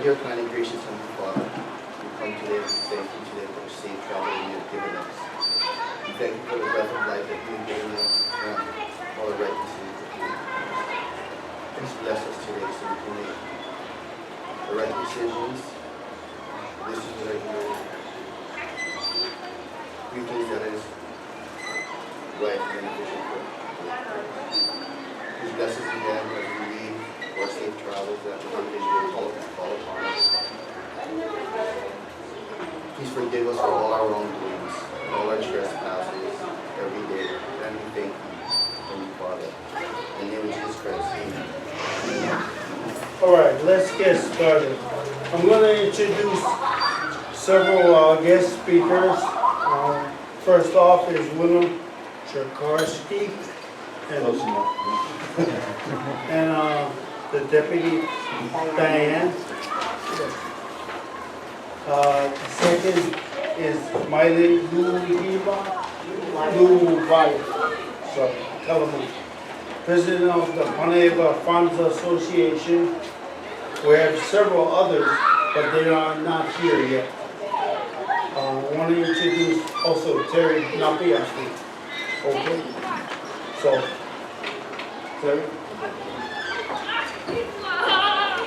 dear kind and gracious Heavenly Father, we come today to thank you today for the safe travel that you have given us. We thank you for the breath of life that you have given us and all the right decisions that you have given us. Please bless us today so we can make the right decisions. This is what I hear. We think that is right and beneficial for Please bless us again as we leave for safe travels that the congregation will call upon us. Please forgive us for all our wrongdoings and all our trespasses every day. And we thank you, Heavenly Father. In the name of Jesus Christ, amen. All right, let's get started. I'm going to introduce several guest speakers. First off is William Cherkarsky and the Deputy K.A.N. Second is Miley Telephone. President of the Panaewa Farms Association. We have several others, but they are not here yet. I want to introduce also Terry Napiaski. Okay. So, Terry.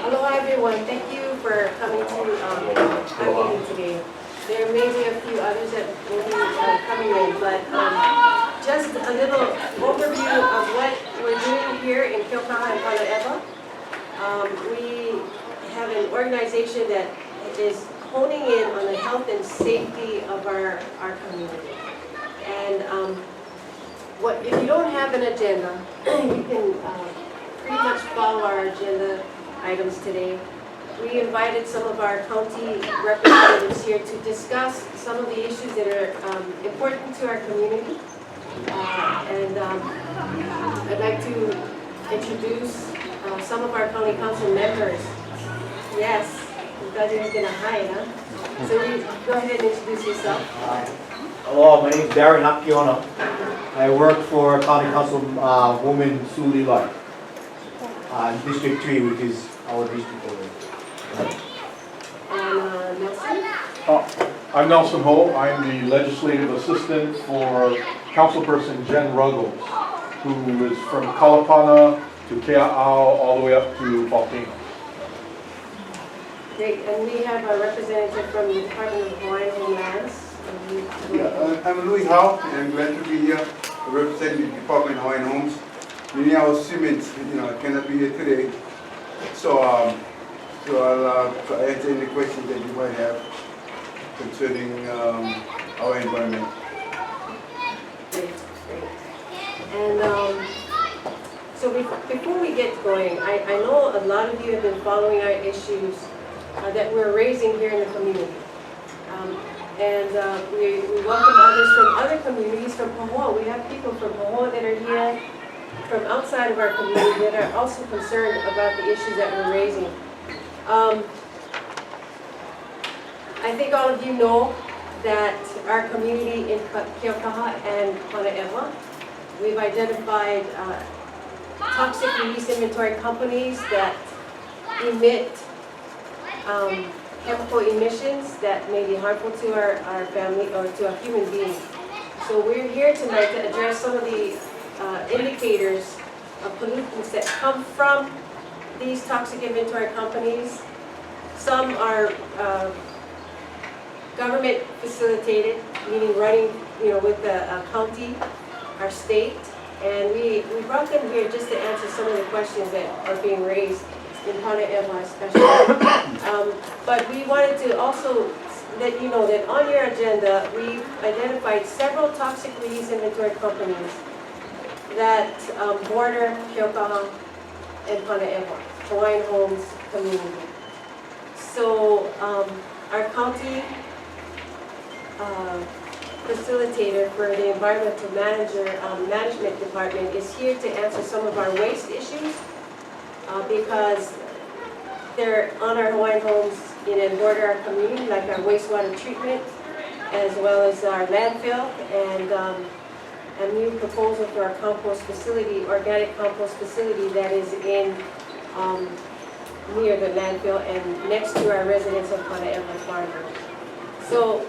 Aloha everyone, thank you for coming to our meeting today. There may be a few others that will be coming in, but just a little overview of what we're doing here in Keaukaha and Panaewa. We have an organization that is honing in on the health and safety of our community. And if you don't have an agenda, you can pretty much follow our agenda items today. We invited some of our county representatives here to discuss some of the issues that are important to our community. I'd like to introduce some of our county council members. Yes, you guys are gonna hide, huh? So go ahead and introduce yourself. Hello, my name is Darren Akiona. I work for County Council Woman Suli Lai, District 3, which is our district over here. And Nelson? I'm Nelson Ho. I'm the legislative assistant for Councilperson Jen Ruggles, who is from Kalapana to Keaukaha all the way up to Volcano. Great, and we have a representative from the Department of Hawaiian Homelands. Yeah, I'm Louis Howe, and I'm glad to be here representing the Department of Hawaiian Homes. Many of our students, I cannot be here today, so I'll answer any questions that you might have concerning our environment. Great. And so before we get going, I know a lot of you have been following our issues that we're raising here in the community. We welcome others from other communities from Pahoa. We have people from Pahoa that are here, from outside of our community that are also concerned about the issues that we're raising. I think all of you know that our community in Keaukaha and Panaewa, we've identified toxic release inventory companies that emit chemical emissions that may be harmful to our family or to a human being. So we're here tonight to address some of the indicators of pollutants that come from these toxic inventory companies. Some are government facilitated, meaning running with the county, our state, and we brought them here just to answer some of the questions that are being raised in Panaewa especially. But we wanted to also let you know that on your agenda, we've identified several toxic release inventory companies that border Keaukaha and Panaewa, Hawaiian Homes community. So our county facilitator for the environmental management department is here to answer some of our waste issues because they're on our Hawaiian Homes and border our community, like our wastewater treatment, as well as our landfill, and a new proposal for our compost facility, organic compost facility that is in near the landfill and next to our residents of Panaewa Farmer. So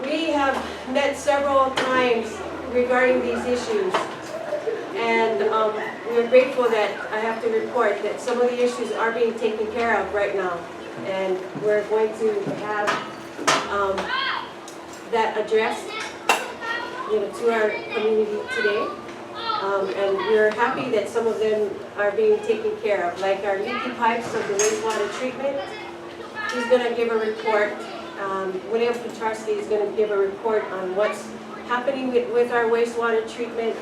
we have met several times regarding these issues. And we're grateful that I have to report that some of the issues are being taken care of right now. And we're going to have that addressed, to our community today. And we're happy that some of them are being taken care of, like our leaky pipes of the wastewater treatment. He's going to give a report. William Petrarski is going to give a report on what's happening with our wastewater treatment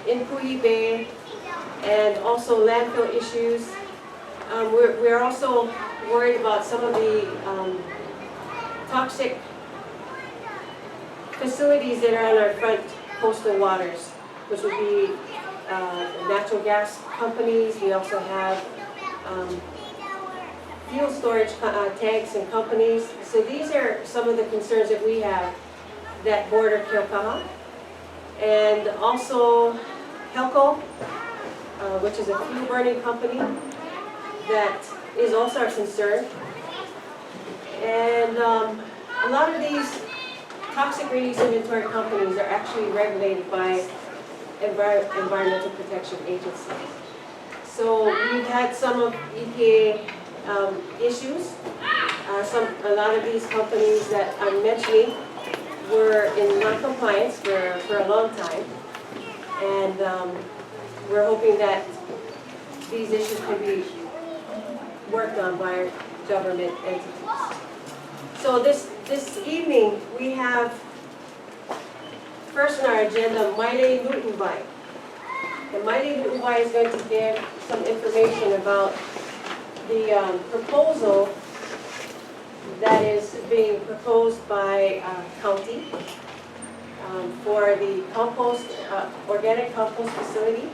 in Puyi Bay, and also landfill issues. We're also worried about some of the toxic facilities that are on our front coastal waters, which would be natural gas companies. We also have fuel storage tanks and companies. So these are some of the concerns that we have that border Keaukaha. And also Helco, which is a fuel burning company that is also our concern. And a lot of these toxic release inventory companies are actually regulated by environmental protection agencies. So we've had some of EPA issues. A lot of these companies that I'm mentioning were in non-compliance for a long time. And we're hoping that these issues can be worked on by our government entities. So this evening, we have first on our agenda, Maile Nu'uwai. And Maile Nu'uwai is going to give some information about the proposal that is being proposed by county for the compost, organic compost facility.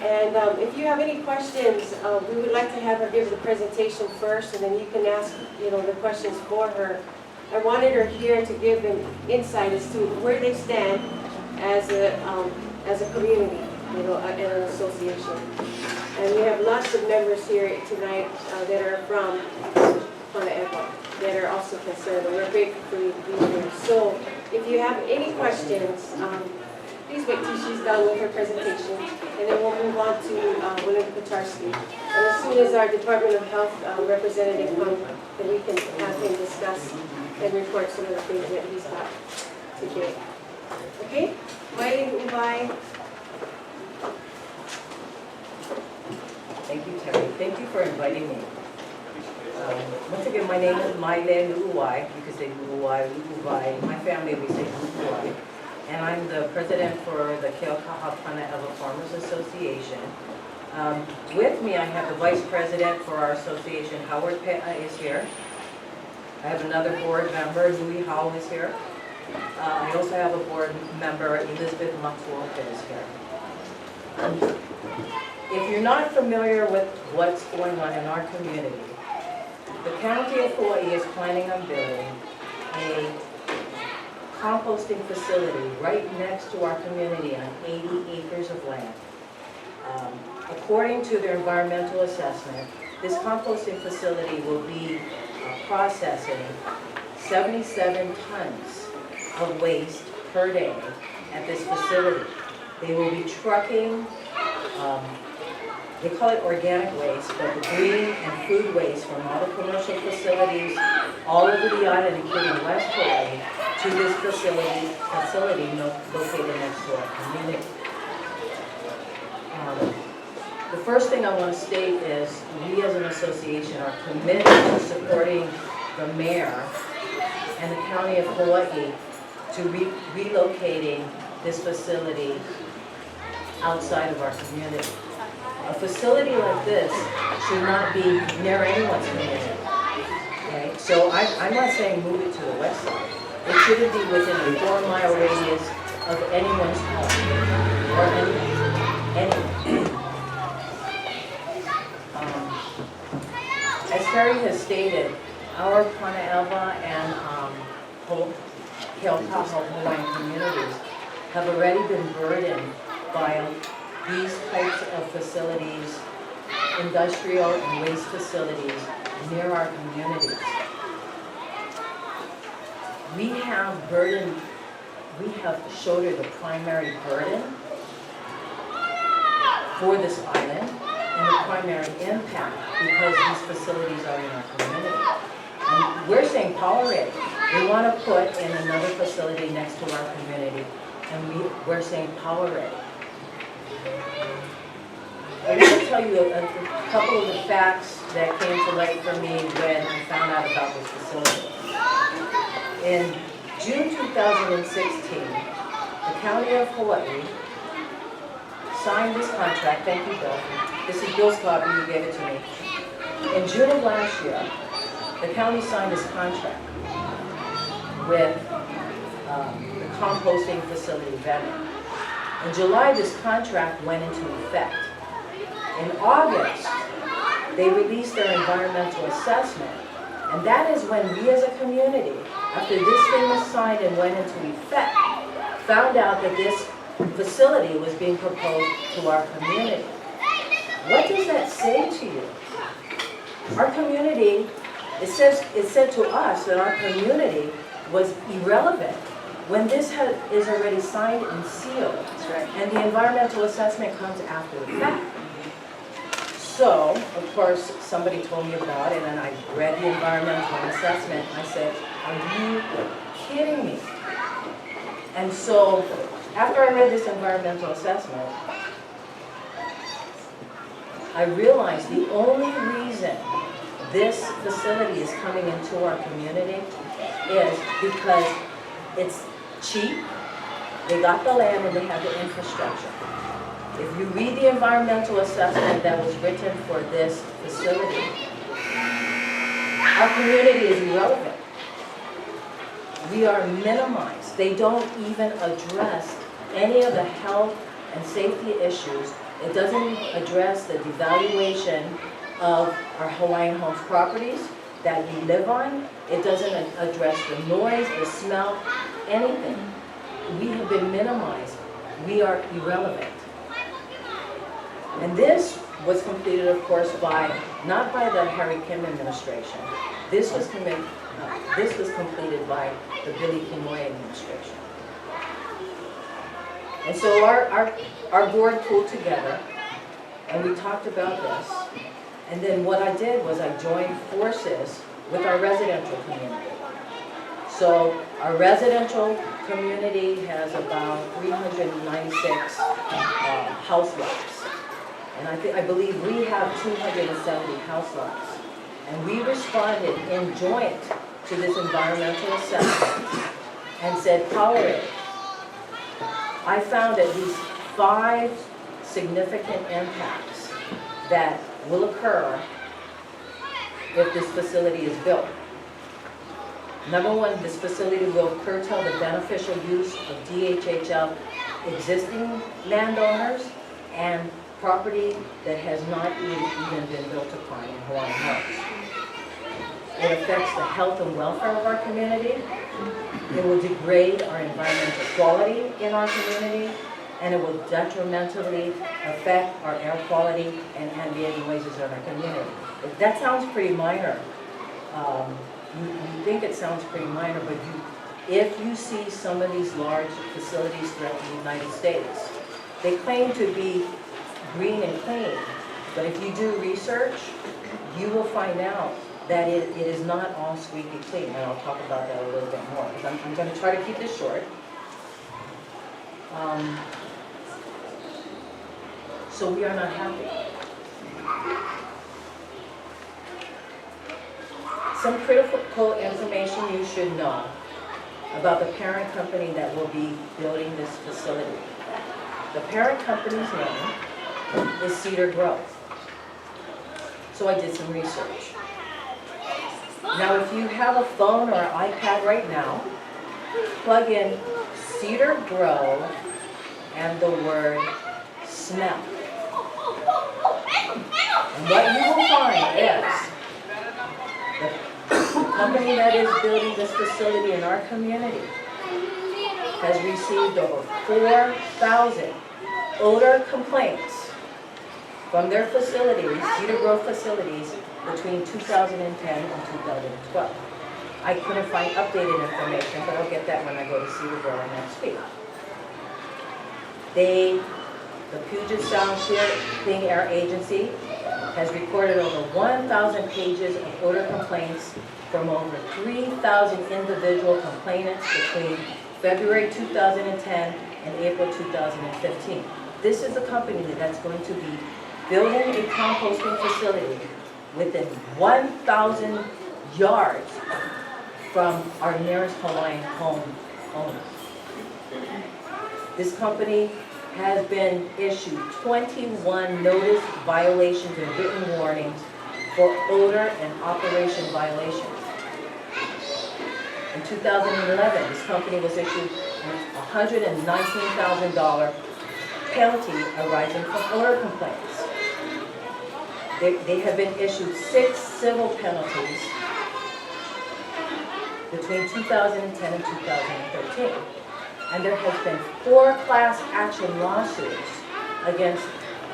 And if you have any questions, we would like to have her give the presentation first, and then you can ask, the questions for her. I wanted her here to give an insight as to where they stand as a community, and an association. And we have lots of members here tonight that are from Panaewa that are also concerned, and we're grateful for you being here. So if you have any questions, please wait till she's done with her presentation, and then we'll move on to William Petrarski. And as soon as our Department of Health representative comes, then we can have him discuss and report some of the things that he's got today. Okay? Maile Nu'uwai. Thank you, Terry. Thank you for inviting me. Once again, my name is Maile Nu'uwai. You can say Nu'uwai. My family, we say Nu'uwai. And I'm the president for the Keaukaha Panaewa Farmers Association. With me, I have the vice president for our association, Howard Pe'a is here. I have another board member, Louis Howe is here. I also have a board member, Elizabeth Matsuoka is here. If you're not familiar with what's going on in our community, the county of Hawaii is planning on building a composting facility right next to our community on 80 acres of land. According to their environmental assessment, this composting facility will be processing 77 tons of waste per day at this facility. They will be trucking, they call it organic waste, but the green and food waste from all the commercial facilities all over the island, including West Hawaii, to this facility located next to our community. The first thing I want to state is we as an association are committed to supporting the mayor and the county of Hawaii to relocating this facility outside of our community. A facility like this should not be near anyone's community. Okay? So I'm not saying move it to the west side. It shouldn't be within a 4-mile radius of anyone's home or any. As Terry has stated, our Panaewa and Keaukaha Hawaiian communities have already been burdened by these types of facilities industrial and waste facilities near our communities. We have shouldered the primary burden for this island and the primary impact because these facilities are in our community. And we're saying tolerate. We want to put in another facility next to our community, and we're saying tolerate. I want to tell you a couple of the facts that came to light for me when I found out about this facility. In June 2016, the County of Hawaii signed this contract. Thank you, Bill. This is Bill's copy, you gave it to me. In June of last year, the county signed this contract with the composting facility vendor. In July, this contract went into effect. In August, they released their environmental assessment, and that is when we as a community, after this thing was signed and went into effect, found out that this facility was being proposed to our community. What does that say to you? Our community, it said to us that our community was irrelevant when this is already signed and sealed. That's right. And the environmental assessment comes after the fact. So, of course, somebody told me about it, and I read the environmental assessment. I said, are you kidding me? And so, after I read this environmental assessment, I realized the only reason this facility is coming into our community is because it's cheap, they got the land, and they have the infrastructure. If you read the environmental assessment that was written for this facility, our community is irrelevant. We are minimized. They don't even address any of the health and safety issues. It doesn't address the devaluation of our Hawaiian Homes properties that we live on. It doesn't address the noise, the smell, anything. We have been minimized. We are irrelevant. And this was completed, of course, not by the Harry Kim administration. This was completed by the Billy Kimoy administration. And so our board pulled together, and we talked about this. And then what I did was I joined forces with our residential community. So our residential community has about 396 house lots. And I believe we have 270 house lots. And we responded in joint to this environmental assessment and said, tolerate. I found at least 5 significant impacts that will occur if this facility is built. Number one, this facility will curtail the beneficial use of DHHL existing landowners and property that has not even been built upon in Hawaiian Homes. It affects the health and welfare of our community. It will degrade our environmental quality in our community, and it will detrimentally affect our air quality and ambient noises in our community. That sounds pretty minor. You think it sounds pretty minor, but if you see some of these large facilities throughout the United States, they claim to be green and clean, but if you do research, you will find out that it is not all squeaky clean, and I'll talk about that a little bit more, because I'm going to try to keep this short. So we are not happy. Some critical information you should know about the parent company that will be building this facility. The parent company's name is Cedar Grove. So I did some research. Now if you have a phone or an iPad right now, plug in Cedar Grove and the word smell. And what you will find is the company that is building this facility in our community has received over 4,000 odor complaints from their facilities, Cedar Grove facilities, between 2010 and 2012. I couldn't find updated information, but I'll get that when I go to Cedar Grove next week. The Puget Sound Clean Air Agency has recorded over 1,000 pages of odor complaints from over 3,000 individual complainants between February 2010 and April 2015. This is a company that's going to be building a composting facility within 1,000 yards from our nearest Hawaiian home owners. This company has been issued 21 notice violations and written warnings for odor and operation violations. In 2011, this company was issued a $119,000 penalty arising from odor complaints. They have been issued 6 civil penalties between 2010 and 2013. And there has been 4 class action lawsuits against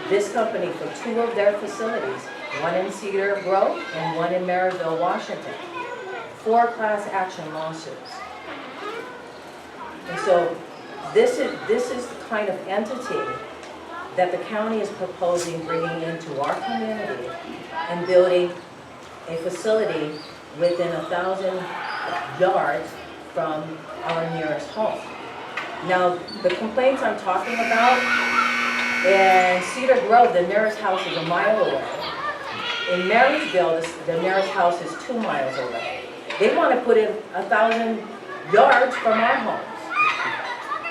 this company for 2 of their facilities, one in Cedar Grove and one in Maryville, Washington. 4 class action lawsuits. And so this is the kind of entity that the county is proposing bringing into our community and building a facility within 1,000 yards from our nearest home. Now, the complaints I'm talking about, in Cedar Grove, the nearest house is a mile away. In Marysville, the nearest house is 2 miles away. They want to put in 1,000 yards from our homes.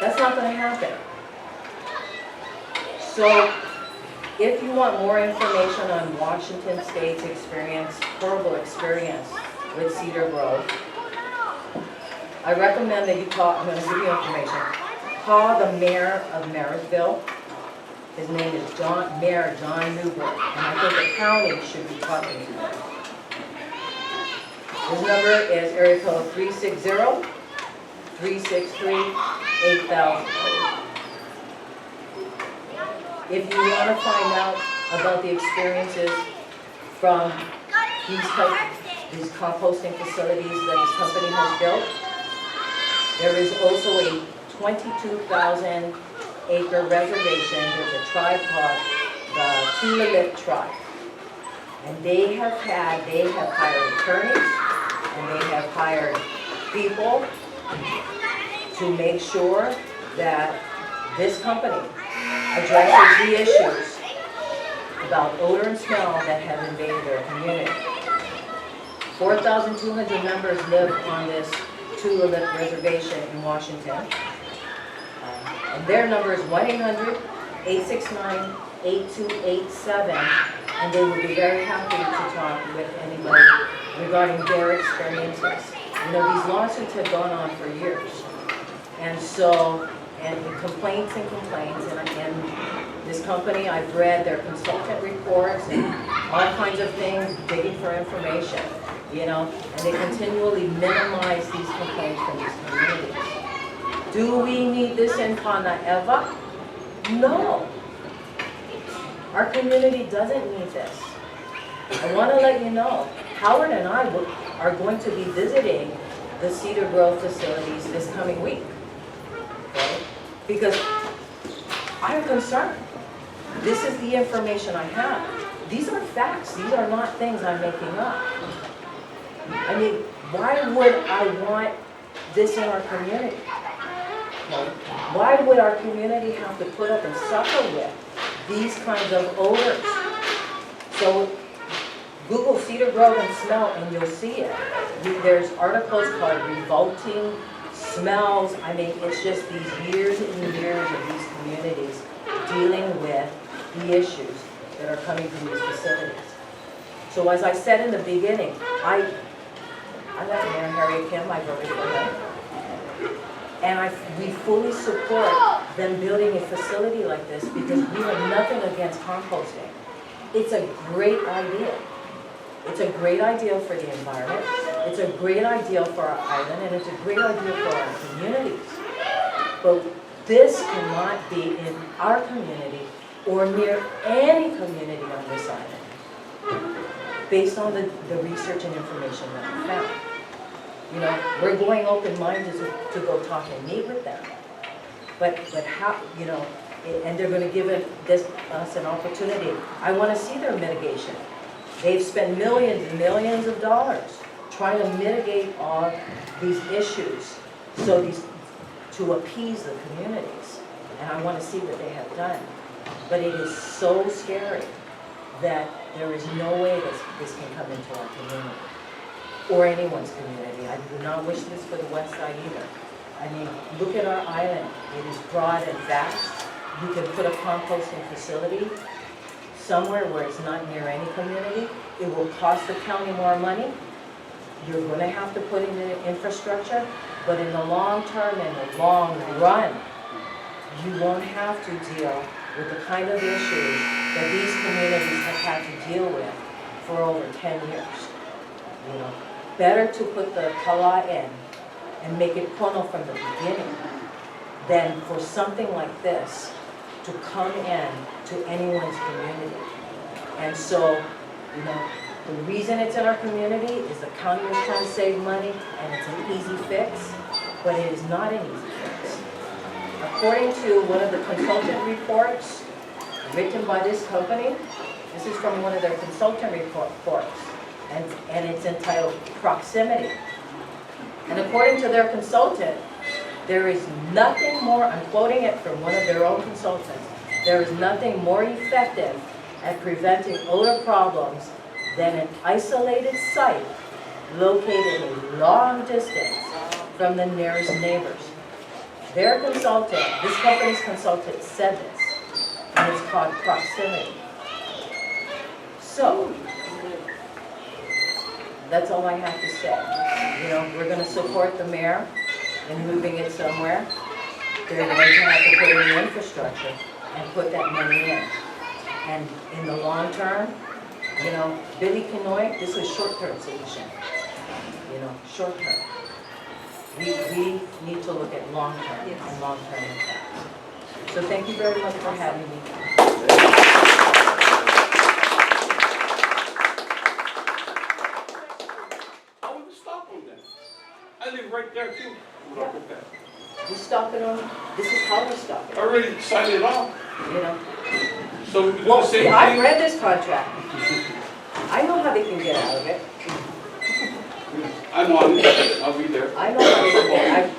That's not going to happen. So, if you want more information on Washington State's horrible experience with Cedar Grove, I recommend that you call, I'm going to give you information, call the mayor of Marysville. His name is Mayor John Newberg, and I think the county should be talking to him. His number is area code 360-363-8000. If you want to find out about the experiences from these composting facilities that this company has built, there is also a 22,000-acre reservation with a tribe called the Tulalip tribe. And they have hired attorneys, and they have hired people to make sure that this company addresses the issues about odor and smell that have invaded their community. 4,200 members live on this Tulalip Reservation in Washington. And their number is 1-800-869-8287, and they will be very happy to talk with anybody regarding their experiences. You know, these lawsuits have gone on for years. And so, and complaints, and this company, I've read their consultant reports and all kinds of things, digging for information, you know, and they continually minimize these complaints from these communities. Do we need this in Panaewa? No. Our community doesn't need this. I want to let you know, Howard and I are going to be visiting the Cedar Grove facilities this coming week. Okay? Because I'm concerned. This is the information I have. These are facts. These are not things I'm making up. I mean, why would I want this in our community? Okay? Why would our community have to put up and suffer with these kinds of odors? So Google Cedar Grove and smell and you'll see it. There's articles called Revolting Smells. I mean, it's just these years and years of these communities dealing with the issues that are coming from these facilities. So as I said in the beginning, I like Mayor Harriet Kim, I voted for him. And we fully support them building a facility like this because we have nothing against composting. It's a great idea. It's a great idea for the environment. It's a great idea for our island, and it's a great idea for our communities. But this cannot be in our community or near any community on this island, based on the research and information that we found. You know, we're going open-minded to go talk and meet with them. But how, you know, and they're gonna give us an opportunity. I wanna see their mitigation. They've spent millions and millions of dollars trying to mitigate all these issues, to appease the communities. And I wanna see what they have done. But it is so scary that there is no way this can come into our community, or anyone's community. I do not wish this for the west side either. I mean, look at our island. It is broad and vast. You can put a composting facility somewhere where it's not near any community. It will cost the county more money. You're going to have to put in the infrastructure, but in the long term and the long run, you won't have to deal with the kind of issues that these communities have had to deal with for over 10 years. You know, better to put the K.A.N. and make it pono from the beginning than for something like this to come in to anyone's community. And so, you know, the reason it's in our community is the county is trying to save money and it's an easy fix, but it is not an easy fix. According to one of the consultant reports written by this company, this is from one of their consultant reports, and it's entitled Proximity. And according to their consultant, there is nothing more, I'm quoting it from one of their own consultants, there is nothing more effective at preventing odor problems than an isolated site located a long distance from the nearest neighbors. Their consultant, this company's consultant said this, and it's called Proximity. So, that's all I have to say. You know, we're going to support the mayor in moving it somewhere. They're going to have to put in the infrastructure and put that money in. And in the long term, you know, Billy Kinoy, this is short-term solution. You know, short-term. We need to look at long-term and long-term impacts. So thank you very much for having me. How would we stop them then? I live right there too. We stop it on, this is how we stop it, I already signed it off. you know. So we do the Well, same see, I thing. read this contract. I know how they can get out of it. I'm on it. I'll be there. I know how they can get out.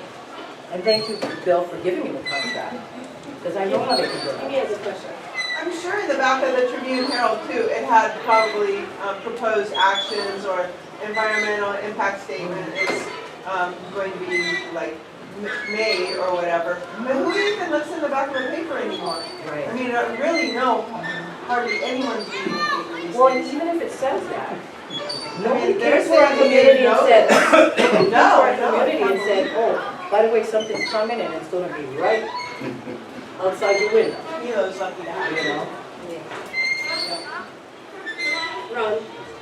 And thank you, Bill, for giving me the contract, because I know how they can get out. He has a question. I'm sure in the back of the Tribune Herald too, it had probably proposed actions or environmental impact statement is going to be like made or whatever. But who even looks in the back of the paper anymore? Right. I mean, I really no, hardly anyone's reading the paper these Well, days. even if it says that, I nobody mean, came they're to our saying they community didn't and know said, this. came to No, our I know. community and said, oh, by the way, something's coming and it's gonna be right outside your window, Milo's lucky to have you it. know? Ron,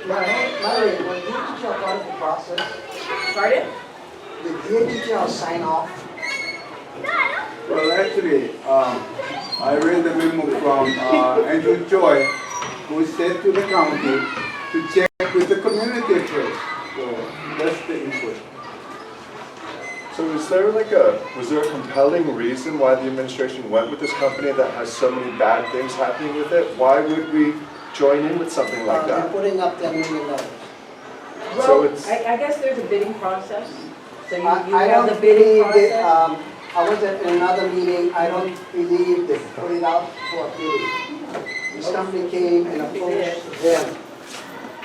Mary, when you did your part of the process, Pardon? did you sign off? Well, actually, I read the memo from Andrew Joy, who said to the county to check with the community first. So that's the input. So was there a compelling reason why the administration went with this company that has so many bad things happening with it? Why would we join in with something like They're that? putting up $10 million. So Well, it's- I guess there's a bidding process, so you I have the don't bidding believe that, process. I was at another meeting, I don't believe they put it out for a bidding. This company came and approached them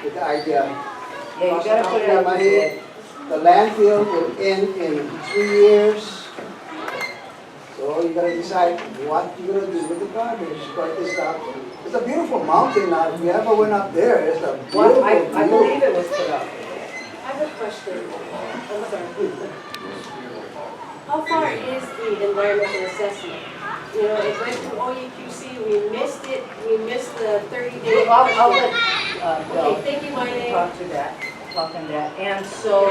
with the idea. Yeah, you gotta put it out for bid. The landfill will end in 3 years. So you gotta decide what you're gonna do with the garbage. But it's a beautiful mountain now. If you ever went up there, it's a Well, beautiful I view. believe it was put up. I have a question. I'm sorry. How far is the environmental assessment? You know, it went through OEQC, we missed it, we missed the 30-day. I'll let Bill Okay, thank you, Marlene. talk on that. And so,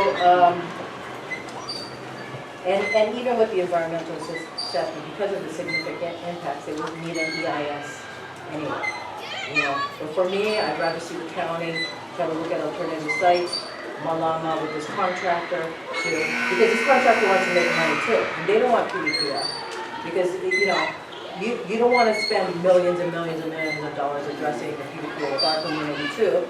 and even with the environmental assessment, because of the significant impacts, it would need an EIS anyway. You know, but for me, I'd rather see the county try to look at alternative sites, Malama with this contractor too, because this contractor wants to make money too, and they don't want PDPF. Because, you know, you don't want to spend millions and millions and millions of dollars addressing the PDPF with our community too,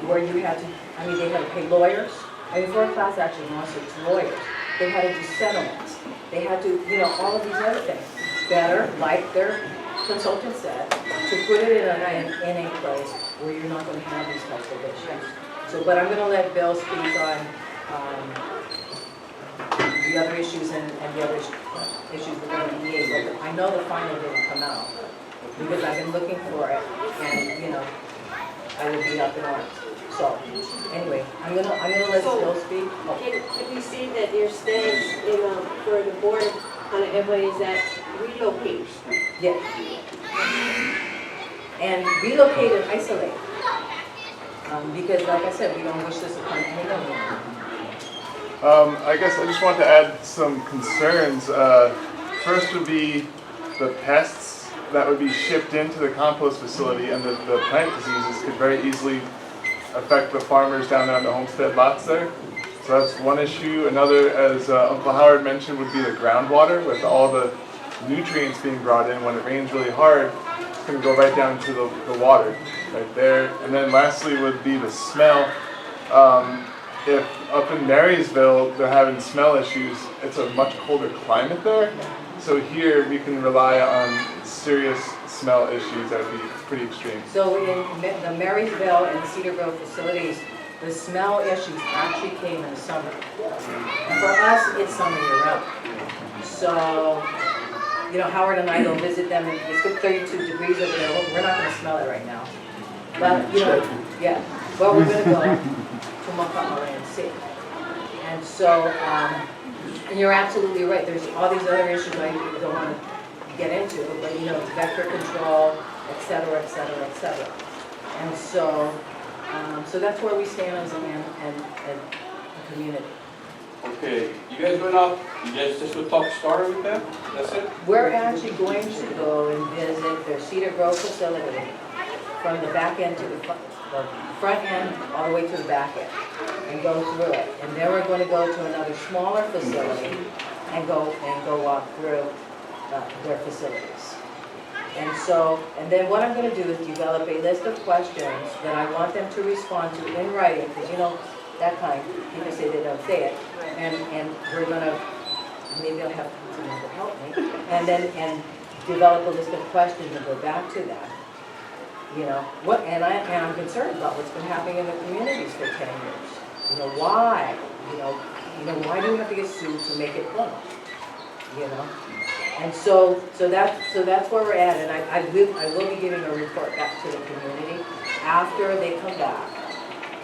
where you had to, I mean, they had to pay lawyers. I mean, for a class action lawsuits, lawyers. They had to do settlements. They had to, you know, all of these other things. Better, like their consultant said, to put it in a place where you're not going to have these types of issues. So, but I'm going to let Bill speak on the other issues and the other issues with the EA. But I know the final didn't come out because I've been looking for it, and you know, I would be up in arms. So, anyway, I'm gonna let Bill speak. Oh. Can we say that your stance for the board of Panaewa is that relocate? Yeah. And relocate and isolate. Because like I said, we don't wish this upon anyone. I guess I just want to add some concerns. First would be the pests that would be shipped into the compost facility, and the plant diseases could very easily affect the farmers down there on the homestead lots there. So that's one issue. Another, as Uncle Howard mentioned, would be the groundwater, with all the nutrients being brought in. When it rains really hard, it's going to go right down to the water right there. And then lastly would be the smell. If up in Marysville they're having smell issues, it's a much colder climate there. So here we can rely on serious smell issues that would be pretty extreme. So in the Marysville and Cedar Grove facilities, the smell issues actually came in the summer. And for us, it's summer year round. So, you know, Howard and I go visit them, and it's good 32 degrees over there. We're not going to smell it right now. But, you know, yeah. Well, we're going to go to Keaukaha and see. And so, and you're absolutely right. There's all these other issues I don't want to get into, but you know, it's vector control, et cetera, et cetera, et cetera. And so, so that's where we stand as a community. Okay, you guys went up, you guys just would talk starter with them? That's it? We're actually going to go and visit their Cedar Grove facility from the back end to the front end all the way to the back end and go through it. And then we're going to go to another smaller facility and go walk through their facilities. And so, and then what I'm going to do is develop a list of questions that I want them to respond to in writing, because you know, that kind, people say they don't say it, and we're going to, maybe I'll have someone to help me, and develop a list of questions and go back to that. You know, and I'm concerned about what's been happening in the communities for 10 years. You know, why? You know, why do we have to get sued to make it fun? You know? And so that's where we're at, and I will be giving a report back to the community after they come back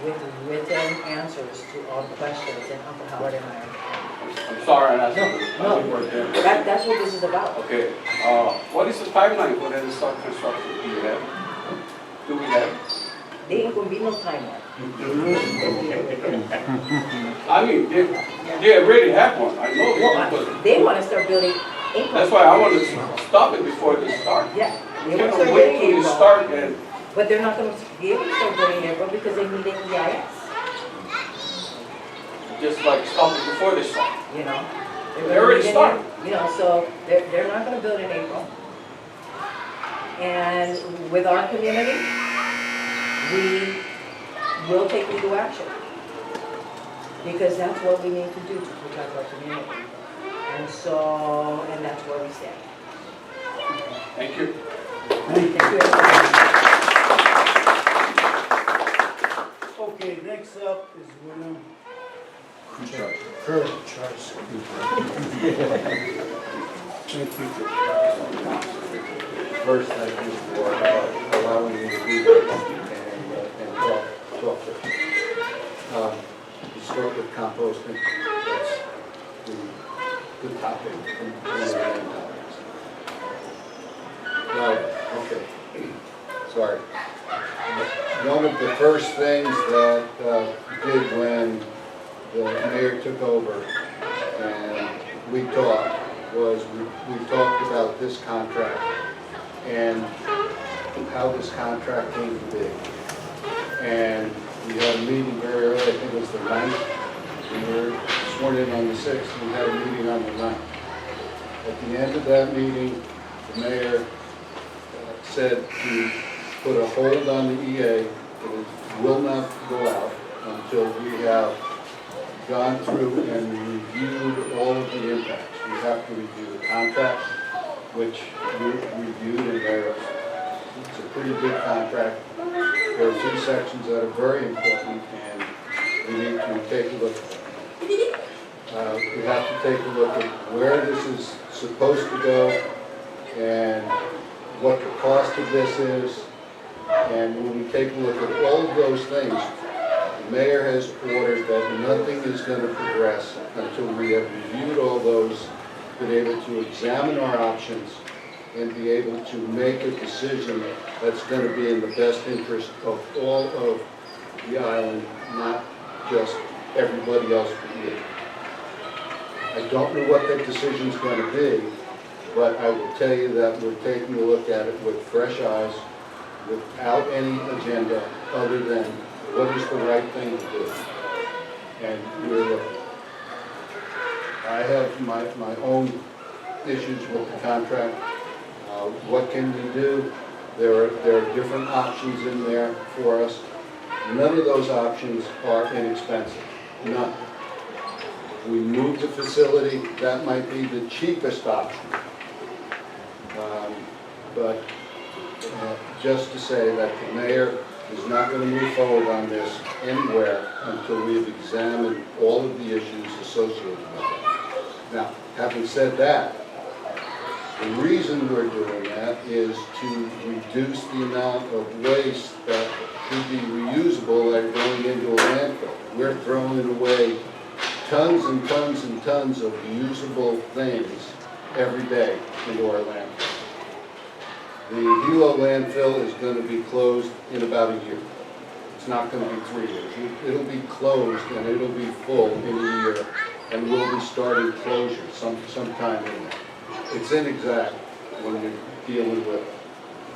with written answers to all the questions, and Uncle Howard and I are. I'm sorry, and No, that's what this is about. Okay, what is the timeline for them to start construction? Do you have? Do we have? They ain't gonna be no timeline. I mean, they already have one, I know they do, but They want to start building April. that's why I want to stop it before they start. Yeah. You They want to can't start wait building till they April. start and, But they're not going to be able to start building April because they need an EIS. just like stop it before they start. You know? They already started. You know, so they're not going to build in April. And with our community, we will take legal action. Because that's what we need to do to protect our community. And so, and that's where we stand. Thank you. Thank you, everybody. Okay, next up is William Kurt Charles. First, thank you for allowing me to be here and talk to you. You start with composting. That's the topic. Now, okay, sorry. One of the first things that did when the mayor took over and we talked was we talked about this contract. And how this contract came to be. And we had a meeting very early, I think it was the 9th. We were sworn in on the 6th, we had a meeting on the 9th. At the end of that meeting, the mayor said to put a hold on the EA, that it will not go out until we have gone through and reviewed all of the impacts. We have to review the contract, which you reviewed, and it's a pretty big contract. There are 2 sections that are very important, and we need to take a look at them. We have to take a look at where this is supposed to go and what the cost of this is. And when we take a look at all of those things, the mayor has ordered that nothing is going to progress until we have reviewed all those, been able to examine our options, and be able to make a decision that's going to be in the best interest of all of the island, not just everybody else but you. I don't know what that decision's going to be, but I will tell you that we're taking a look at it with fresh eyes, without any agenda other than what is the right thing to do. And we're looking. I have my own issues with the contract. What can we do? There are different options in there for us. None of those options are inexpensive. None. We move the facility, that might be the cheapest option. But just to say that the mayor is not going to move forward on this anywhere until we have examined all of the issues associated with it. Now, having said that, the reason we're doing that is to reduce the amount of waste that should be reusable that are going into a landfill. We're throwing away tons and tons and tons of usable things every day into our landfill. The Hilo landfill is going to be closed in about a year. It's not going to be 3 years. It'll be closed and it'll be full in a year, and we'll be starting closure sometime in there. It's inexact when you're dealing with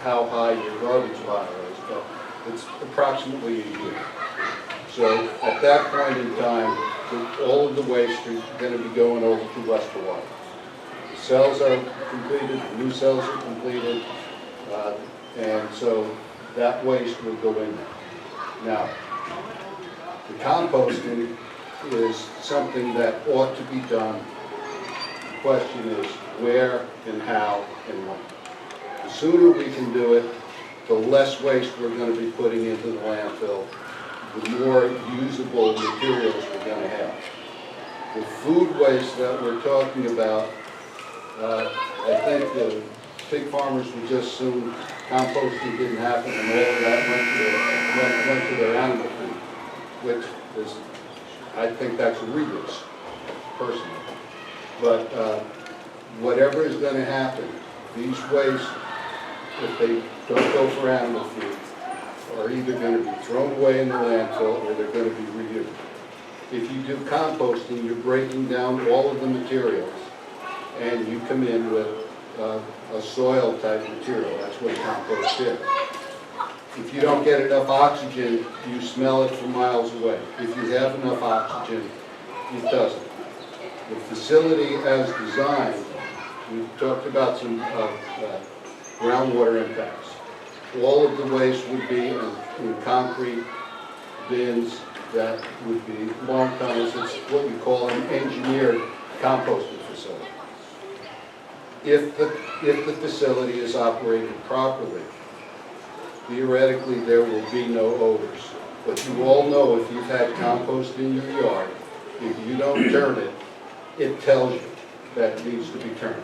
how high your garbage pile is, but it's approximately a year. So at that point in time, all of the waste is going to be going over to Westerwater. The cells are completed, the new cells are completed, and so that waste will go in there. Now, the composting is something that ought to be done. The question is where and how and when. The sooner we can do it, the less waste we're going to be putting into the landfill, the more usable materials we're going to have. The food waste that we're talking about, I think the pig farmers would just assume composting didn't happen and all of that went to their animal feed, which is, I think that's a rebus, personally. But whatever is going to happen, these wastes, if they don't go for animal feed, are either going to be thrown away in the landfill or they're going to be reused. If you do composting, you're breaking down all of the materials, and you come in with a soil type material. That's what compost is. If you don't get enough oxygen, you smell it from miles away. If you have enough oxygen, it doesn't. The facility as designed, we talked about some groundwater impacts. All of the waste would be in concrete bins that would be long tunnels. It's what we call an engineered composting facility. If the facility is operated properly, theoretically there will be no odors. But you all know if you've had compost in your yard, if you don't turn it, it tells you that it needs to be turned.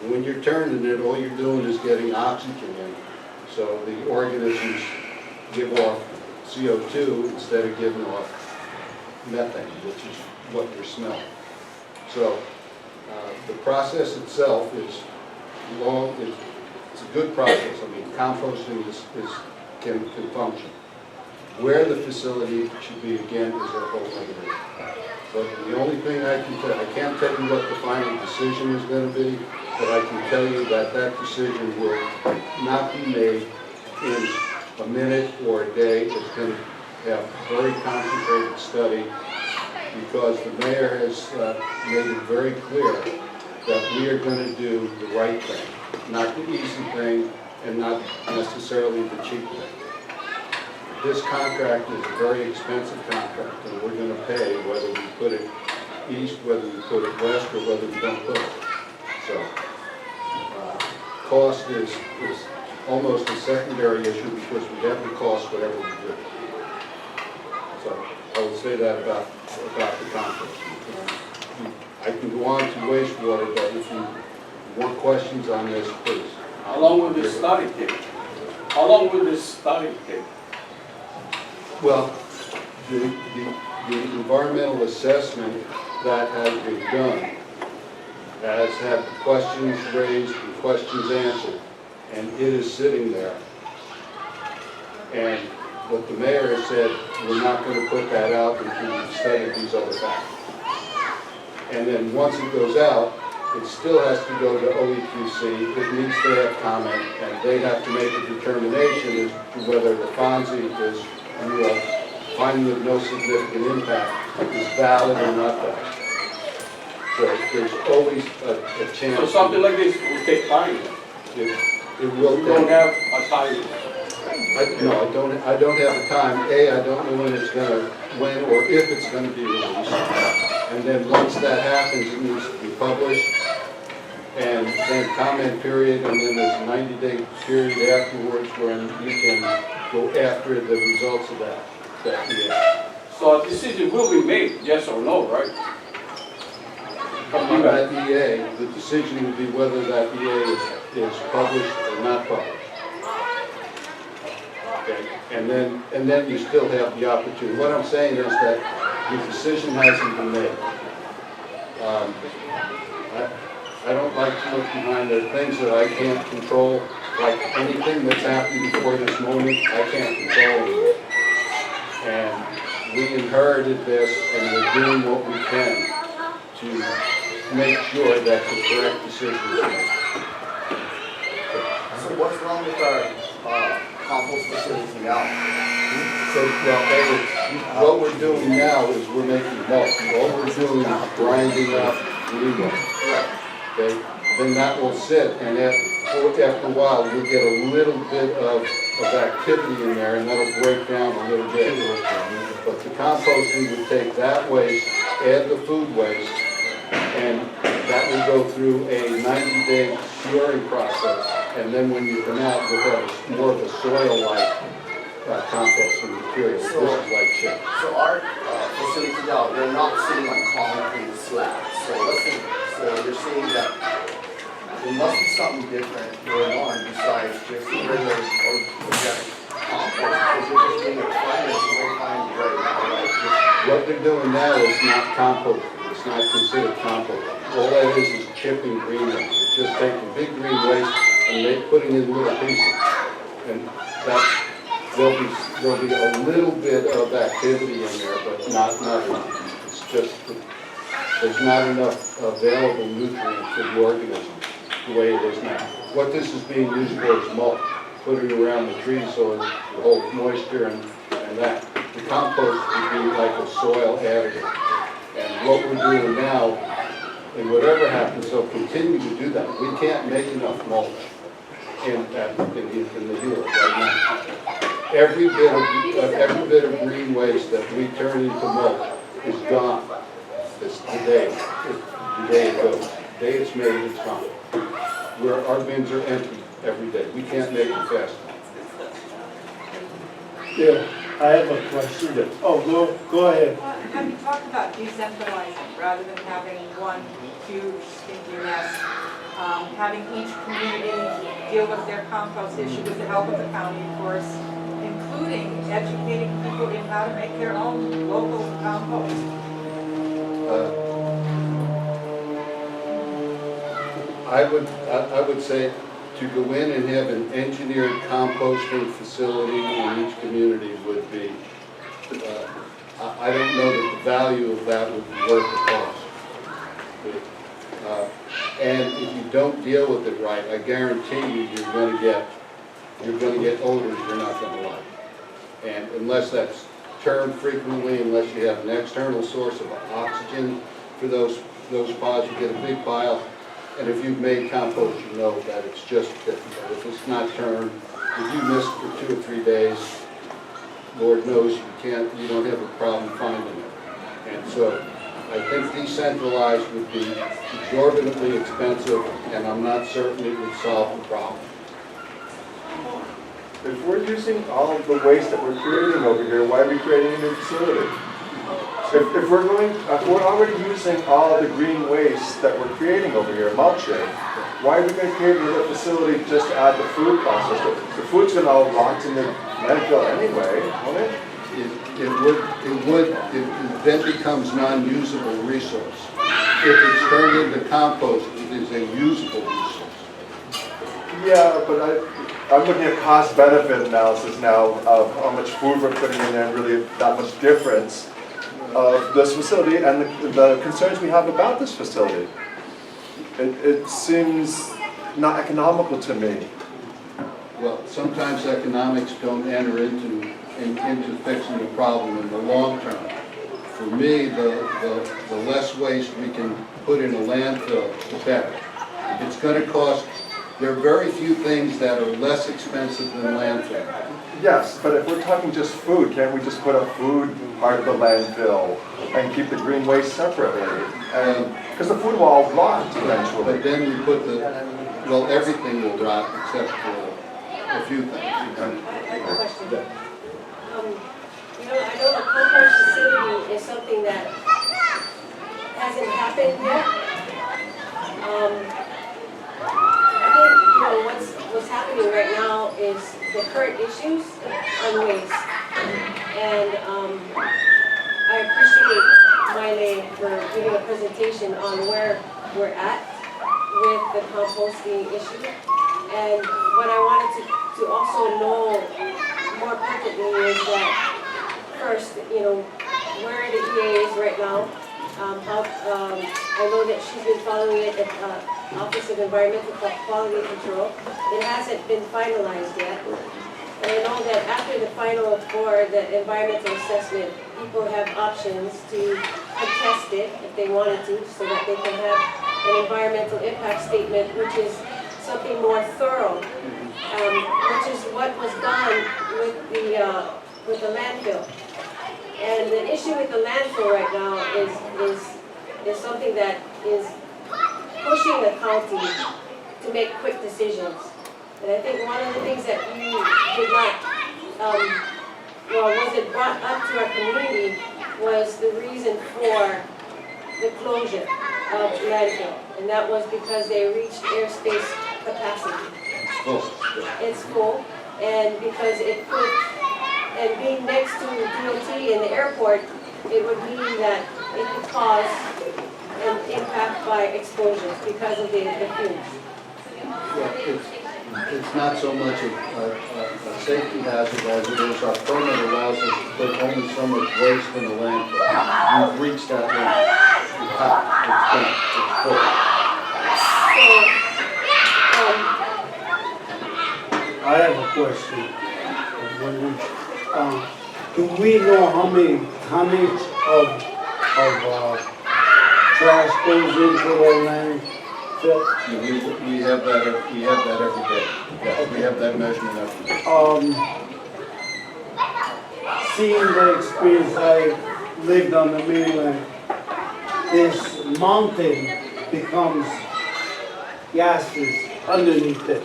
And when you're turning it, all you're doing is getting oxygen in. So the organisms give off CO2 instead of giving off methane, which is what you're smelling. So the process itself is long. It's a good process. I mean, composting can function. Where the facility should be, again, is a whole other issue. But the only thing I can tell, I can't tell you what the final decision is going to be, but I can tell you that that decision will not be made in a minute or a day. It's going to have very concentrated study because the mayor has made it very clear that we are going to do the right thing, not the easy thing and not necessarily the cheap thing. This contract is a very expensive contract, and we're going to pay whether we put it east, whether we put it west, or whether we don't put it. So, cost is almost a secondary issue because we have to cost whatever we do. So, I would say that about the compost. I can go on to wastewater, but if you want questions on this, please. How long will this study take? How long will this study take? Well, the environmental assessment that has been done has had questions raised and questions answered, and it is sitting there. And what the mayor has said, we're not going to put that out until we've studied these other factors. And then once it goes out, it still has to go to OEQC, it needs to have comment, and they have to make a determination as to whether the FONSI is, finding of no significant impact is valid or not valid. So there's always a chance. So something like this will take time. It will You don't take. have a time. No, I don't have the time. I don't know when or if it's gonna be released. And then once that happens, it needs to be published. And then comment period, and then there's a 90-day period afterwards when you can go after the results of that EA. So a decision will be made, yes or no, right? On that EA, the decision will be whether that EA is published or not published. Okay, and then you still have the opportunity. What I'm saying is that the decision hasn't been made. I don't like to look behind. There are things that I can't control, like anything that's happened before this moment, I can't control. And we inherited this, and we're doing what we can to make sure that the correct decision is made. So what's wrong with our compost facility now? So, what we're doing now is we're making mulch. All we're doing is grinding up legal. Okay? Then that will sit, and after a while, we'll get a little bit of activity in there, and that'll break down a little bit. But the composting would take that waste, add the food waste, and that will go through a 90-day curing process. And then when you come out, you'll have more of a soil-like composting material. This is like shit. So our facility now, they're not sitting on concrete slabs. So you're saying that there must be something different going on besides just regular organic compost, because you're just doing it fine, it's way fine right now, right? What they're doing now is not composting. It's not considered composting. All that is chipping green waste. It's just taking big green waste and putting in little pieces. And there'll be a little bit of activity in there, but not enough. It's just there's not enough available nutrient for the organism the way it is now. What this is being used for is mulch, putting around the trees so it holds moisture and that. The compost would be like a soil additive. And what we're doing now, and whatever happens, they'll continue to do that. We can't make enough mulch in the field right now. Every bit of green waste that we turn into mulch is gone. It's the day it goes. The day it's made, it's gone. Our bins are empty every day. We can't make it fast enough. Yeah, I have a question. Oh, go ahead. Have you talked about decentralizing rather than having one huge stinky mess? Having each community deal with their compost issue with the help of the county, of course, including educating people in how to make their own local compost. I would say to go in and have an engineered composting facility in each community would be, I don't know that the value of that would be worth the cost. And if you don't deal with it right, I guarantee you're going to get you're gonna get odors you're not gonna like. And unless that's turned frequently, unless you have an external source of oxygen for those pods, you get a big pile. And if you've made compost, you know that it's just difficult. If it's not turned, if you miss it for 2 or 3 days, Lord knows you don't have a problem finding it. And so I think decentralized would be exorbitantly expensive, and I'm not certain it would solve the problem. If we're using all of the waste that we're creating over here, why are we creating a new facility? If we're already using all of the green waste that we're creating over here, mulching, why are we going to create another facility just to add the food process? The food's going to all rot in the landfill anyway, won't it? It then becomes non-usable resource. If it's turned into compost, it is a usable resource. Yeah, but I'm looking at cost-benefit analysis now of how much food we're putting in there and really that much difference of this facility and the concerns we have about this facility. It seems not economical to me. Well, sometimes economics don't enter into fixing the problem in the long term. For me, the less waste we can put in a landfill, the better. It's going to cost. There are very few things that are less expensive than landfill. Yes, but if we're talking just food, can't we just put a food part of the landfill and keep the green waste separately? Because the food will all rot eventually. But then we put everything will rot except for a few things. I have a question. I know the compost facility is something that hasn't happened yet. I think, what's happening right now is the current issues on waste. And I appreciate Miley for giving a presentation on where we're at with the composting issue. And what I wanted to also know more pertinently is that first, where the EA is right now. I know that she's been following it at Office of Environmental Quality Control. It hasn't been finalized yet. And I know that after the final for the environmental assessment, people have options to contest it if they wanted to, so that they can have an environmental impact statement, which is something more thorough, which is what was done with the landfill. And the issue with the landfill right now is something that is pushing the county to make quick decisions. And I think one of the things that you did not, wasn't brought up to our community was the reason for the closure of the landfill. And that was because they reached airspace capacity. It's full, and because it could, and being next to DOT and the airport, it would mean that it could cause an impact by exposures because of the fumes. Yeah, it's not so much a safety hazard as it is our permit allows us to put only so much waste in the landfill. We've reached that limit. It's full. I have a question. Do we know how many tonnage of trash goes into the landfill? We have that every day. Yeah, we have that measurement every day. Seeing the experience I lived on the mainland, this mountain becomes gases underneath it.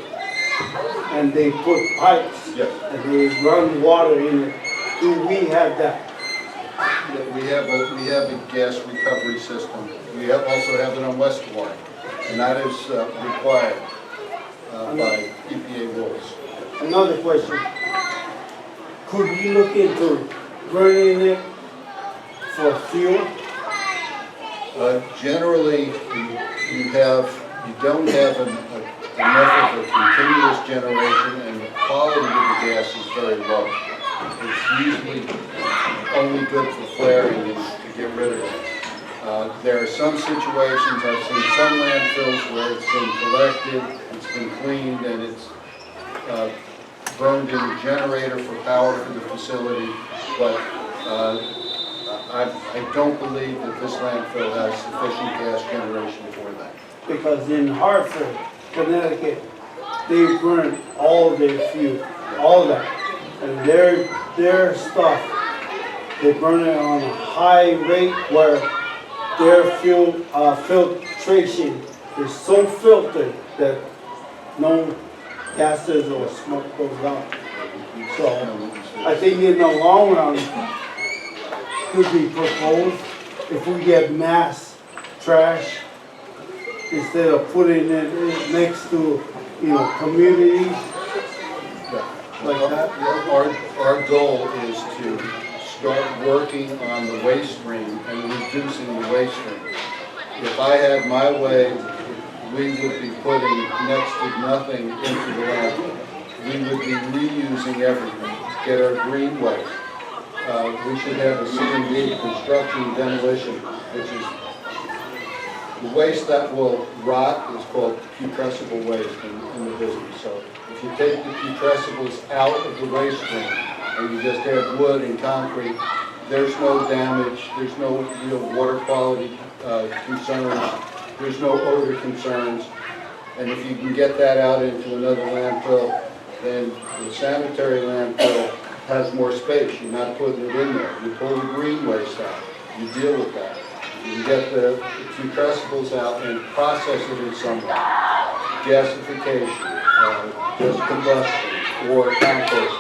And they put pipes and they run water in it. Do we have that? We have a gas recovery system. We also have it on Westwater, and that is required by EPA rules. Another question. Could we look into burning it for fuel? Generally, you don't have enough of a continuous generation, and the quality of the gas is very low. It's usually only good for flaring and to get rid of it. There are some situations, I've seen some landfills where it's been collected, it's been cleaned, and it's burned in a generator for power for the facility, but I don't believe that this landfill has sufficient gas generation for that. Because in Hartford, Connecticut, they burn all their fuel, all that. And their stuff, they burn it on a high rate where their fuel filtration is so filtered that no gases or smoke goes out. So I think in the long run, could be proposed if we get mass trash instead of putting it next to, communities like that. Our goal is to start working on the waste stream and reducing the waste stream. If I had my way, we would be putting next to nothing into the landfill. We would be reusing everything, get our green waste. We should have a C&D, construction demolition, which is the waste that will rot is called putrescible waste in the business. So if you take the putrescibles out of the waste stream and you just have wood and concrete, there's no damage, there's no real water quality concerns, there's no odor concerns. And if you can get that out into another landfill, then the sanitary landfill has more space. You're not putting it in there. You pull the green waste out. You deal with that. You can get the putrescibles out and process it in some way. Gasification, just combustion, or compost.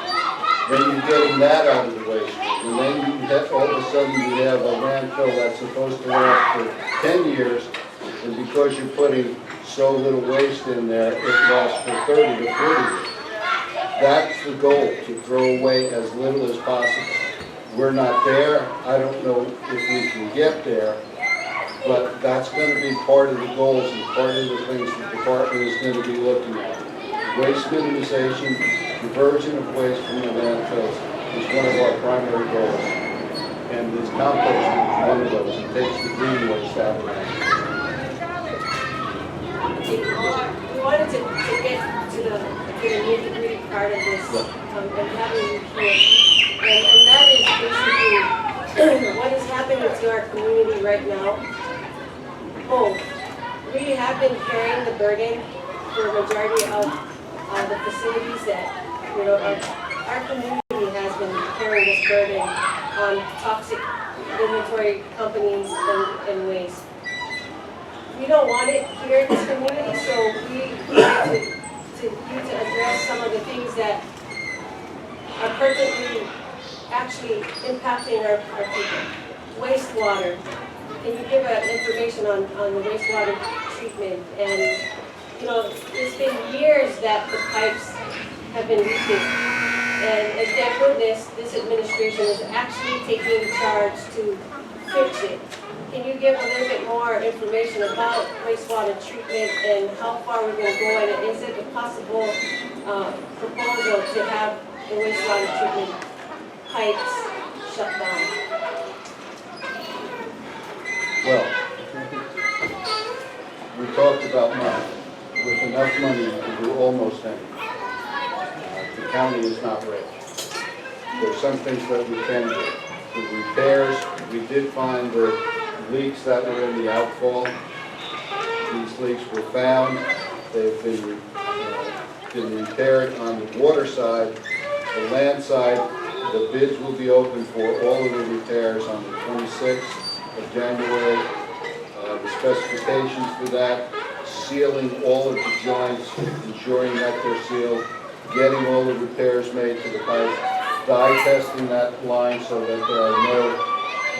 Then you're getting that out of the waste stream. And then you have, all of a sudden you have a landfill that's supposed to last for 10 years, and because you're putting so little waste in there, it lasts for 30 to 40 years. That's the goal, to throw away as little as possible. We're not there. I don't know if we can get there, but that's going to be part of the goals and part of the things the department is going to be looking at. Waste minimization, diversion of waste from the landfills is one of our primary goals. And this composting is one of those. It takes the green waste out of it. We wanted to get to the nitty-gritty part of this, and having you here. And that is basically what is happening to our community right now. Both. We have been carrying the burden for a majority of the facilities that, our community has been carrying this burden on toxic inventory companies and waste. We don't want it here in this community, so we need to address some of the things that are pertinently actually impacting our people. Wastewater. Can you give information on the wastewater treatment? And it's been years that the pipes have been leaking. And thank goodness this administration is actually taking charge to fix it. Can you give a little bit more information about wastewater treatment and how far we're going to go? And is it a possible proposal to have the wastewater treatment pipes shut down? Well, we talked about money. With enough money, you can do almost anything. The county is not rich. There's some things that we can do. The repairs, we did find the leaks that were in the outfall. These leaks were found. They've been repaired on the water side. The land side, the bids will be open for all of the repairs on the 26th of January. The specifications for that, sealing all of the joints, ensuring that they're sealed, getting all the repairs made to the pipe, dye testing that line so that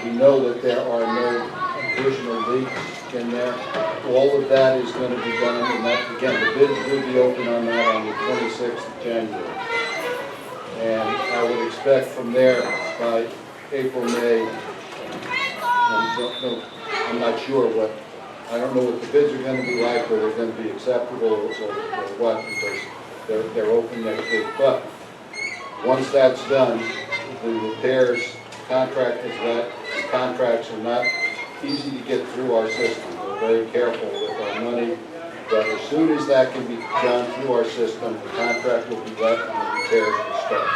we know that there are no additional leaks in there. All of that is going to be done, and that, again, the bids will be open on that on the 26th of January. And I would expect from there by April, May, I'm not sure I don't know what the bids are going to be like, whether they're going to be acceptable or what, because they're open next week. But once that's done, the repairs contract is let. The contracts are not easy to get through our system. We're very careful with our money. But as soon as that can be done through our system, the contract will be let and the repairs will start.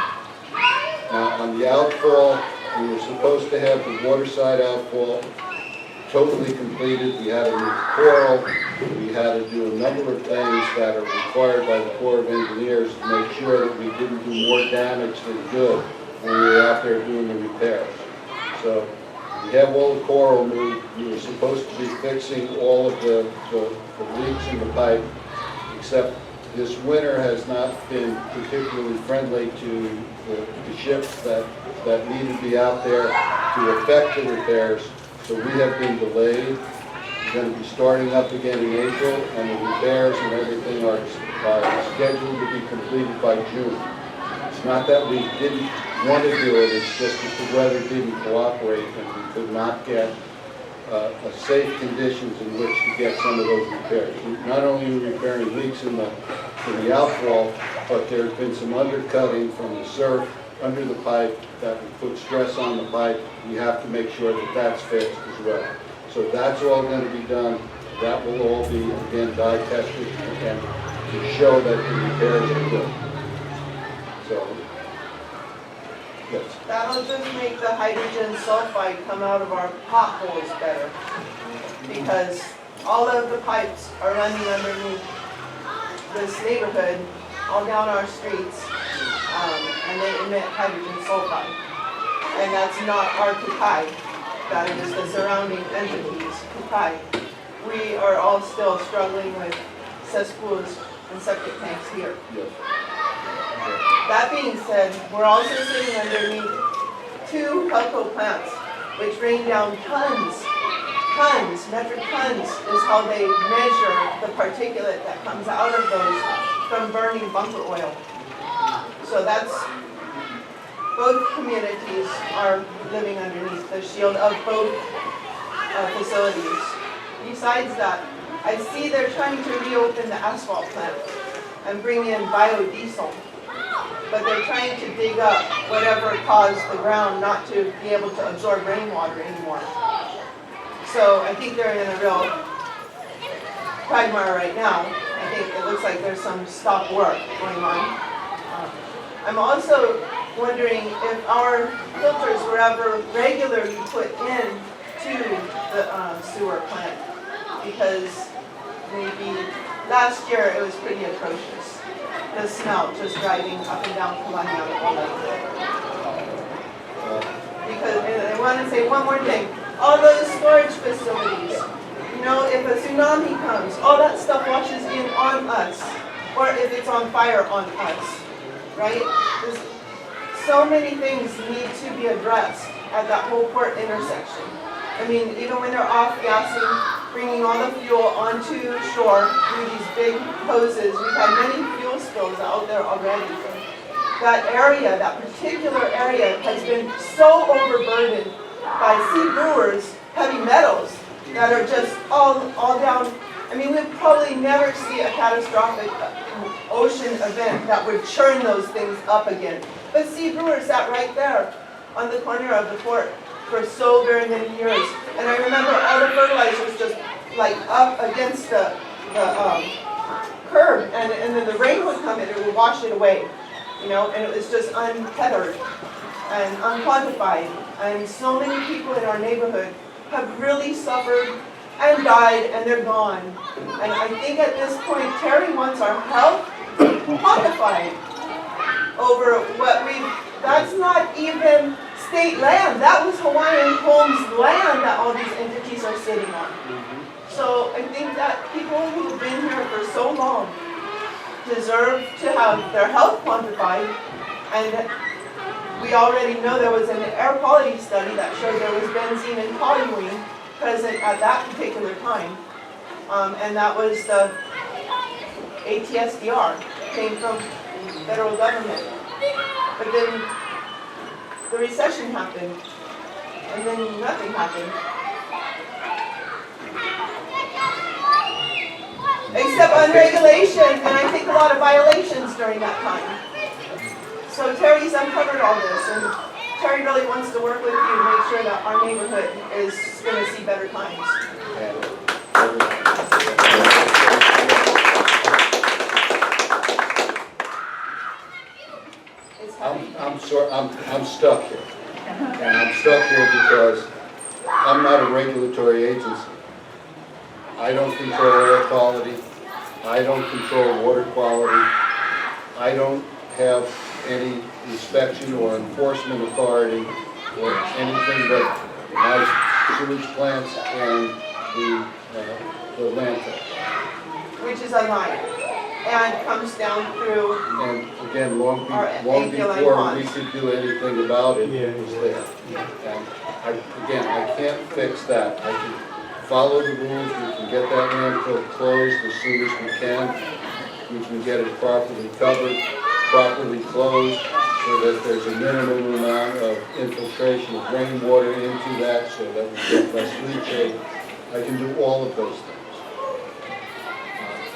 Now, on the outfall, we were supposed to have the waterside outfall totally completed. We had a new coral. We had to do a number of things that are required by the Corps of Engineers to make sure that we didn't do more damage than good when we were out there doing the repairs. So we have all the coral moved. We were supposed to be fixing all of the leaks in the pipe, except this winter has not been particularly friendly to the ships that need to be out there to effect the repairs. So we have been delayed. We're going to be starting up again in April, and the repairs and everything are scheduled to be completed by June. It's not that we didn't want to do it, it's just that the weather didn't cooperate and we could not get safe conditions in which to get some of those repairs. Not only are we repairing leaks in the outfall, but there's been some undercutting from the surf under the pipe that will put stress on the pipe. We have to make sure that that's fixed as well. So that's all going to be done. That will all be, again, dye tested and to show that the repairs are good. So, yes. That'll just make the hydrogen sulfide come out of our potholes better, because all of the pipes are running underneath this neighborhood, all down our streets, and they emit hydrogen sulfide. And that's not our Keaukaha, that is the surrounding entities, Keaukaha. We are all still struggling with cesspools and septic tanks here. Yes. That being said, we're also sitting underneath 2 cocoa plants, which rain down tons, metric tons is how they measure the particulate that comes out of those from burning bunker oil. So that's, both communities are living underneath the shield of both facilities. Besides that, I see they're trying to reopen the asphalt plant and bring in biodiesel. But they're trying to dig up whatever caused the ground not to be able to absorb rainwater anymore. So I think they're in a real quagmire right now. I think it looks like there's some stop work going on. I'm also wondering if our filters were ever regularly put in to the sewer plant, because maybe last year it was pretty atrocious. The smell just driving up and down Panaewa all day. Because, and I want to say one more thing, all those storage facilities, you know, if a tsunami comes, all that stuff washes in on us, or if it's on fire on us, right? There's so many things need to be addressed at that whole port intersection. I mean, even when they're off-gassing, bringing all the fuel onto shore through these big hoses, we've had many fuel spills out there already. That area, that particular area, has been so overburdened by sea brewers, heavy metals, that are just all down. I mean, we'd probably never see a catastrophic ocean event that would churn those things up again. But sea brewers sat right there on the corner of the port for so very many years. And I remember all the fertilizers just like up against the curb, and then the rain would come and it would wash it away, you know, and it was just untethered and unquantified. And so many people in our neighborhood have really suffered and died, and they're gone. And I think at this point, Terry wants our health quantified over what that's not even state land. That was Hawaiian Homes land that all these entities are sitting on. So I think that people who have been here for so long deserve to have their health quantified. And we already know there was an air quality study that showed there was benzene and toluene present at that particular time. And that was the ATSDR, came from federal government. But then the recession happened, and then nothing happened. Except unregulation, and I think a lot of violations during that time. So Terry's uncovered all this, and Terry really wants to work with you to make sure that our neighborhood is going to see better times. I'm stuck here. And I'm stuck here because I'm not a regulatory agency. I don't control air quality. I don't control water quality. I don't have any inspection or enforcement authority or anything but my sewage plants and the landfill. Which is a line, and comes down through, And again, long Or before alkaline we ponds. could do anything about it, it was there. And I can't fix that. I can follow the rules, we can get that landfill closed as soon as we can. We can get it properly covered, properly closed, so that there's a minimum amount of infiltration of rainwater into that, so that we get less leachate. I can do all of those things.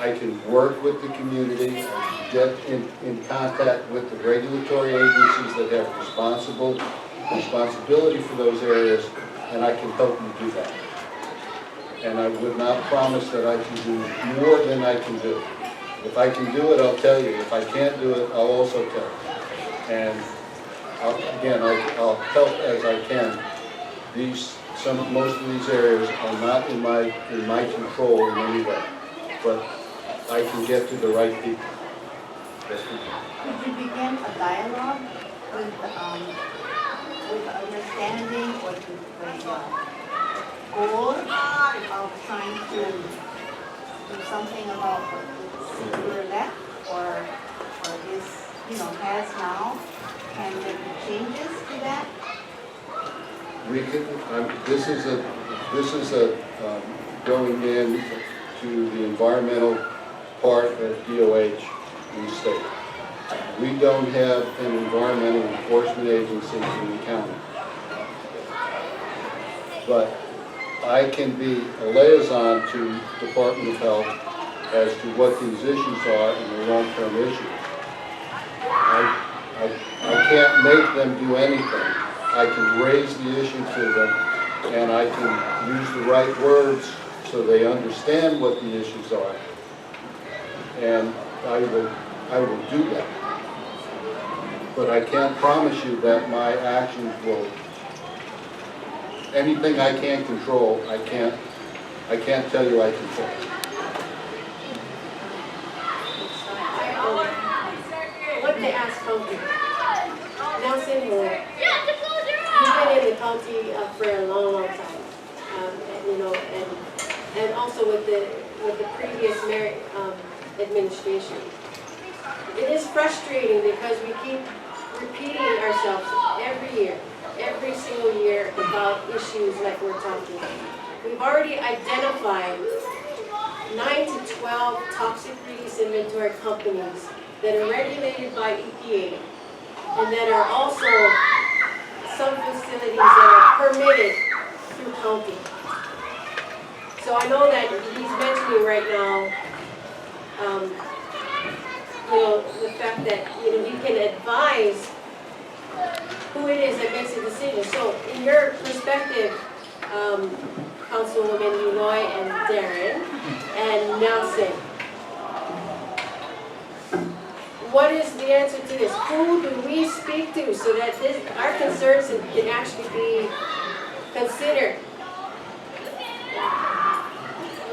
I can work with the community, I can get in contact with the regulatory agencies that have responsibility for those areas, and I can help you do that. And I would not promise that I can do more than I can do. If I can do it, I'll tell you. If I can't do it, I'll also tell you. And I'll help as I can. Most of these areas are not in my control in any way, but I can get to the right people. Yes, ma'am. Could you begin a dialogue with understanding or the goal of trying to do something about what we're left, or is, has now? Can there be changes to that? We can. This is a going in to the environmental part of DOH in the state. We don't have an environmental enforcement agency in the county. But I can be a liaison to Department of Health as to what these issues are and the long-term issues. I can't make them do anything. I can raise the issue to them, and I can use the right words so they understand what the issues are. And I will do that. But I can't promise you that my actions will, anything I can't control, I can't tell you I control. What they ask County. Nelson, you've been in the county for a long, long time. And also with the previous mayor administration. It is frustrating because we keep repeating ourselves every single year about issues like we're talking about. We've already identified 9 to 12 toxic release inventory companies that are regulated by EPA and that are also some facilities that are permitted through county. So I know that he's mentioning right now, the fact that, he can advise who it is that makes a decision. So in your perspective, Councilwoman Eloy and Darren and Nelson, what is the answer to this? Who do we speak to so that our concerns can actually be considered?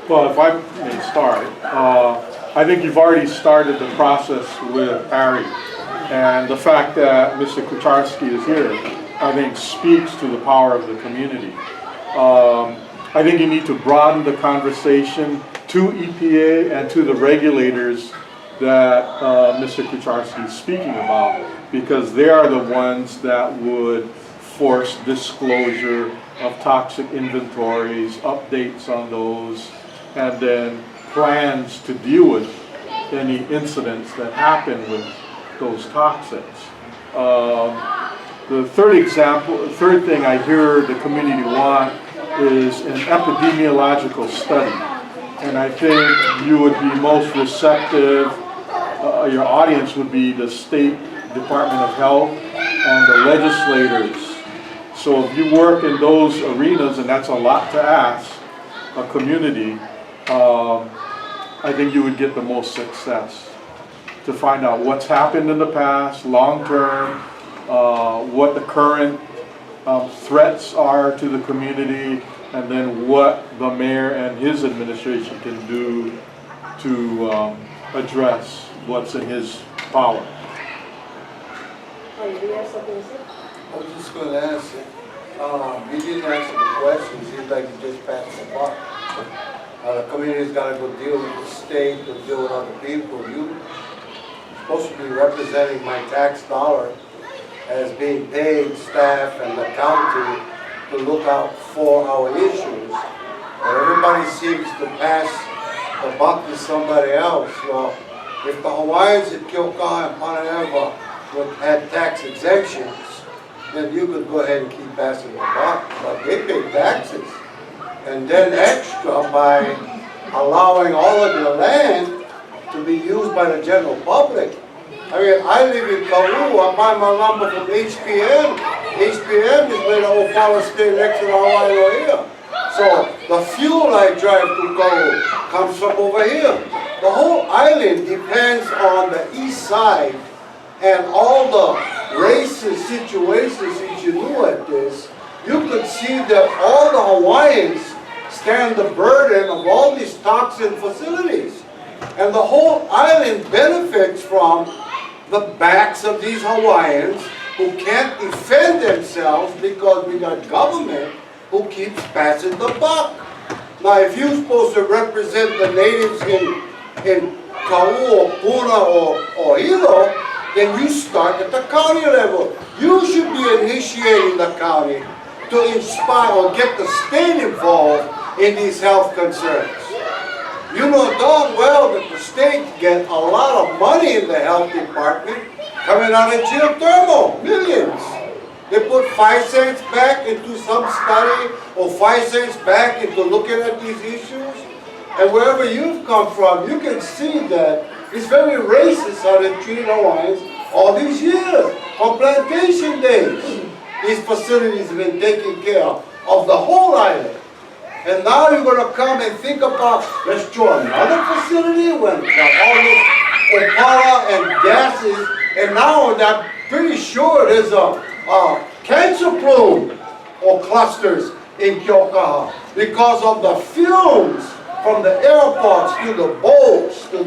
Well, if I may start, I think you've already started the process with Ari. And the fact that Mr. Kucharski is here, I think speaks to the power of the community. I think you need to broaden the conversation to EPA and to the regulators that Mr. Kucharski is speaking about, because they are the ones that would force disclosure of toxic inventories, updates on those, and then plans to deal with any incidents that happen with those toxins. The third thing I hear the community want is an epidemiological study. And I think you would be most receptive, your audience would be the State Department of Health and the legislators. So if you work in those arenas, and that's a lot to ask a community, I think you would get the most success to find out what's happened in the past, long term, what the current threats are to the community, and then what the mayor and his administration can do to address what's in his power. Oh, do you have something to say? I was just going to ask, you didn't answer the question, it seems like you just passed the buck. The community's got to go deal with the state, go deal with other people. You're supposed to be representing my tax dollar as being paid staff and the county to look out for our issues. But everybody seems to pass the buck to somebody else. Well, if the Hawaiians at Keaukaha and Panaewa had tax exemptions, then you could go ahead and keep passing the buck. But they pay taxes. And then extra by allowing all of their land to be used by the general public. I mean, I live in Kaulu, I buy my lumber from HPM. HPM is where the Opala State next to the Hawaii here. So the fuel I drive to Kaulu comes from over here. The whole island depends on the east side, and all the racist situations that you knew at this, you could see that all the Hawaiians stand the burden of all these toxin facilities. And the whole island benefits from the backs of these Hawaiians who can't defend themselves because we got government who keeps passing the buck. Now, if you're supposed to represent the natives in Kau or Puna or Hilo, then you start at the county level. You should be initiating the county to inspire or get the state involved in these health concerns. You know darn well that the state get a lot of money in the health department coming out of geothermal, millions. They put 5 cents back into some study or 5 cents back into looking at these issues. And wherever you've come from, you can see that it's very racist how they treat Hawaiians all these years, from plantation days. These facilities have been taking care of the whole island. And now you're going to come and think about, let's draw another facility when all this Opala and gases, and now I'm pretty sure there's a cancer plume or clusters in Keaukaha because of the fumes from the airports to the boats to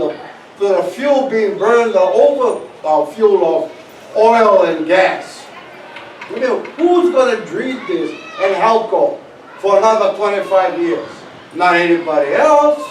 the fuel being burned, the fuel of oil and gas. You know, who's going to treat this and help go for another 25 years? Not anybody else.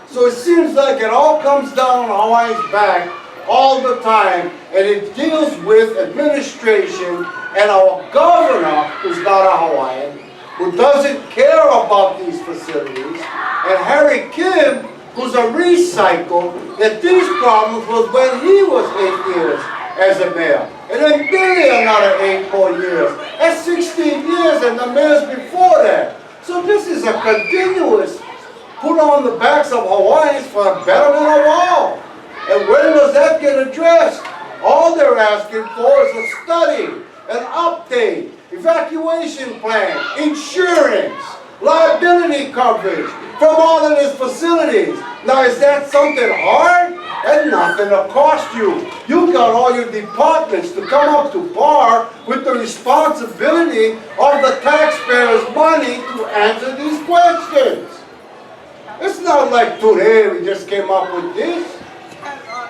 So it seems like it all comes down on Hawaii's back all the time, and it deals with administration and our governor, who's not a Hawaiian, who doesn't care about these facilities, and Harry Kim, who's a recycle, that these problems was when he was 8 years as a mayor. And then Billy another 8 more years. That's 16 years, and the mayors before that. So this is a continuous put on the backs of Hawaiians for a betterment of all. And when does that get addressed? All they're asking for is a study, an update, evacuation plan, insurance, liability coverage from all of these facilities. Now, is that something hard? That's nothing to cost you. You got all your departments to come up to par with the responsibility of the taxpayers' money to answer these questions. It's not like today we just came up with this.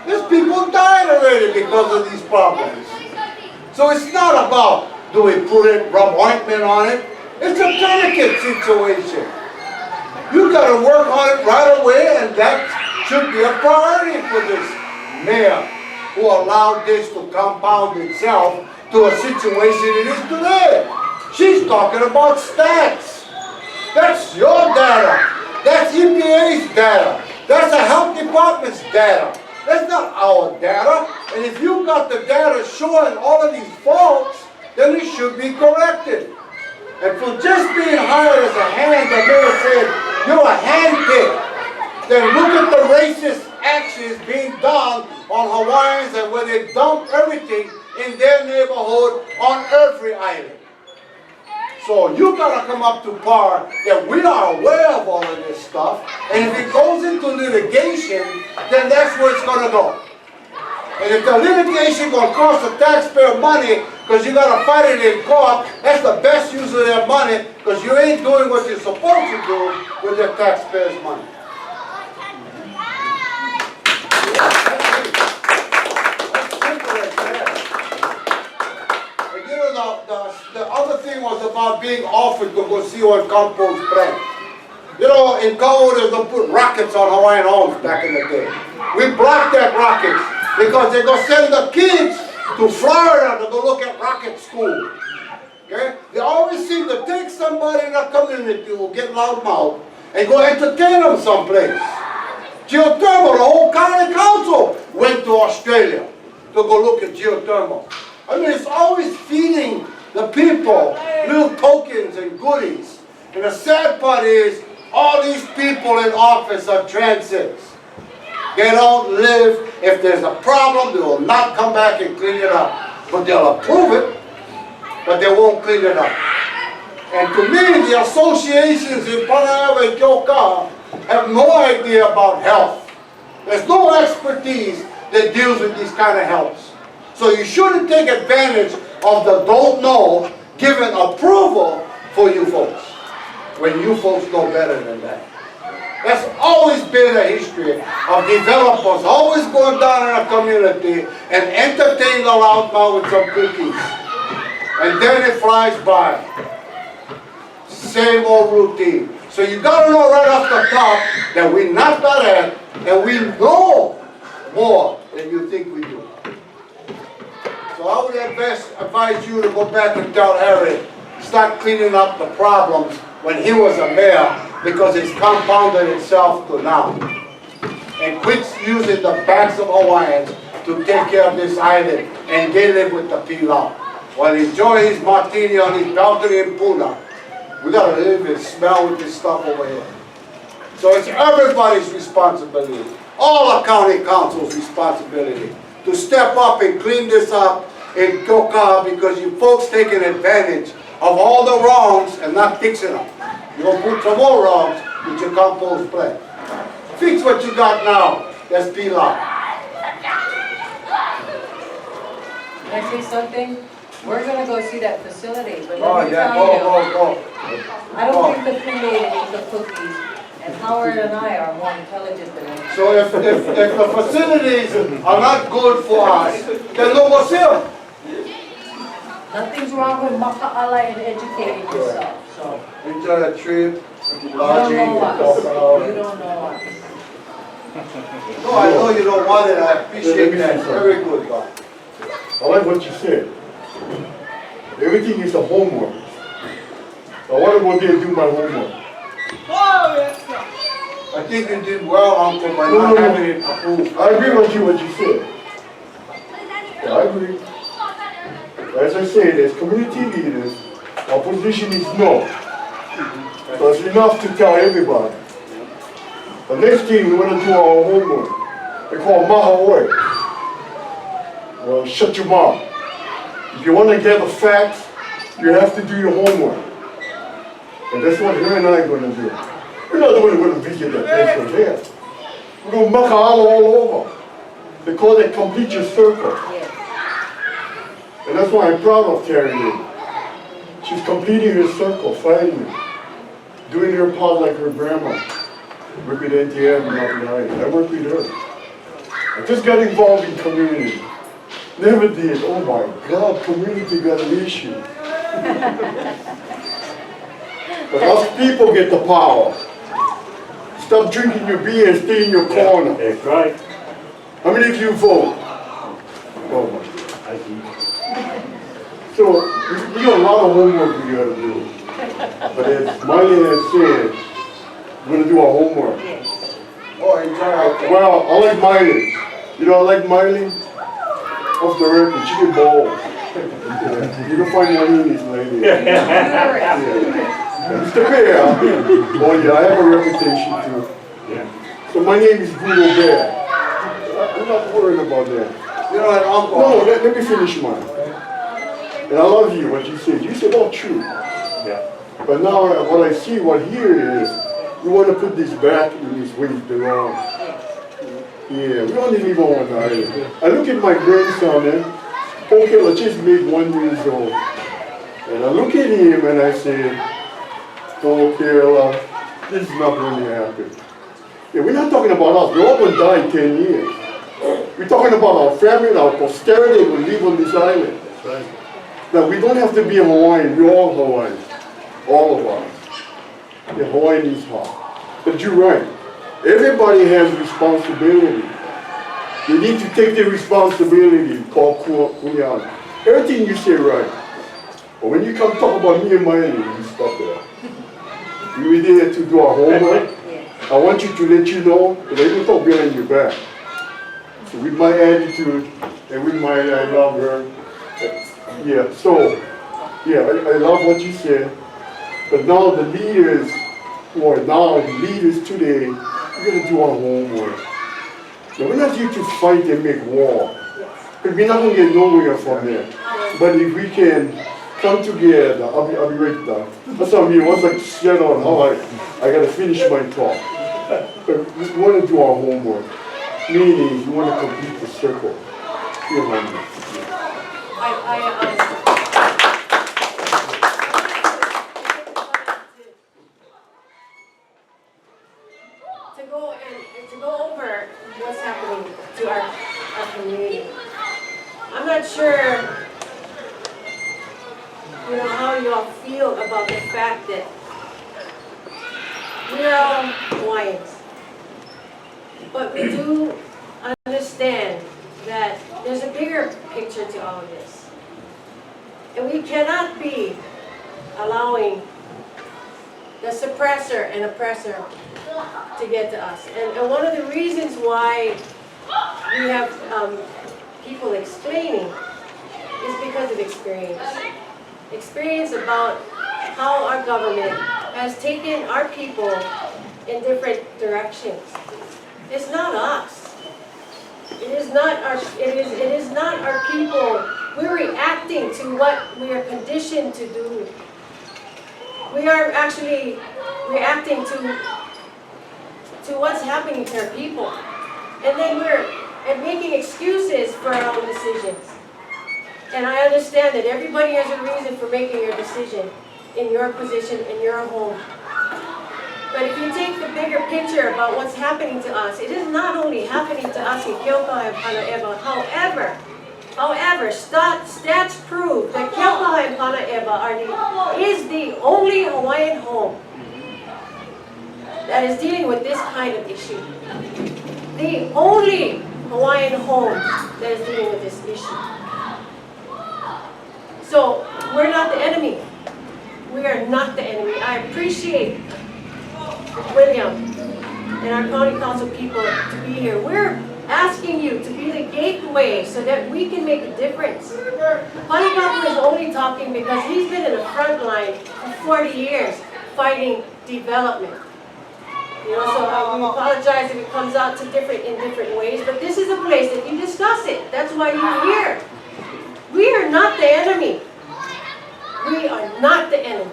These people died already because of these problems. So it's not about, do we rub ointment on it? It's a tourniquet situation. You got to work on it right away, and that should be a priority for this mayor who allowed this to compound itself to a situation it is today. She's talking about stats. That's your data. That's EPA's data. That's the health department's data. That's not our data. And if you got the data showing all of these faults, then it should be corrected. And for just being hired as a hand, the mayor said, you're a handpick. Then look at the racist actions being done on Hawaiians and where they dump everything in their neighborhood on every island. So you gotta come up to par that we are aware of all of this stuff, and if it goes into litigation, then that's where it's gonna go. And if the litigation gonna cost the taxpayer money, because you gotta fight it in court. That's the best use of their money, because you ain't doing what you're supposed to do with their taxpayers' money. The other thing was about being offered to go see one compost plant. You know, in Keaukaha, they put rockets on Hawaiian homes back in the day. We blocked that rockets because they're going to send the kids to Florida to go look at rocket school. Okay? They always seem to take somebody in the community who will get loudmouth and go entertain them someplace. Geothermal, the whole county council went to Australia to go look at geothermal. I mean, it's always feeding the people little tokens and goodies. And the sad part is, all these people in office are transits. They don't live. If there's a problem, they will not come back and clean it up. But they'll approve it, but they won't clean it up. And to me, the associations in Panaewa and Keaukaha have no idea about health. There's no expertise that deals with these kind of healths. So you shouldn't take advantage of the don't know, giving approval for you folks, when you folks know better than that. That's always been a history of developers always going down in a community and entertain the loudmouth with some cookies. And then it flies by. Same old routine. So you gotta know right off the top that we're not that and we know more than you think we do. So I would advise you to go back and tell Harry, start cleaning up the problems when he was a mayor, because it's compounded itself to now. And quit using the backs of Hawaiians to take care of this island, and they live with the pilau. While he enjoy his martini on his balcony in Puna, we gotta live and smell with this stuff over here. So it's everybody's responsibility, all the county council's responsibility, to step up and clean this up in Keaukaha, because you folks taking advantage of all the wrongs and not fixing them. You're going to put some more wrongs with your compost plant. Fix what you got now. That's pilau. Can I say something? We're gonna go see that facility, but Oh, let me yeah, tell you, go. I don't think the cremated eat the cookies, and Howard and I are more intelligent than them. So if the facilities are not good for us, then no go see them. Nothing's wrong with maka'ala and educating yourself, so. Enjoy the trip. You don't know us. You don't know us. No, I know you don't want it. I appreciate that. Very good, God. I like what you said. Everything is a homework. I want to go there and do my homework. I think you did well, Uncle, by not having it approved. I agree with you what you said. Yeah, I agree. As I said, as community leaders, our position is no. So it's enough to tell everybody. The next thing we want to do our homework. They call mahawai. Well, shut your mouth. If you want to get the facts, you have to do your homework. And that's what her and I are going to do. We're not going to visit that place over there. We're going to maka'ala all over. They call it complete your circle. And that's why I'm proud of Terry Lee. She's completing her circle, finally. Doing her part like her grandma. Work with NTM and not behind. I work with her. I just got involved in community. Never did. Oh my God, community got an issue. But us people get the power. Stop drinking your beer and stay in your corner. That's right. How many of you vote? Oh my God. So, we got a lot of homework we got to do. But as Miley has said, we're going to do our homework. Oh, enjoy. Well, I like Miley. You know, I like Miley. Off the record, chicken balls. You can find one in these ladies. Yeah. Mr. Bear. Oh yeah, I have a reputation too. Yeah. So my name is Guido Bear. I'm not worried about that. You know what, Uncle? No, let me finish mine. And I love you, what you said. You said all true. Yeah. But now what I see, what I hear is, you want to put this back in this way it belongs. Yeah, we only live on one island. I look at my grandson, okay, let's just make 1 year old. And I look at him and I say, okay, this is not going to happen. Yeah, we're not talking about us. We're all going to die in 10 years. We're talking about our family and our posterity who live on this island. That's right. Now, we don't have to be Hawaiian. We're all Hawaiian. All of us. Yeah, Hawaiian is hard. But you're right. Everybody has responsibility. They need to take their responsibility, called kuleana. Everything you say right. But when you come talk about me and my name, you stop there. We're there to do our homework. I want you to let you know that I don't talk behind your back. So with my attitude and with my I love her. Yeah, so, yeah, I love what you said. But now the leaders who are now the leaders today, we're going to do our homework. So we're not here to fight and make war. Because we're not going to get nowhere from there. But if we can come together, I'll be right back. That's what I mean, once I shut on how I got to finish my talk. But we want to do our homework. Meaning, we want to complete the circle. Your homework. To go over what's happening to our community. I'm not sure, how you all feel about the fact that we're all Hawaiians. But we do understand that there's a bigger picture to all of this. And we cannot be allowing the suppressor and oppressor to get to us. And one of the reasons why we have people explaining is because of experience. Experience about how our government has taken our people in different directions. It's not us. It is not our people. We're reacting to what we are conditioned to do. We are actually reacting to what's happening to our people. And then we're making excuses for our own decisions. And I understand that everybody has a reason for making your decision in your position, in your home. But if you take the bigger picture about what's happening to us, it is not only happening to us in Keaukaha and Panaewa. However, stats prove that Keaukaha and Panaewa is the only Hawaiian home that is dealing with this kind of issue. The only Hawaiian home that is dealing with this issue. So, we're not the enemy. We are not the enemy. I appreciate William and our county council people to be here. We're asking you to be the gateway so that we can make a difference. Keaukaha is only talking because he's been in the front line for 40 years fighting development. So we apologize if it comes out to in different ways, but this is a place that you discuss it. That's why you're here. We are not the enemy. We are not the enemy.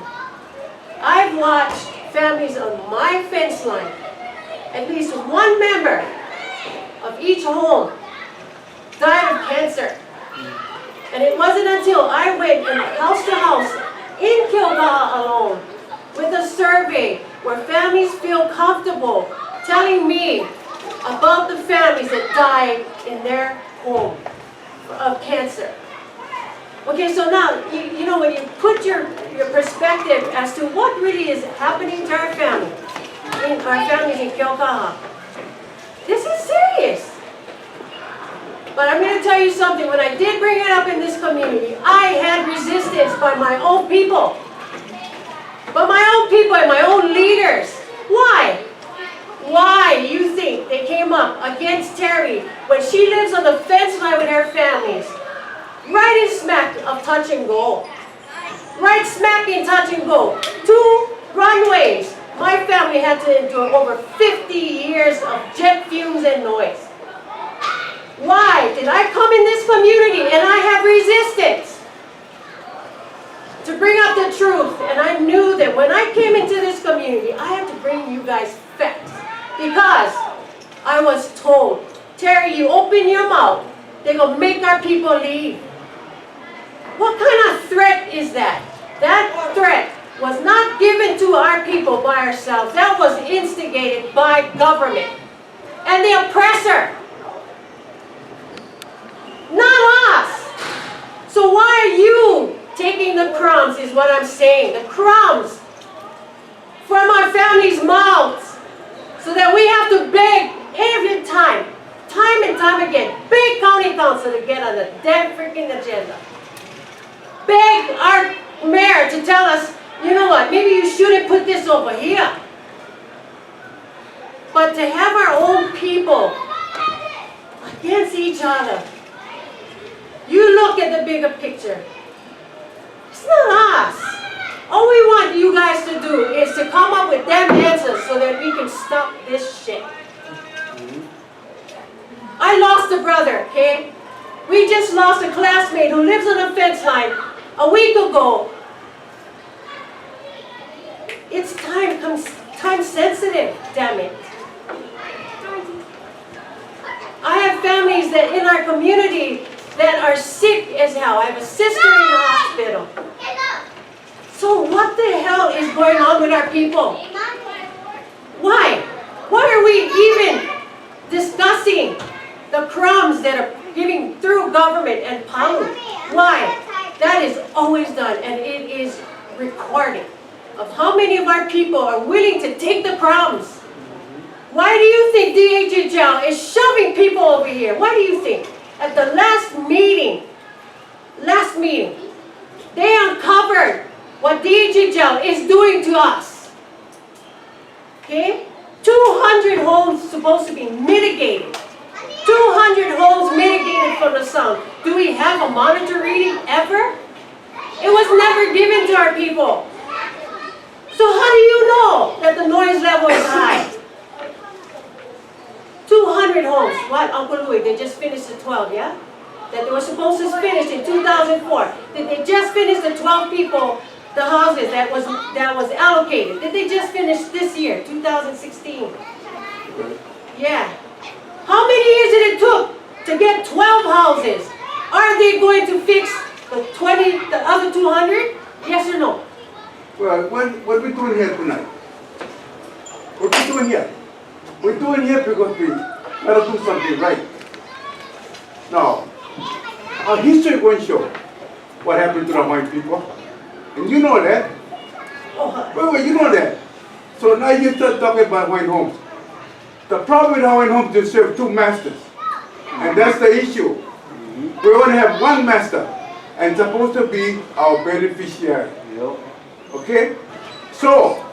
I've watched families on my fence line, at least one member of each home died of cancer. And it wasn't until I went house to house in Keaukaha alone with a survey where families feel comfortable telling me about the families that died in their home of cancer. Okay, so now, when you put your perspective as to what really is happening to our families in Keaukaha, this is serious. But I'm going to tell you something. When I did bring it up in this community, I had resistance by my own people. But my own people and my own leaders. Why? Why do you think they came up against Terry when she lives on the fence line with her families? Right in smack of touch and go. Right smack in touch and go. 2 runways. My family had to endure over 50 years of jet fumes and noise. Why did I come in this community and I have resistance to bring up the truth? And I knew that when I came into this community, I had to bring you guys facts. Because I was told, Terry, you open your mouth, they're going to make our people leave. What kind of threat is that? That threat was not given to our people by ourselves. That was instigated by government and the oppressor. Not us. So why are you taking the crumbs is what I'm saying. The crumbs from our families' mouths so that we have to beg every time and time again, beg county council to get on the damn freaking agenda. Beg our mayor to tell us, you know what, maybe you shouldn't put this over here. But to have our own people against each other, you look at the bigger picture. It's not us. All we want you guys to do is to come up with damn answers so that we can stop this shit. I lost a brother, okay? We just lost a classmate who lives on a fence line a week ago. It's time sensitive, damn it. I have families that in our community that are sick as hell. I have a sister in the hospital. So what the hell is going on with our people? Why? Why are we even discussing the crumbs that are giving through government and power? Why? That is always done, and it is recorded of how many of our people are willing to take the crumbs. Why do you think DHHL is shoving people over here? Why do you think? At the last meeting, they uncovered what DHHL is doing to us. Okay? 200 homes supposed to be mitigated. 200 homes mitigated from the sun. Do we have a monitor reading ever? It was never given to our people. So how do you know that the noise level is high? 200 homes. What, Uncle Louis? They just finished the 12, yeah? That they were supposed to finish in 2004. Did they just finish the 12 people, the houses that was allocated? Did they just finish this year, 2016? Yeah. How many years did it took to get 12 houses? Are they going to fix the other 200? Yes or no? Well, what we doing here tonight? What we doing here? We're doing here because we gotta do something right. Now, our history won't show what happened to the white people. And you know that. Wait, you know that. So now you start talking about white homes. The problem with white homes is serve two masters. And that's the issue. We only have one master, and it's supposed to be our beneficiary. Okay? So,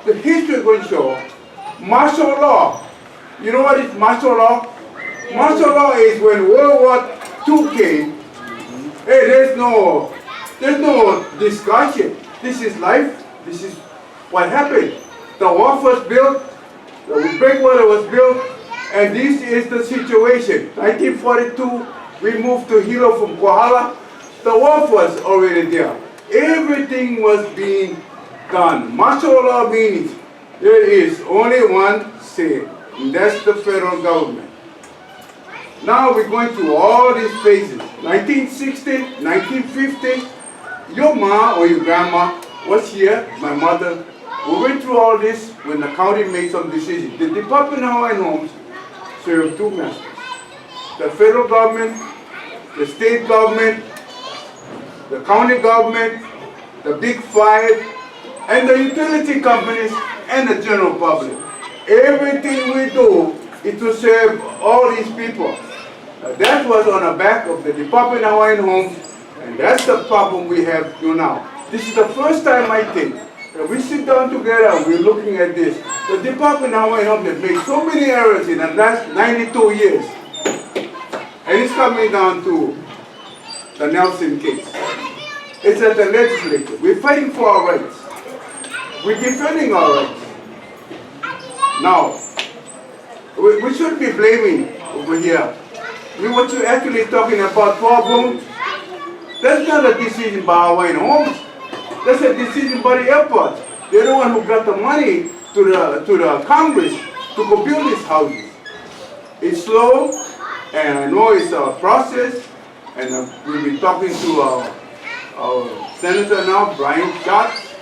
the history will show martial law. You know what is martial law? Martial law is when World War II came. Hey, there's no discussion. This is life. This is what happened. The wharf was built. The breakwater was built. And this is the situation. 1942, we moved to Hilo from Kohala. The wharf was already there. Everything was being done. Martial law means there is only one say, and that's the federal government. Now we're going through all these phases. 1960, 1950, your mom or your grandma was here, my mother. We went through all this when the county made some decisions. The Department of Hawaiian Homes served two masters. The federal government, the state government, the county government, the big five, and the utility companies, and the general public. Everything we do is to serve all these people. That was on the back of the Department of Hawaiian Homes, and that's the problem we have now. This is the first time, I think, that we sit down together and we're looking at this. The Department of Hawaiian Homes has made so many errors in the last 92 years. And it's coming down to the Nelson case. It's at the legislature. We're fighting for our rights. We're defending our rights. Now, we shouldn't be blaming over here. What you're actually talking about, 12 homes, that's not a decision by Hawaiian Homes. That's a decision by the airport. They're the one who got the money to the Congress to go build these houses. It's slow, and I know it's a process, and we've been talking to our senator now, Brian Schatz,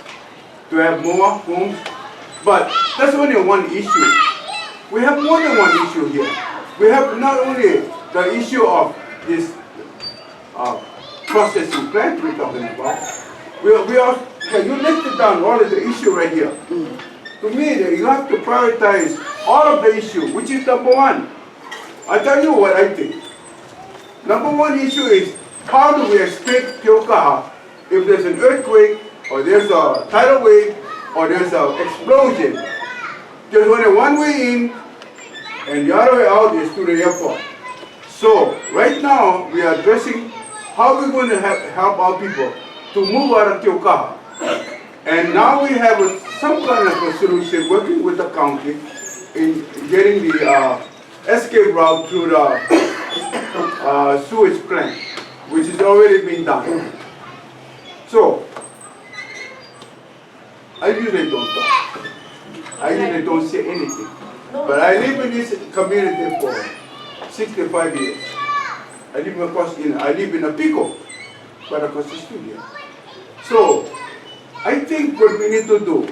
to have more homes. But that's only one issue. We have more than one issue here. We have not only the issue of this processing plant we're talking about. We are, you listed down all of the issue right here. To me, you have to prioritize all of the issue, which is number one. I'll tell you what I think. Number one issue is, how do we escape Keaukaha if there's an earthquake, or there's a tidal wave, or there's an explosion? There's only one way in, and the other way out is through the airport. So, right now, we are addressing how we're going to help our people to move out of Keaukaha. And now we have some kind of a solution, working with the county in getting the escape route through the sewage plant, which has already been done. So, I usually don't talk. I usually don't say anything. But I live in this community for 65 years. I live in a Pico, right across the street here. So, I think what we need to do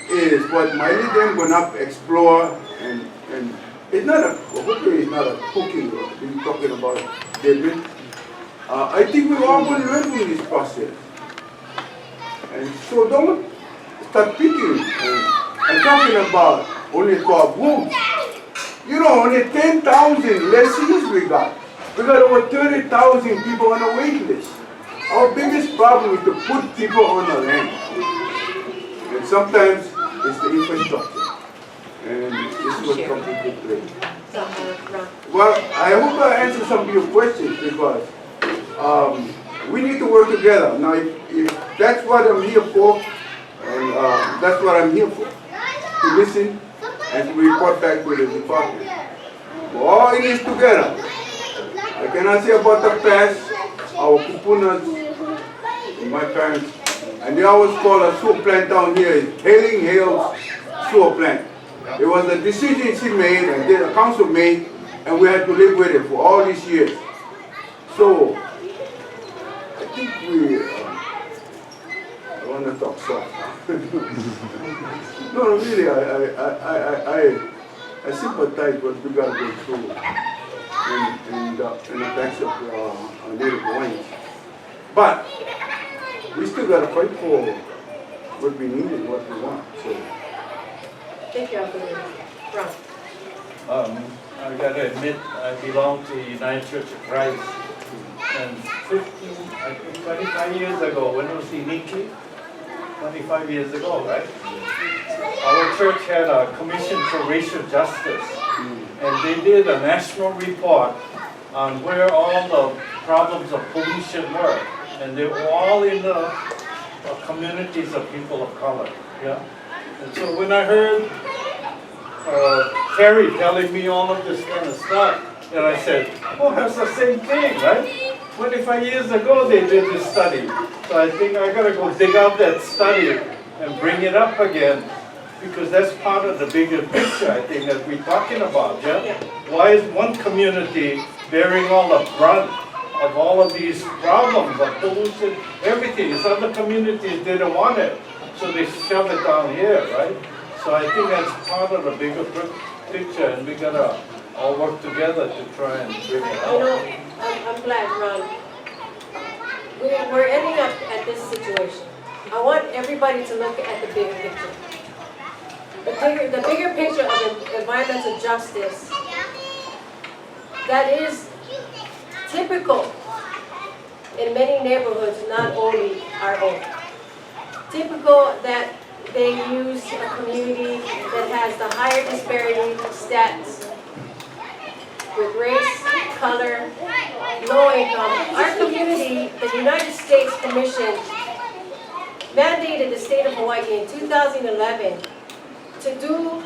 is what my leader going to explore, and it's not a, hopefully it's not a cooking, we're talking about David. I think we all going to learn from this process. And so don't start picking and talking about only 12 homes. You know, only 10,000 lessees we got. We got over 30,000 people on the wait list. Our biggest problem is to put people on the land. And sometimes it's the infrastructure. And this is what comes into play. Well, I hope I answered some of your questions, because we need to work together. Now, if that's what I'm here for, and that's what I'm here for, to listen and to report back to the department. We're all in this together. I cannot say about the past, our pupunas, my parents, and they always call a sewer plant down here Hailing Hills Sewer Plant. It was a decision she made, and the council made, and we had to live with it for all these years. So, I think I want to talk soft. No, really, I sympathize what we got to go through in the backs of our native Hawaiians. But we still got to fight for what we need and what we want. So. Thank you, Ron. I gotta admit, I belong to the United Church of Christ. And 25 years ago, when it was Iniki, 25 years ago, right? Our church had a commission for racial justice. And they did a national report on where all the problems of pollution were. And they were all in the communities of people of color. Yeah? And so when I heard Carrie telling me all of this kind of stuff, and I said, oh, that's the same thing, right? 25 years ago they did this study. So I think I gotta go dig out that study and bring it up again, because that's part of the bigger picture, I think, that we're talking about, yeah? Why is one community bearing all the brunt of all of these problems of pollution, everything? These other communities didn't want it, so they shove it down here, right? So I think that's part of the bigger picture, and we gotta all work together to try and bring it out. You know, I'm glad, Ron. We're ending up at this situation. I want everybody to look at the bigger picture. The bigger picture of environmental justice that is typical in many neighborhoods, not only our own. Typical that they use a community that has the higher disparity stats with race, color, low income. Our community, the United States Commission, mandated the state of Hawaii in 2011 to do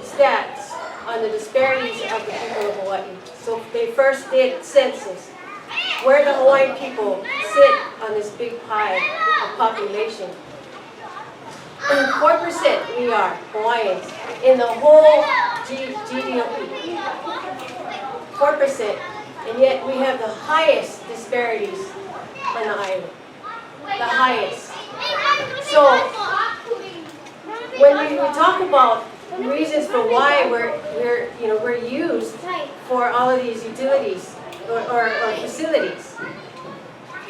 stats on the disparities of the people of Hawaii. So they first did census, where the Hawaiian people sit on this big pie of population. 4% we are Hawaiians in the whole GDP. 4%, and yet we have the highest disparities on the island, the highest. So when we talk about reasons for why we're used for all of these utilities or facilities,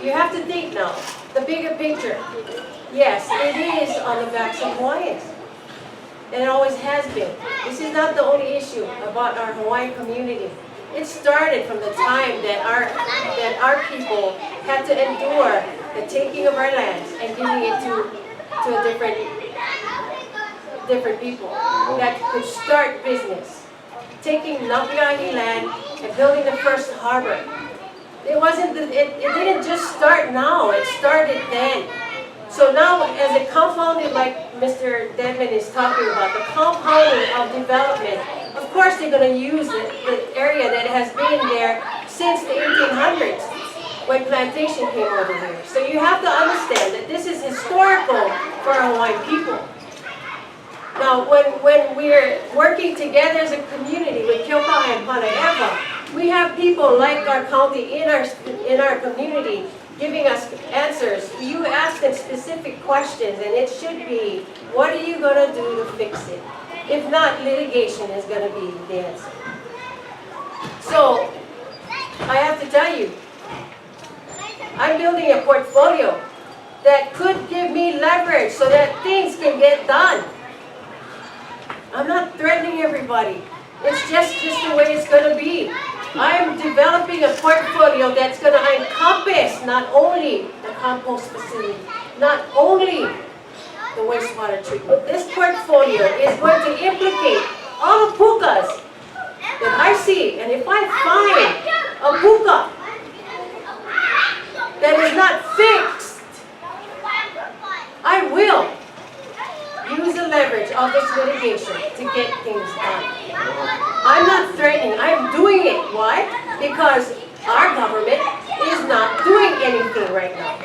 you have to think now, the bigger picture. Yes, it is on the backs of Hawaiians. And it always has been. This is not the only issue about our Hawaiian community. It started from the time that our people had to endure the taking of our lands and giving it to a different people that could start business. Taking Napiahi land and building the first harbor. It didn't just start now, it started then. So now, as it compounded, like Mr. Dedman is talking about, the compounding of development, of course they're going to use the area that has been there since the 1800s, when plantation came over here. So you have to understand that this is historical for our Hawaiian people. Now, when we're working together as a community with Keaukaha and Panaewa, we have people like our county in our community giving us answers. You ask them specific questions, and it should be, what are you going to do to fix it? If not, litigation is going to be the answer. So, I have to tell you, I'm building a portfolio that could give me leverage so that things can get done. I'm not threatening everybody. It's just the way it's going to be. I'm developing a portfolio that's going to encompass not only the compost facility, not only the wastewater treatment. This portfolio is going to implicate all the pukas that I see. And if I find a puka that is not fixed, I will use the leverage of this litigation to get things done. I'm not threatening, I'm doing it. Why? Because our government is not doing anything right now.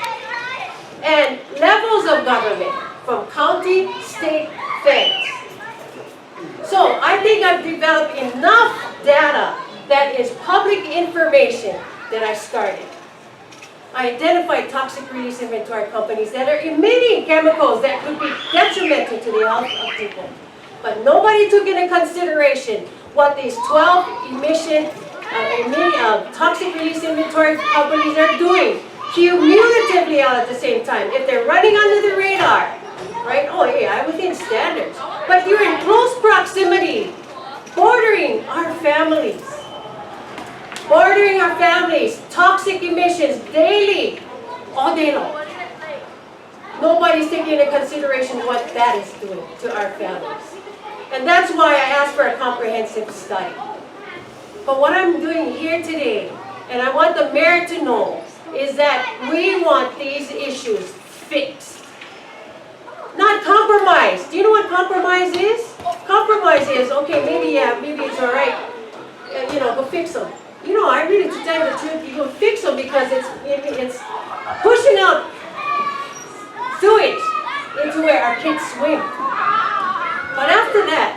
And levels of government, from county, state, feds. So I think I've developed enough data that is public information that I started. I identified toxic release inventory companies that are emitting chemicals that could be detrimental to the health of people. But nobody took into consideration what these 12 toxic release inventory companies are doing cumulatively all at the same time. If they're running under the radar, right? Oh yeah, within standards. But you're in close proximity, bordering our families. Bordering our families, toxic emissions daily, all day long. Nobody's taking into consideration what that is doing to our families. And that's why I asked for a comprehensive study. But what I'm doing here today, and I want the mayor to know, is that we want these issues fixed. Not compromised. Do you know what compromise is? Compromise is, okay, maybe it's all right, go fix them. You know, I really, to tell you the truth, you go fix them because it's pushing out sewage into where our kids swim. But after that,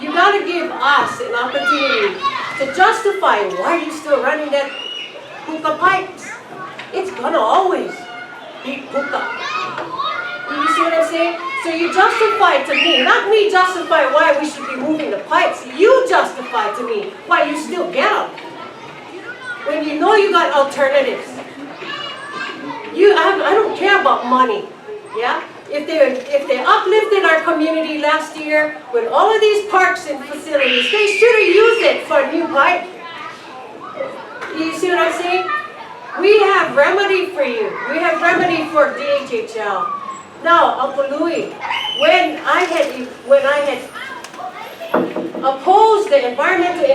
you got to give us an opportunity to justify why you're still running that hookah pipes. It's gonna always be hookah. You see what I'm saying? So you justify to me, not me justify why we should be moving the pipes. You justify to me why you still get them. When you know you got alternatives. I don't care about money. Yeah? If they uplifted our community last year with all of these parks and facilities, they should have used it for a new pipe. You see what I'm saying? We have remedy for you. We have remedy for DHHL. Now, Uncle Louie, when I had opposed the environmental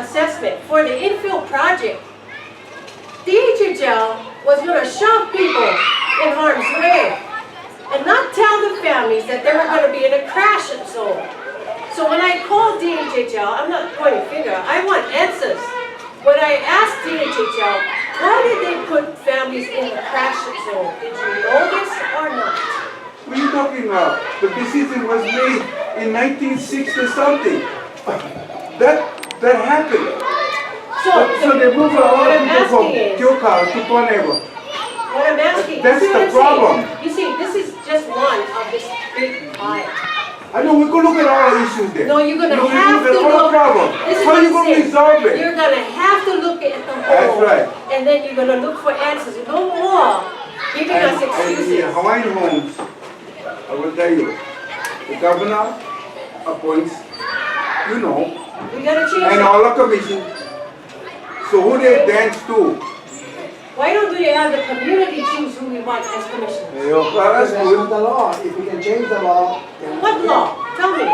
assessment for the infill project, DHHL was going to shove people in harm's way and not tell the families that they were going to be in a crash zone. So when I called DHHL, I'm not pointing finger, I want answers. When I asked DHHL, why did they put families in the crash zone? Did you know this or not? What are you talking about? The decision was made in 1960 something. That happened. So they moved a lot of people from Keaukaha to Panaewa. What I'm asking, you That's see what the I'm saying? problem. You see, this is just one of this big pie. I know, we could look at all the issues there. No, you're gonna We have to look at all the look. problems. This is How what are you I'm gonna saying. resolve it? You're gonna have to look at the That's whole. right. And then you're gonna look for answers. No more giving us And the excuses. Hawaiian homes, I will tell you, the governor appoints, you know, We gotta change and it. all the commission. So who they dance to? Why don't we have the community choose who we want as commissioners? Well, that's That's good. not the law. If we can change the law, then. What law? Tell me.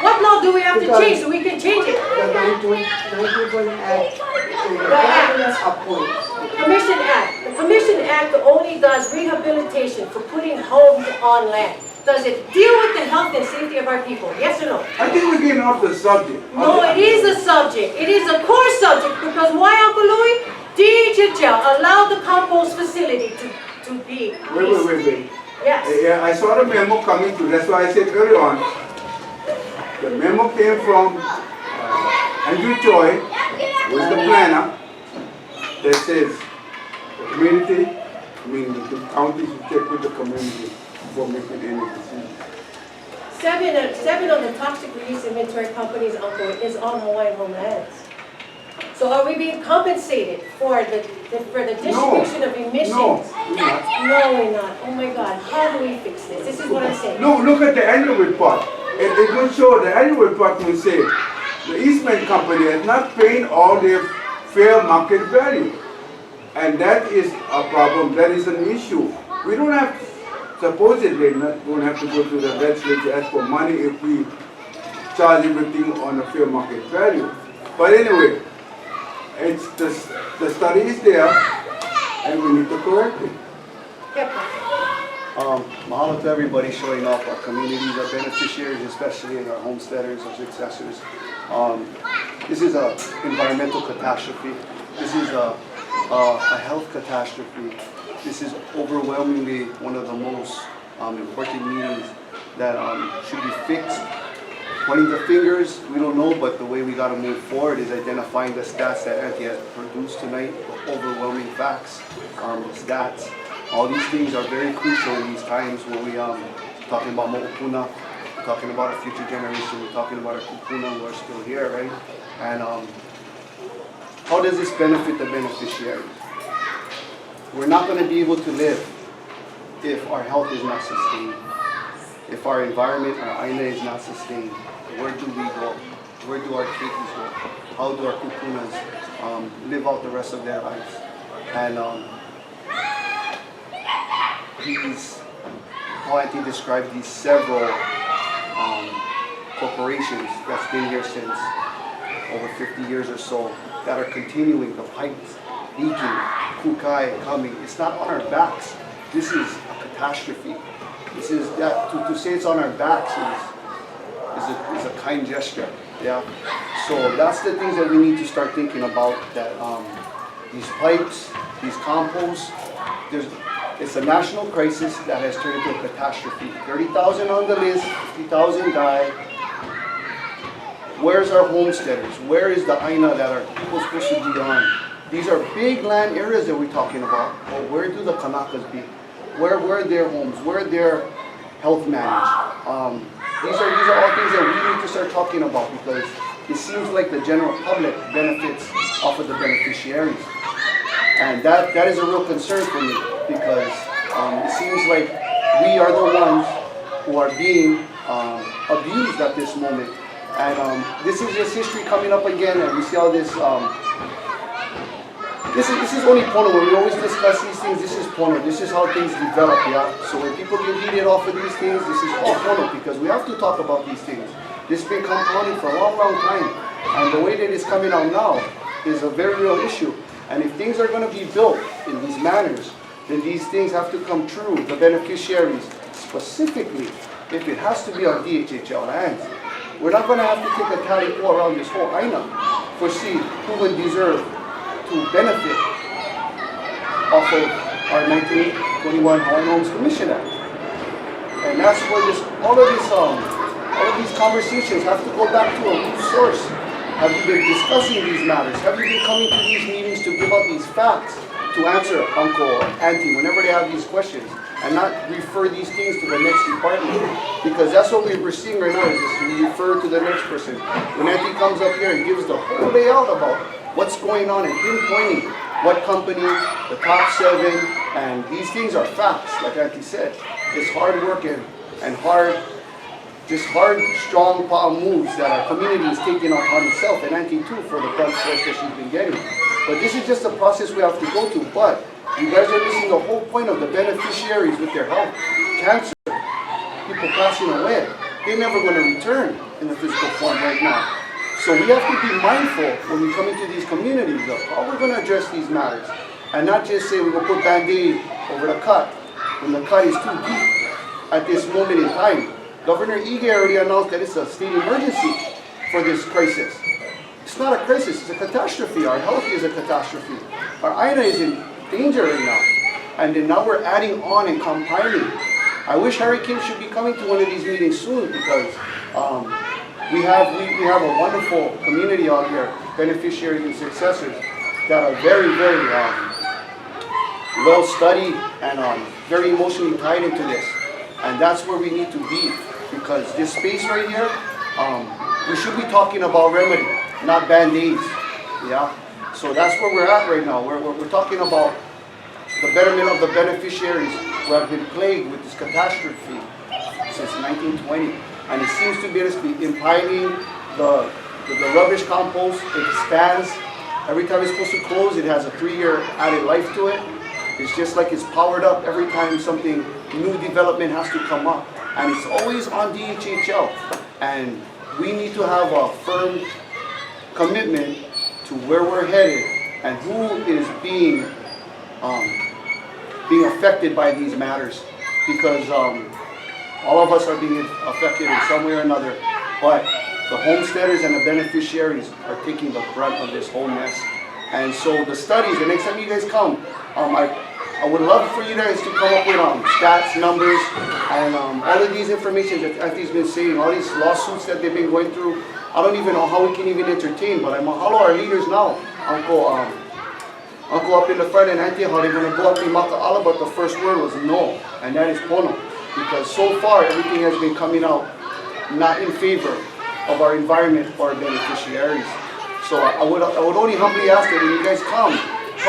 What law do we have to Because- change so we can change it? The 1920 Act, so the The act. government appoints. Commission Act. The Commission Act only does rehabilitation for putting homes on land. Does it deal with the health and safety of our people? Yes or no? I think we're getting off the subject. No, it is a subject. It is a core subject because why, Uncle Louis? DHHL allowed the compost facility to be leased. Wait. Yes. Yeah, I saw the memo coming through. That's why I said earlier on. The memo came from Andrew Choi, who is the planner, that says the community, I mean the county should check with the community before making any decision. Seven of the toxic release inventory companies, Uncle, is on Hawaiian homelands. So are we being compensated for the distribution of emissions? No, we're not. No, we're not. Oh my God, how do we fix this? This is what I'm saying. No, look at the annual report. It will show, the annual report will say, the Eastman Company has not paid all their fair market value. And that is a problem, that is an issue. We don't have, supposedly not going to have to go to the legislature to ask for money if we charge everything on a fair market value. But anyway, it's the study is there and we need to correct it. Mahalo to everybody showing up. Our communities are beneficiaries, especially in our homesteaders, our successors. This is an environmental catastrophe. This is a health catastrophe. This is overwhelmingly one of the most important meetings that should be fixed. Pointing the fingers, we don't know, but the way we got to move forward is identifying the stats that Auntie has produced tonight, the overwhelming facts, the stats. All these things are very crucial in these times when we talking about mo'opuna, we're talking about our future generation, we're talking about our kupuna who are still here, right? And how does this benefit the beneficiaries? We're not going to be able to live if our health is not sustained, if our environment, our aina is not sustained. Where do we go? Where do our keikis go? How do our kupunas live out the rest of their lives? And how Auntie described these several corporations that's been here since over 50 years or so that are continuing the pipes, leaking, kukai coming. It's not on our backs. This is a catastrophe. This is that to say it's on our backs is a kind gesture. Yeah. So that's the things that we need to start thinking about. That these pipes, these composts, it's a national crisis that has turned into a catastrophe. 30,000 on the list, 50,000 died. Where's our homesteaders? Where is the aina that our people supposed to be on? These are big land areas that we're talking about. But where do the Kanakas be? Where are their homes? Where are their health managed? These are all things that we need to start talking about because it seems like the general public benefits off of the beneficiaries. And that is a real concern for me because it seems like we are the ones who are being abused at this moment. And this is just history coming up again, and we see all this. This is only Pono. When we always discuss these things, this is Pono. This is how things develop, yeah? So when people get heated off of these things, this is all Pono because we have to talk about these things. This has been compounding for a long, long time. And the way that it's coming out now is a very real issue. And if things are going to be built in these manners, then these things have to come true. The beneficiaries, specifically, if it has to be on DHHL lands, we're not going to have to take a tally go around this whole aina for see who would deserve to benefit off of our 1921 Hawaiian Homes Commission Act. And that's where all of these conversations have to go back to a root source. Have you been discussing these matters? Have you been coming to these meetings to give out these facts? to answer uncle or auntie whenever they have these questions, and not refer these things to the next department, because that's what we're seeing right now, is just we refer to the next person. When auntie comes up here and gives the whole layout about what's going on and pinpointing what company, the top 7, and these things are facts, like auntie said. It's hard work and hard, strong moves that our community is taking upon itself, and auntie too, for the brunt force that she's been getting. But this is just a process we have to go through. But you guys are missing the whole point of the beneficiaries with their health. Cancer, people passing away, they're never going to return in the physical form right now. So we have to be mindful when we come into these communities of how we're going to address these matters. And not just say we're going to put Band-Aid over the cut when the cut is too deep at this moment in time. Governor Ige already announced that it's a state emergency for this crisis. It's not a crisis, it's a catastrophe. Our health is a catastrophe. Our INA is in danger right now. And then now we're adding on and compiling. I wish Harry Kim should be coming to one of these meetings soon, because we have a wonderful community out here, beneficiaries and successors, that are very, very well studied and very emotionally tied into this. And that's where we need to be, because this space right here, we should be talking about remedy, not Band-Aids. Yeah? So that's where we're at right now. We're talking about the betterment of the beneficiaries who have been plagued with this catastrophe since 1920. And it seems to be impiling the rubbish compost. It expands. Every time it's supposed to close, it has a 3-year added life to it. It's just like it's powered up every time something new development has to come up. And it's always on DHHL. And we need to have a firm commitment to where we're headed and who is being affected by these matters. Because all of us are being affected in some way or another. But the homesteaders and the beneficiaries are taking the brunt of this whole mess. And so the studies, the next time you guys come, I would love for you guys to come up with stats, numbers, and all of these information that Auntie's been saying, all these lawsuits that they've been going through. I don't even know how we can even entertain, but I mahalo our leaders now. Uncle up in the front and Auntie, how they're going to go up in Maka'ala, but the first word was no, and that is pono. Because so far, everything has been coming out not in favor of our environment or our beneficiaries. So I would only humbly ask that when you guys come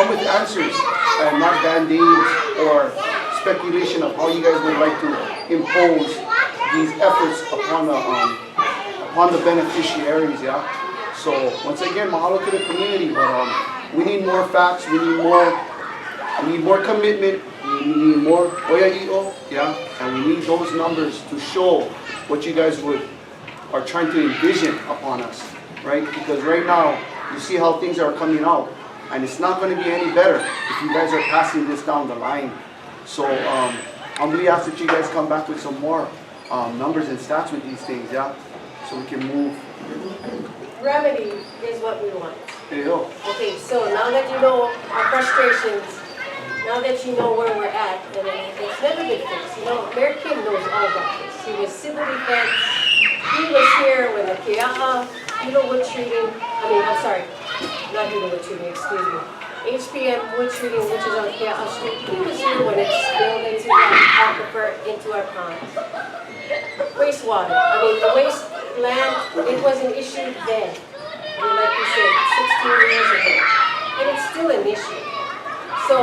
with answers and not Band-Aids or speculation of how you guys would like to impose these efforts upon the beneficiaries, yeah? So once again, mahalo to the community, but we need more facts, we need more commitment, we need more oya'i'o, yeah? And we need those numbers to show what you guys are trying to envision upon us, right? Because right now, you see how things are coming out, and it's not going to be any better if you guys are passing this down the line. So humbly ask that you guys come back with some more numbers and stats with these things, yeah? So we can move. Remedy is what we want. There you go. Okay, so now that you know our frustrations, now that you know where we're at, and it's never been fixed. You know, Mayor Kim knows all about this. He was civil defense. He was here when the Keaukaha, wood treating, I'm sorry, not wood treating, excuse me. HPM wood treating, which is on Keaukaha Street. He was here when it spilled into our aquifer, into our ponds. Wastewater, the waste land, it was an issue then. Like you said, 16 years ago. And it's still an issue. So,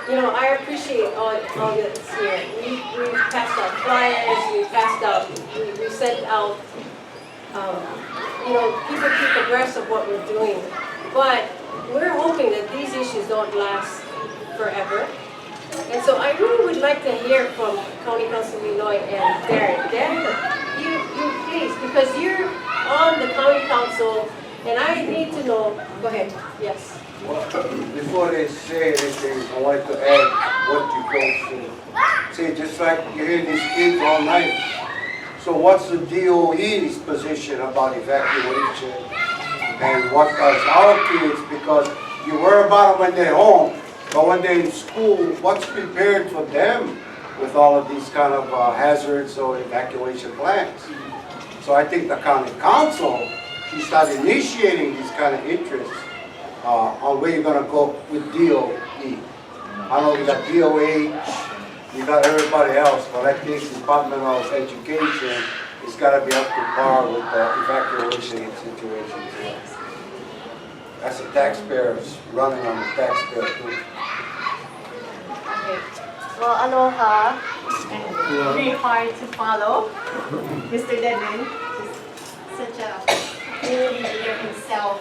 I appreciate all that's here. We passed out flyers, we sent out, people keep abreast of what we're doing. But we're hoping that these issues don't last forever. And so I really would like to hear from County Councilor Lloyd and Darren. Darren, you please, because you're on the County Council, and I need to know, go ahead, yes. Well, before they say anything, I like to add what you folks say, just like you hear these kids all night. So what's the DOE's position about evacuation? And what does our kids, because you worry about them when they're home, but when they're in school, what's prepared for them with all of these kind of hazards or evacuation plans? So I think the county council should start initiating these kind of interests on where you're gonna go with DOE. I know you got DOH, you got everybody else, but I think Department of Education has gotta be up to par with the evacuation situations. That's the taxpayers running on the taxpayer too. Okay. Well, aloha, and very hard to follow. Mr. Denman, such a community leader himself.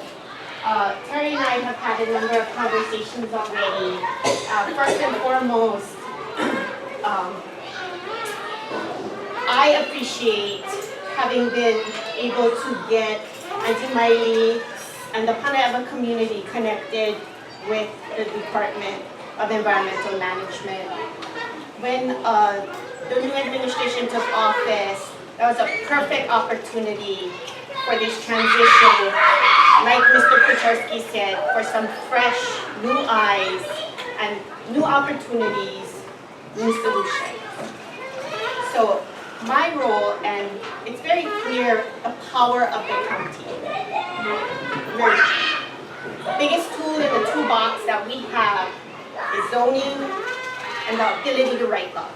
Terry and I have had a number of conversations already. First and foremost, I appreciate having been able to get Auntie Miley and the Panaewa community connected with the Department of Environmental Management. When the new administration took office, that was a perfect opportunity for this transition, like Mr. Kucharski said, for some fresh, new eyes and new opportunities, new solutions. So my role, and it's very clear the power of the county. Very biggest tool in the toolbox that we have is zoning and the ability to write laws.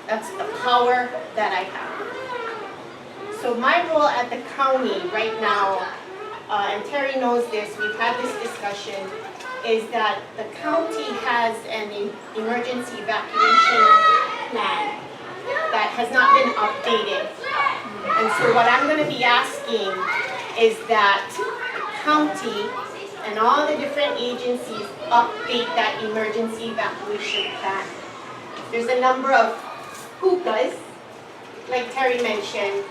That's the power that I have. So my role at the county right now, and Terry knows this, we've had this discussion, is that the county has an emergency evacuation plan that has not been updated. And so what I'm going to be asking is that the county and all the different agencies update that emergency evacuation plan. There's a number of hookahs, like Terry mentioned.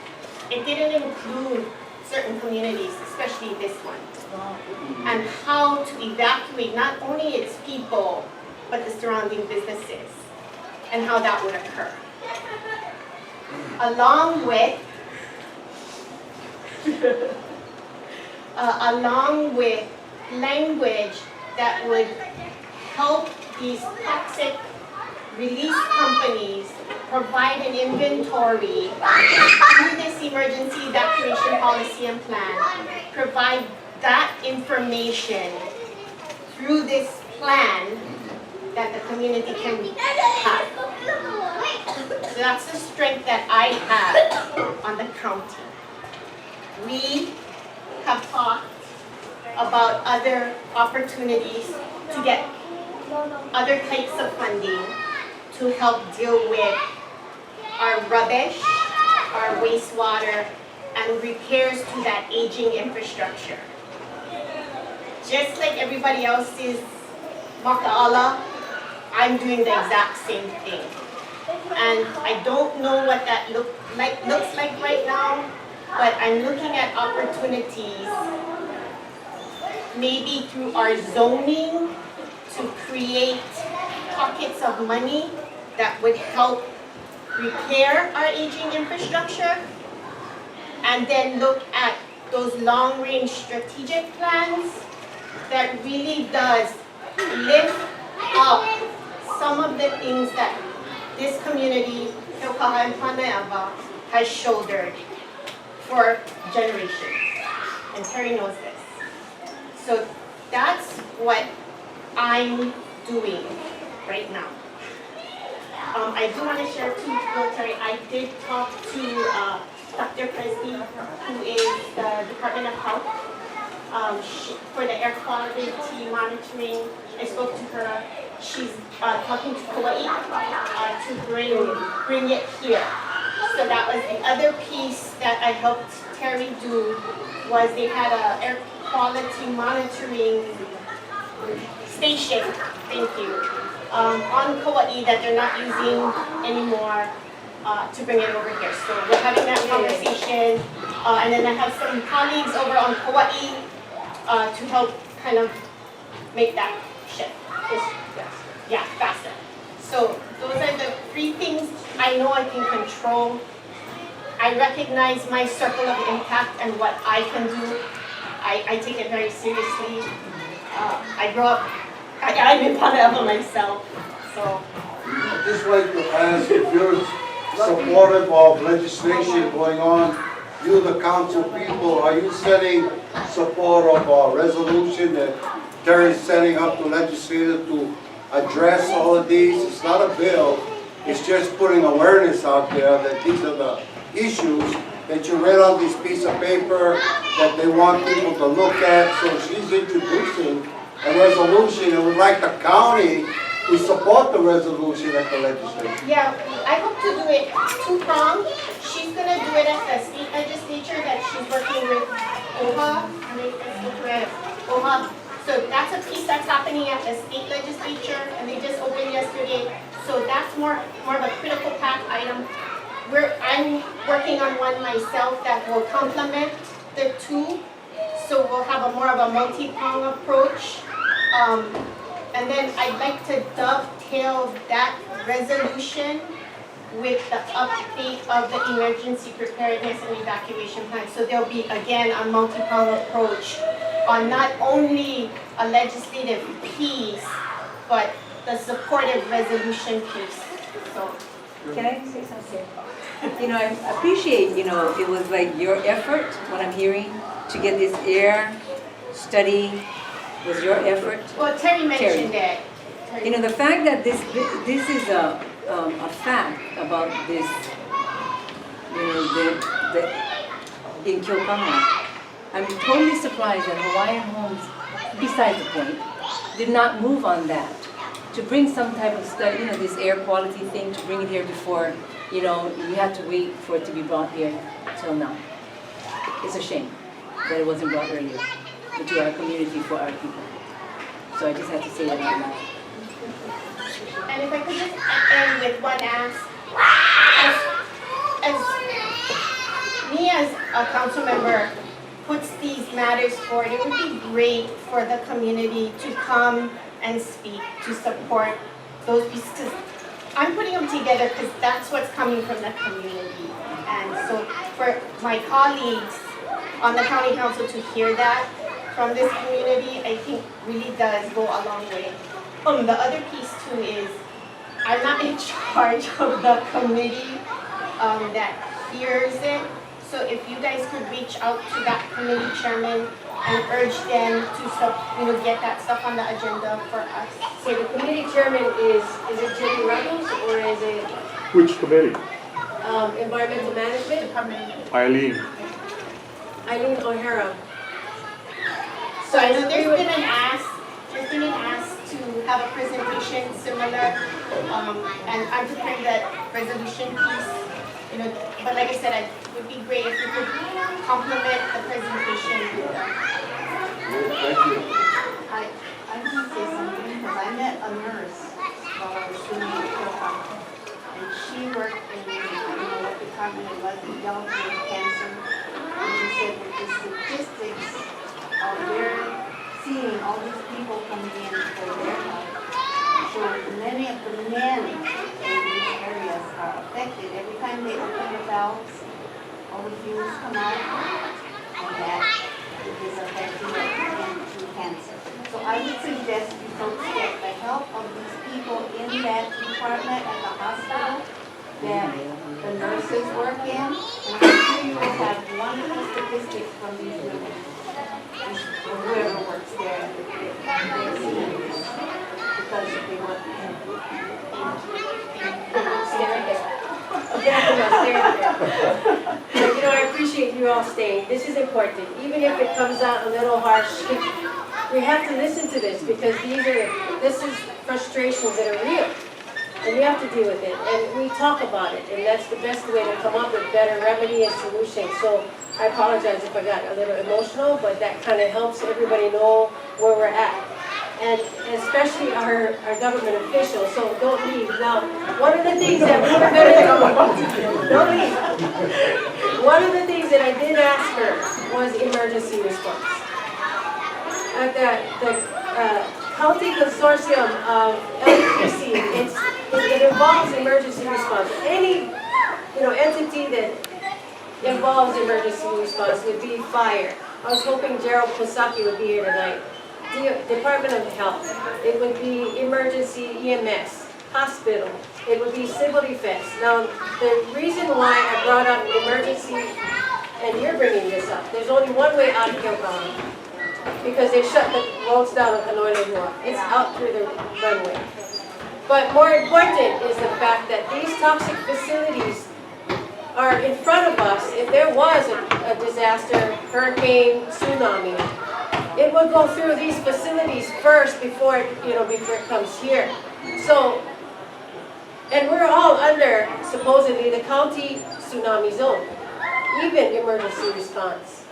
It didn't include certain communities, especially this one, and how to evacuate not only its people, but the surrounding businesses, and how that would occur. Along with language that would help these toxic release companies provide an inventory through this emergency evacuation policy and plan, provide that information through this plan that the community can have. So that's the strength that I have on the county. We have talked about other opportunities to get other types of funding to help deal with our rubbish, our wastewater, and repairs to that aging infrastructure. Just like everybody else is maka'ala, I'm doing the exact same thing. And I don't know what that looks like right now, but I'm looking at opportunities, maybe through our zoning, to create pockets of money that would help repair our aging infrastructure, and then look at those long-range strategic plans that really does lift up some of the things that this community, Keaukaha and Panaewa, has shouldered for generations. And Terry knows this. So that's what I'm doing right now. I do want to share too, Terry, I did talk to Dr. Presby, who is the Department of Health, for the air quality monitoring. I spoke to her. She's talking to Kauai to bring it here. So that was the other piece that I helped Terry do, was they had an air quality monitoring station, thank you, on Kauai that they're not using anymore, to bring it over here. So we're having that conversation, and then I have some colleagues over on Kauai to help kind of make that shift. Yeah, faster. So those are the three things I know I can control. I recognize my circle of impact and what I can do. I take it very seriously. I grew up, I'm in Panaewa myself, so. I'd just like to ask if you're supportive of legislation going on, you the council people, are you setting support of a resolution that Terry's setting up the legislature to address all of these. It's not a bill, it's just putting awareness out there that these are the issues that you read on this piece of paper that they want people to look at. So she's introducing a resolution and would like the county to support the resolution at the legislature. Yeah, I hope to do it two-pronged. She's gonna do it at the state legislature that she's working with OHA. OHA. So that's a piece that's happening at the state legislature, and they just opened yesterday. So that's more of a critical path item. I'm working on one myself that will complement the two. So we'll have more of a multi-pronged approach. And then I'd like to dovetail that resolution with the update of the emergency preparedness and evacuation plan. So there'll be, again, a multi-pronged approach on not only a legislative piece, but the supportive resolution piece. So, can I say something? You know, I appreciate, you know, it was like your effort, what I'm hearing, to get this air study was your effort. Well, Terry mentioned that. You know, the fact that this is a fact about this, you know, in Keaukaha. I'm totally surprised that Hawaiian Homes, besides the point, did not move on that. To bring some type of study, you know, this air quality thing, to bring it here before, you know, we had to wait for it to be brought here till now. It's a shame that it wasn't brought earlier into our community for our people. So I just have to say that out loud. And if I could just end with one ask, as me as a council member puts these matters forward, it would be great for the community to come and speak, to support those pieces. I'm putting them together because that's what's coming from the community. And so for my colleagues on the county council to hear that from this community, I think really does go a long way. The other piece too is, I'm not in charge of the committee that hears it. So if you guys could reach out to that committee chairman and urge them to get that stuff on the agenda for us. So the committee chairman is it Jenny Ruggles or is it Which committee? Environmental Management? Eileen. Eileen O'Hara. So I know there's been an ask to have a presentation similar, and I'm preparing that resolution piece. You know, but like I said, it would be great if you could complement the presentation with that. Thank you. I want to say something because I met a nurse while I was doing the program, and she worked in, I don't know what department it was, in dealt with cancer, and she said that the statistics of their seeing all these people coming in for their health. So many of the men in these areas are affected. Every time they open the valves, all the fumes come out, and that is affecting them through cancer. So I would suggest you folks get the help of these people in that department at the hospital that the nurses work in, and I'm sure you will have wonderful statistics from these women. Whoever works there, they're seeing this because they want to You know, I appreciate you all staying. This is important. Even if it comes out a little harsh, we have to listen to this because this is frustrations that are real. And we have to deal with it. And we talk about it. And that's the best way to come up with better remedy and solutions. So I apologize if I got a little emotional, but that kind of helps everybody know where we're at. And especially our government officials, so don't leave. Now, one of the things that we were going to don't leave. One of the things that I did ask her was emergency response. At the County Consortium of LPC, it involves emergency response. Any entity that involves emergency response would be fire. I was hoping Gerald Kosaki would be here tonight. Department of Health. It would be emergency EMS, hospital. It would be civil defense. Now, the reason why I brought up emergency and you're bringing this up, there's only one way out of Keaukaha, because they shut the roads down on Panaewa. It's out through the runway. But more important is the fact that these toxic facilities are in front of us. If there was a disaster, hurricane, tsunami, it would go through these facilities first before it comes here. So, and we're all under supposedly the county tsunami zone, even emergency response.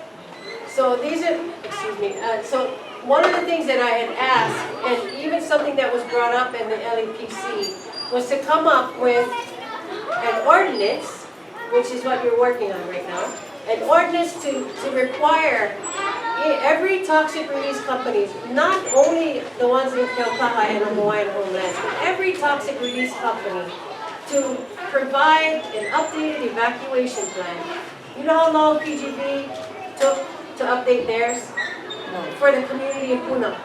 So these are, excuse me, so one of the things that I had asked, and even something that was brought up in the LEPC, was to come up with an ordinance, which is what you're working on right now, an ordinance to require every toxic release companies, not only the ones in Keaukaha and the Hawaiian homelands, but every toxic release company to provide an updated evacuation plan. You know how long PGV took to update theirs? For the community of Puna.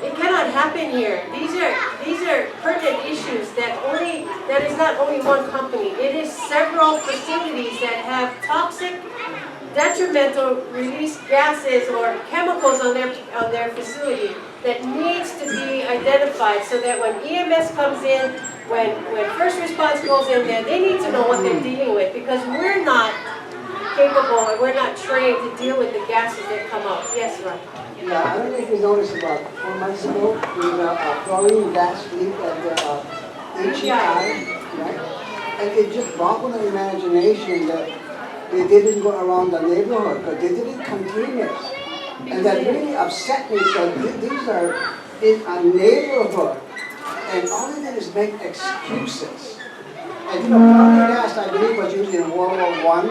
It cannot happen here. These are pertinent issues that is not only one company. It is several facilities that have toxic, detrimental release gases or chemicals on their facility that needs to be identified so that when EMS comes in, when first response goes in there, they need to know what they're dealing with, because we're not capable and we're not trained to deal with the gases that come out. Yes, Ron? Yeah, I don't know if you noticed about 4 months ago, there was a chlorine gas leak at the HEI, right? And it just boggled the imagination that they didn't go around the neighborhood, because they didn't contain it. And that really upset me, because these are in a neighborhood, and all they did is make excuses. And chlorine gas, I believe, was used in World War I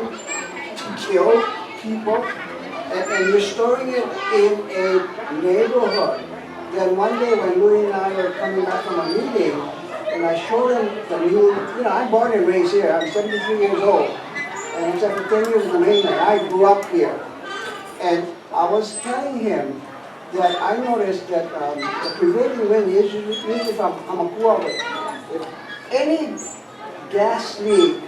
to kill people. And you're storing it in a neighborhood. Then one day when Louis and I were coming back from a meeting, and I showed him the new, I'm born and raised here, I'm 73 years old. And I said for 10 years in the mainland, I grew up here. And I was telling him that I noticed that the prevailing wind is usually from Hamakua. If any gas leak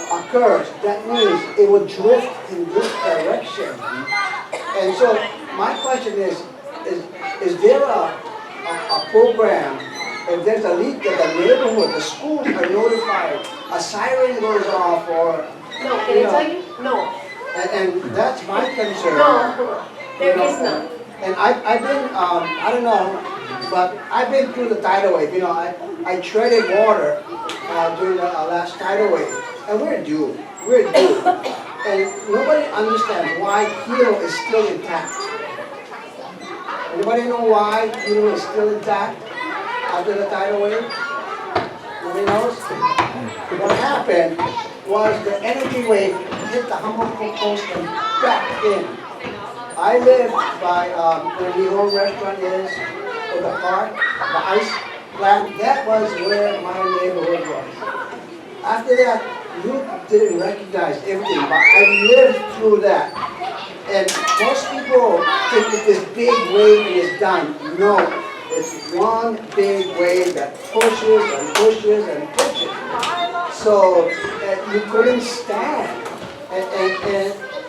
occurs, that means it will drift in this direction. And so my question is there a program, if there's a leak in the neighborhood, the schools are notified, a siren goes off, or... No, can I tell you? No. And that's my concern. No, there is none. And I've been, I don't know, but I've been through the tidal wave. I treaded water during the last tidal wave. And we're due. And nobody understands why Keaukaha is still intact. Anybody know why Keaukaha is still intact after the tidal wave? Nobody knows? What happened was the energy wave hit the Humboldt Coast and back in. I live by where the old restaurant is, or the park, the ice plant. That was where my neighborhood was. After that, you didn't recognize everything, but I lived through that. And most people think that this big wave is done. No, it's one big wave that pushes and pushes and pushes. So you couldn't stand.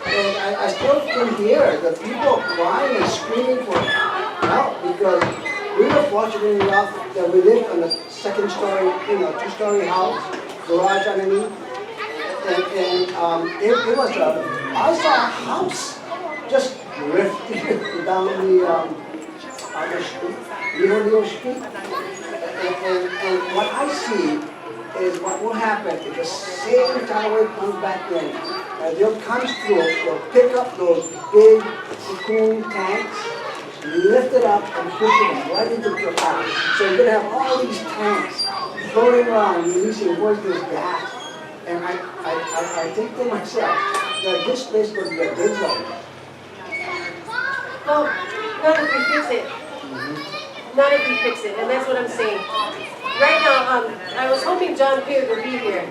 And I still can hear the people crying and screaming for help, because we were fortunate enough that we lived on the second story, two-story house, garage underneath. And it was I saw a house just drifting down the other street, Leo Street. And what I see is what will happen if the same tidal wave comes back in. They'll come through, they'll pick up those big cocoon tanks, lift it up and push it right into your house. So you're going to have all these tanks floating around, releasing poisonous gas. And I think to myself that this place could be a dead zone. Well, not if we fix it. Not if we fix it, and that's what I'm saying. Right now, I was hoping John Peer would be here.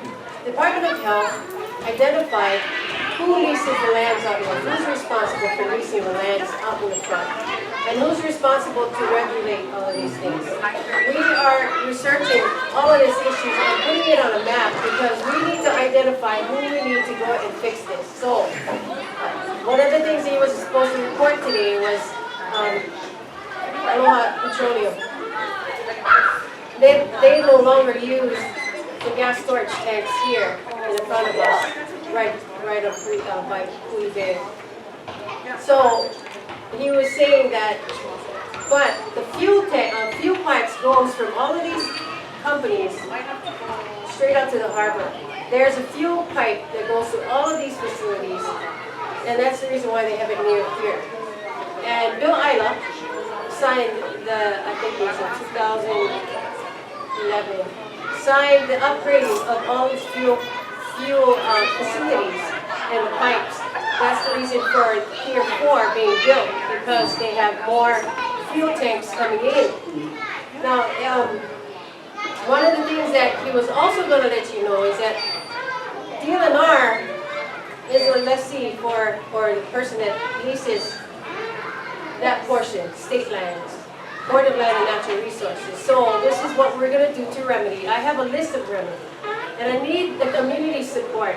Department of Health identified who leases the lands out there, who's responsible for leasing the lands out in the front. And who's responsible to regulate all of these things? We are researching all of these issues and putting it on a map because we need to identify who we need to go and fix this. So, one of the things he was supposed to report today was Aloha Petroleum. They no longer use the gas storage tanks here in the front of us, right up by Puli Bay. So he was saying that, but the fuel pipes goes from all of these companies straight out to the harbor. There's a fuel pipe that goes to all of these facilities, and that's the reason why they have it near here. And Bill Isla signed I think it was in 2011, signed the upgrading of all these fuel facilities and the pipes. That's the reason for Pier 4 being built, because they have more fuel tanks coming in. Now, one of the things that he was also going to let you know is that DLNR is a lessee for the person that leases that portion, state lands, Board of Land and Natural Resources. So this is what we're going to do to remedy. I have a list of remedies, and I need the community support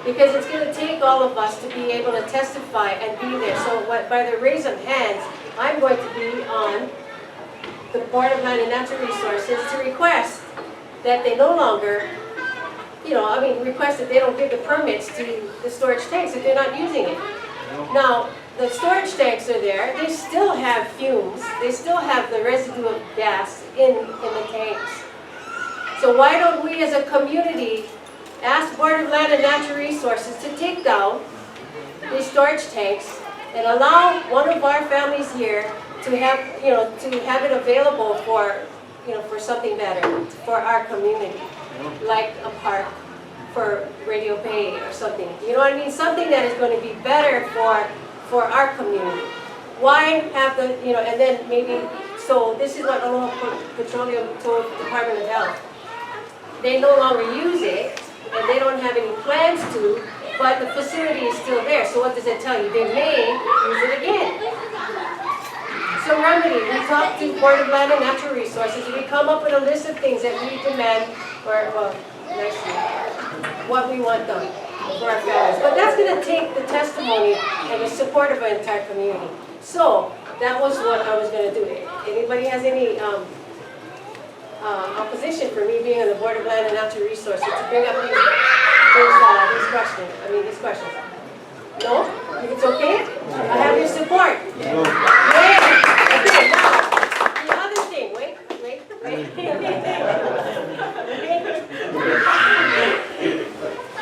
because it's going to take all of us to be able to testify and be there. So by the raise of hands, I'm going to be on the Board of Land and Natural Resources to request that they no longer, request that they don't give the permits to the storage tanks if they're not using it. Now, the storage tanks are there, they still have fumes, they still have the residue of gas in the tanks. So why don't we as a community ask Board of Land and Natural Resources to take down these storage tanks and allow one of our families here to have, to have it available for, for something better for our community, like a park for Radio Bay or something. You know what I mean? Something that is going to be better for our community. Why have the, and then maybe, so this is what Aloha Petroleum told the Department of Health. They no longer use it, and they don't have any plans to, but the facility is still there. So what does that tell you? They may use it again. So remedy, we talk to Board of Land and Natural Resources, we come up with a list of things that we demand, what we want done for our families. But that's going to take the testimony and the support of our entire community. So that was what I was going to do. Anybody has any opposition for me being on the Board of Land and Natural Resources to bring up these questions? No? It's okay? I have your support. No. Yeah. Okay, now, the other thing, wait.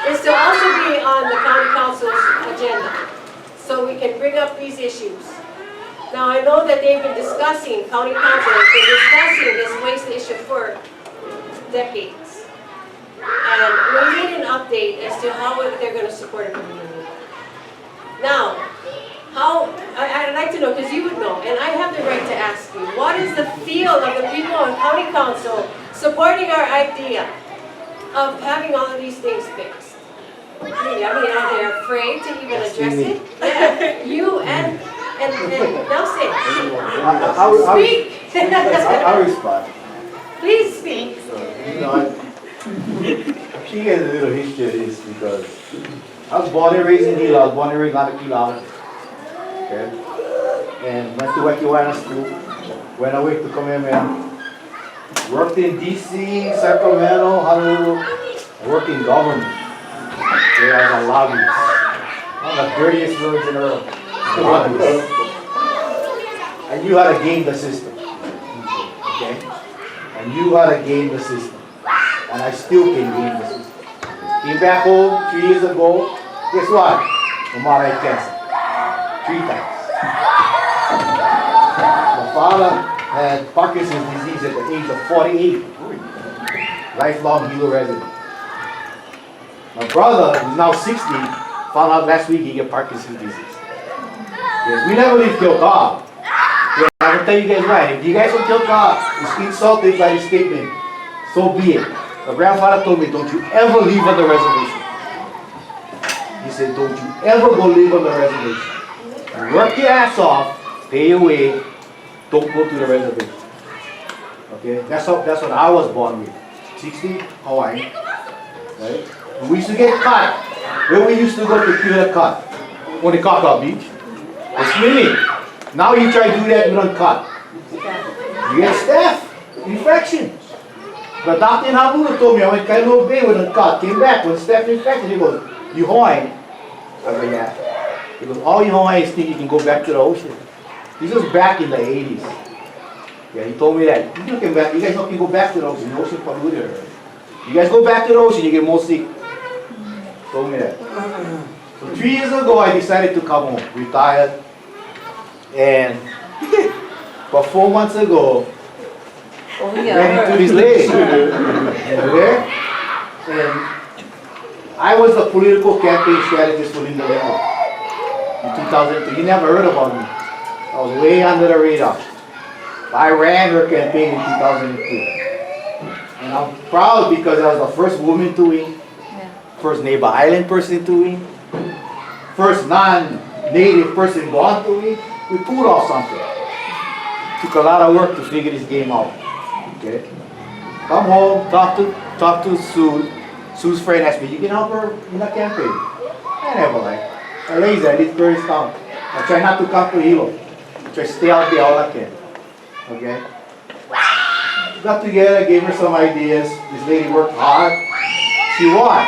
Is to also be on the County Council's agenda, so we can bring up these issues. Now, I know that they've been discussing, County Council has been discussing this waste issue for decades. And we need an update as to how they're going to support a community. Now, I'd like to know, because you would know, and I have the right to ask you, what is the feel of the people on County Council supporting our idea of having all of these things fixed? Really, are they afraid to even address it? Yeah, you and Nelson. Speak. I'll respond. Please speak. She has a little history of this because I was born and raised in Hilo. I was born and raised in Keaukaha. Okay? And went to Keaukaha school. Went away to Kamehameha. Worked in DC, Sacramento, Honolulu. Worked in government. There as a lobbyist. One of the dirtiest words in the world. Lobbyist. I knew how to game the system. Okay? I knew how to game the system. And I still can game the system. Came back home 3 years ago. Guess what? Umara had cancer. 3 times. My father had Parkinson's disease at the age of 48. Lifelong Hilo resident. My brother, who's now 60, found out last week he got Parkinson's disease. Yes, we never leave Keaukaha. Yeah, I will tell you guys why. If you guys from Keaukaha is insulted by this statement, so be it. My grandfather told me, don't you ever leave on the reservation. He said, don't you ever go live on the reservation. You work your ass off, pay your way, don't go to the reservation. Okay, that's what I was born with. 60 Hawaiian, right? We used to get caught. Where we used to go to Keaukaha, on the Keaukaha beach, for swimming. Now you try to do that, we don't cut. You get staph infection. The doctor in Habu told me I went Kailo Bay with a cut, came back with staph infection. He goes, you Hawaiian? I go, yeah. He goes, all you Hawaiians think you can go back to the ocean. This was back in the 80s. Yeah, he told me that. You guys know can go back to the ocean. The ocean polluted already. You guys go back to the ocean, you get more sick. Told me that. So 3 years ago, I decided to come home, retired. And but 4 months ago, ran into this lady. Okay? And I was the political campaign strategist for Linda Lemo in 2002. You never heard about me. I was way under the radar. I ran her campaign in 2002. And I'm proud because I was the first woman to win, first Neighbor Island person to win, first non-native person born to win. We pulled off something. Took a lot of work to figure this game out. Okay? Come home, talk to Sue. Sue's friend asked me, you can help her in the campaign? I never like. I'm lazy, I live Curtis Town. I try not to come to Hilo. I try to stay out there all I can. Okay? Got together, gave her some ideas. This lady worked hard. She won.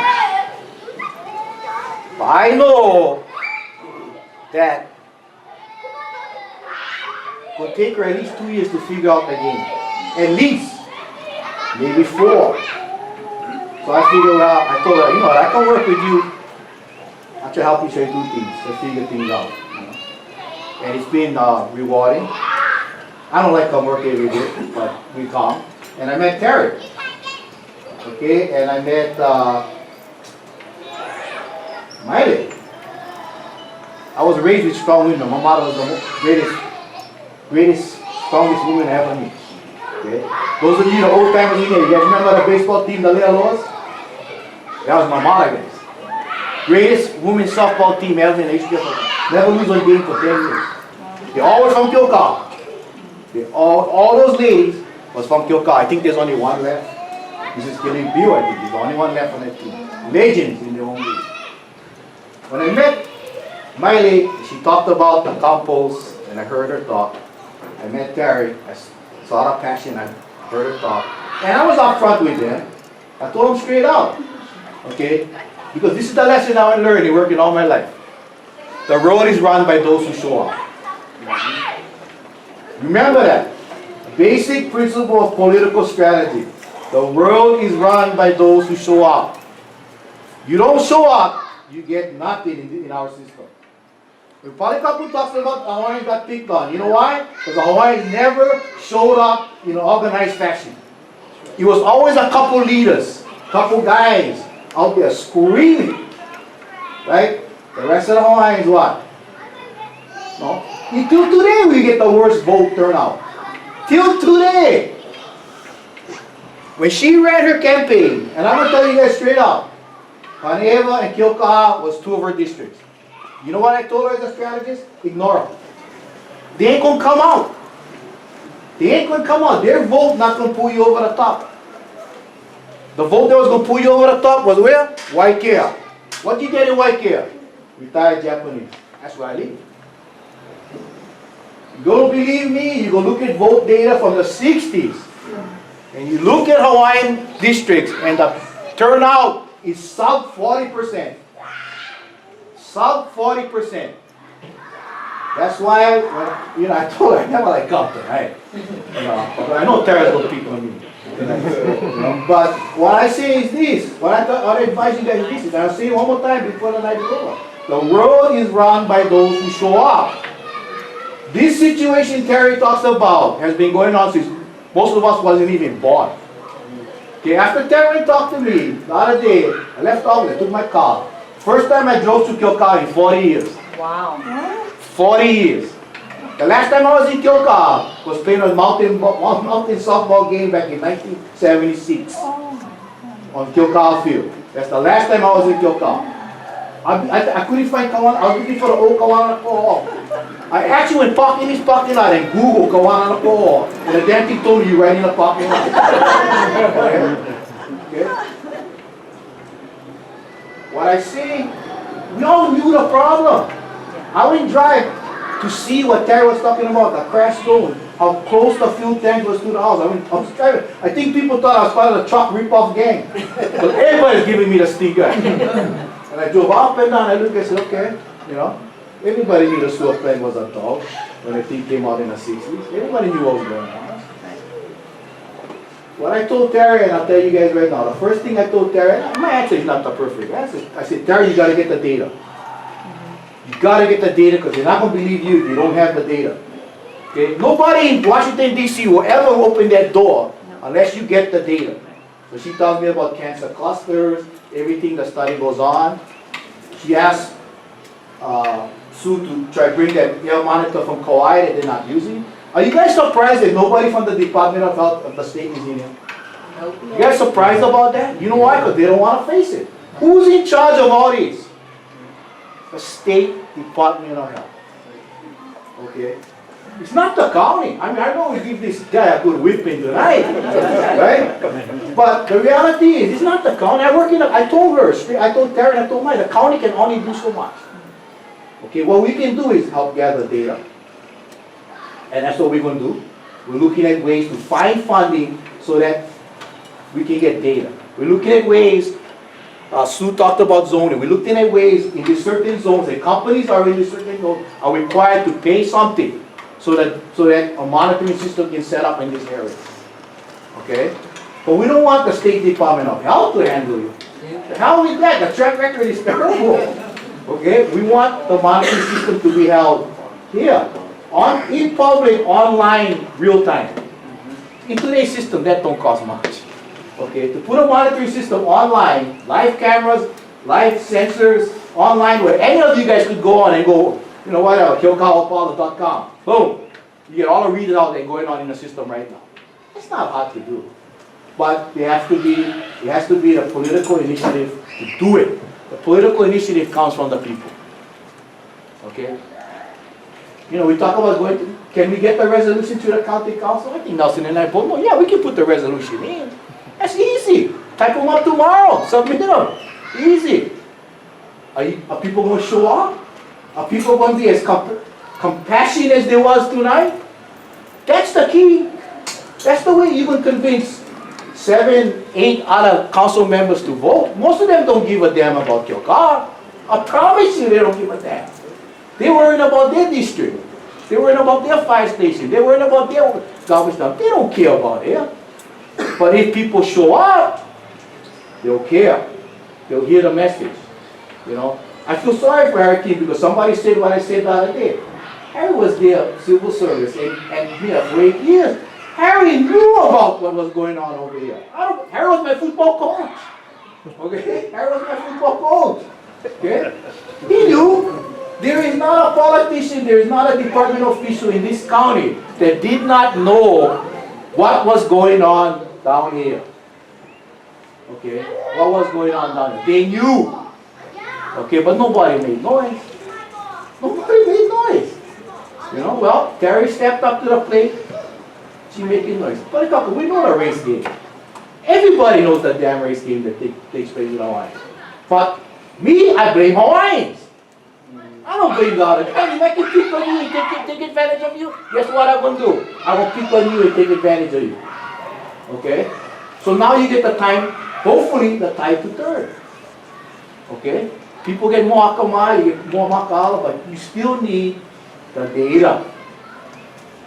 But I know that it will take her at least 2 years to figure out the game. At least. Maybe 4. So I figured out, I told her, you know what, I can work with you. I try to help you try to do things, to figure things out. You know? And it's been rewarding. I don't like come work every day, but we come. And I met Terry. Okay, and I met Miley. I was raised with strong women. My mother was the greatest, strongest woman I ever knew. Okay? Those of you, the old timers in here, you guys remember the baseball team, the Little Loas? That was my mother, guys. Greatest women's softball team ever in the history of never lose a game for 10 years. They're all from Keaukaha. All those ladies was from Keaukaha. I think there's only one left. Mrs. Kelly Bew, I think, is the only one left on that team. Legends in their own way. When I met Miley, she talked about the compost, and I heard her talk. I met Terry, I saw her passion, I heard her talk. And I was upfront with them. I told them straight out. Okay? Because this is the lesson I learned working all my life. The road is run by those who show up. Remember that. Basic principle of political strategy. The world is run by those who show up. You don't show up, you get nothing in our system. When Palikapu talks about the Hawaiians got picked on, you know why? Because the Hawaiians never showed up in an organized fashion. It was always a couple leaders, couple guys out there screaming. Right? The rest of the Hawaiians what? No? Until today we get the worst vote turnout. Till today. When she ran her campaign, and I'm going to tell you guys straight out, Panaewa and Keaukaha was 2 of her districts. You know what I told her as a strategist? Ignore them. They ain't going to come out. They ain't going to come out. Their vote not going to pull you over the top. The vote that was going to pull you over the top was where? Waikea. What you get in Waikea? Retired Japanese. That's where I live. You don't believe me? You go look at vote data from the 60s. And you look at Hawaiian districts and the turnout is sub 40%. Sub 40%. That's why, when, I told her, I never like Compton, right? I know Tara's going to pick on me. But what I say is this. What I advise you guys is this. And I'll say it one more time before the night is over. The world is run by those who show up. This situation Terry talks about has been going on since most of us wasn't even born. Okay, after Terry talked to me the other day, I left office, I took my car. First time I drove to Keaukaha in 40 years. Wow. 40 years. The last time I was in Keaukaha was playing a mountain softball game back in 1976 on Keaukaha field. That's the last time I was in Keaukaha. I couldn't find K.A.N. I was looking for the old K.A.N. Hall. I actually went parking in this parking lot and Google K.A.N. Hall. And the damn thing told me you right in the parking lot. Okay? What I say, we all knew the problem. I went drive to see what Terry was talking about, the crash zone, how close the fuel tank was to the house. I was driving. I think people thought I was part of the truck rip-off gang. But everybody's giving me the sticker. And I drove up and down, I looked, I said, okay, you know, everybody knew the sewer plant was a dog when the thing came out in the 60s. Everybody knew what was going on. What I told Terry, and I'll tell you guys right now, the first thing I told Terry, my answer is not the perfect answer. I said, Terry, you got to get the data. You got to get the data because they're not going to believe you if you don't have the data. Okay? Nobody in Washington, D.C. will ever open that door unless you get the data. So she tells me about cancer clusters, everything the study goes on. She asked Sue to try to bring that air monitor from Kauai that they're not using. Are you guys surprised that nobody from the Department of Health of the state is in here? You guys surprised about that? You know why? Because they don't want to face it. Who's in charge of all these? The State Department of Health. Okay? It's not the county. I mean, I don't give this guy a good whipping tonight, right? But the reality is, it's not the county. I told her, I told Terry, I told Mike, the county can only do so much. Okay, what we can do is help gather data. And that's what we're going to do. We're looking at ways to find funding so that we can get data. We're looking at ways, Sue talked about zoning. We're looking at ways in these certain zones, the companies are in these certain zones are required to pay something so that a monitoring system can set up in this area. Okay? But we don't want the State Department of Health to handle it. The hell with that? The track record is terrible. Okay? We want the monitoring system to be held here. In public, online, real time. In today's system, that don't cost much. Okay, to put a monitoring system online, live cameras, live sensors, online, where any of you guys could go on and go, you know, whatever, Keaukaha.com. Boom. You get all the readouts that are going on in the system right now. It's not hard to do. But it has to be a political initiative to do it. The political initiative comes from the people. Okay? You know, we talk about can we get the resolution to the county council? I think Nelson and I both know, yeah, we can put the resolution in. That's easy. Type them up tomorrow. Submit them. Easy. Are people going to show up? Are people going to be as compassionate as they was tonight? That's the key. That's the way you can convince 7, 8 other council members to vote. Most of them don't give a damn about Keaukaha. I promise you they don't give a damn. They're worrying about their district. They're worrying about their fire station. They're worrying about their garbage dump. They don't care about it. But if people show up, they'll care. They'll hear the message. You know, I feel sorry for Harry King because somebody said what I said the other day. Harry was there, civil service, and here for 8 years. Harry knew about what was going on over here. Harry was my football coach. Okay? Harry was my football coach. Okay? He knew. There is not a politician, there is not a department official in this county that did not know what was going on down here. Okay? What was going on down here? They knew. Okay, but nobody made noise. Nobody made noise. You know, well, Terry stepped up to the plate. She making noise. But we know the race game. Everybody knows the damn race game that takes place in Hawaii. But me, I blame Hawaiians. I don't blame the other guys. If I can pick on you and take advantage of you, guess what I'm going to do? I'm going to pick on you and take advantage of you. Okay? So now you get the time, hopefully the tide to turn. Okay? People get more akama, you get more makala, but you still need the data.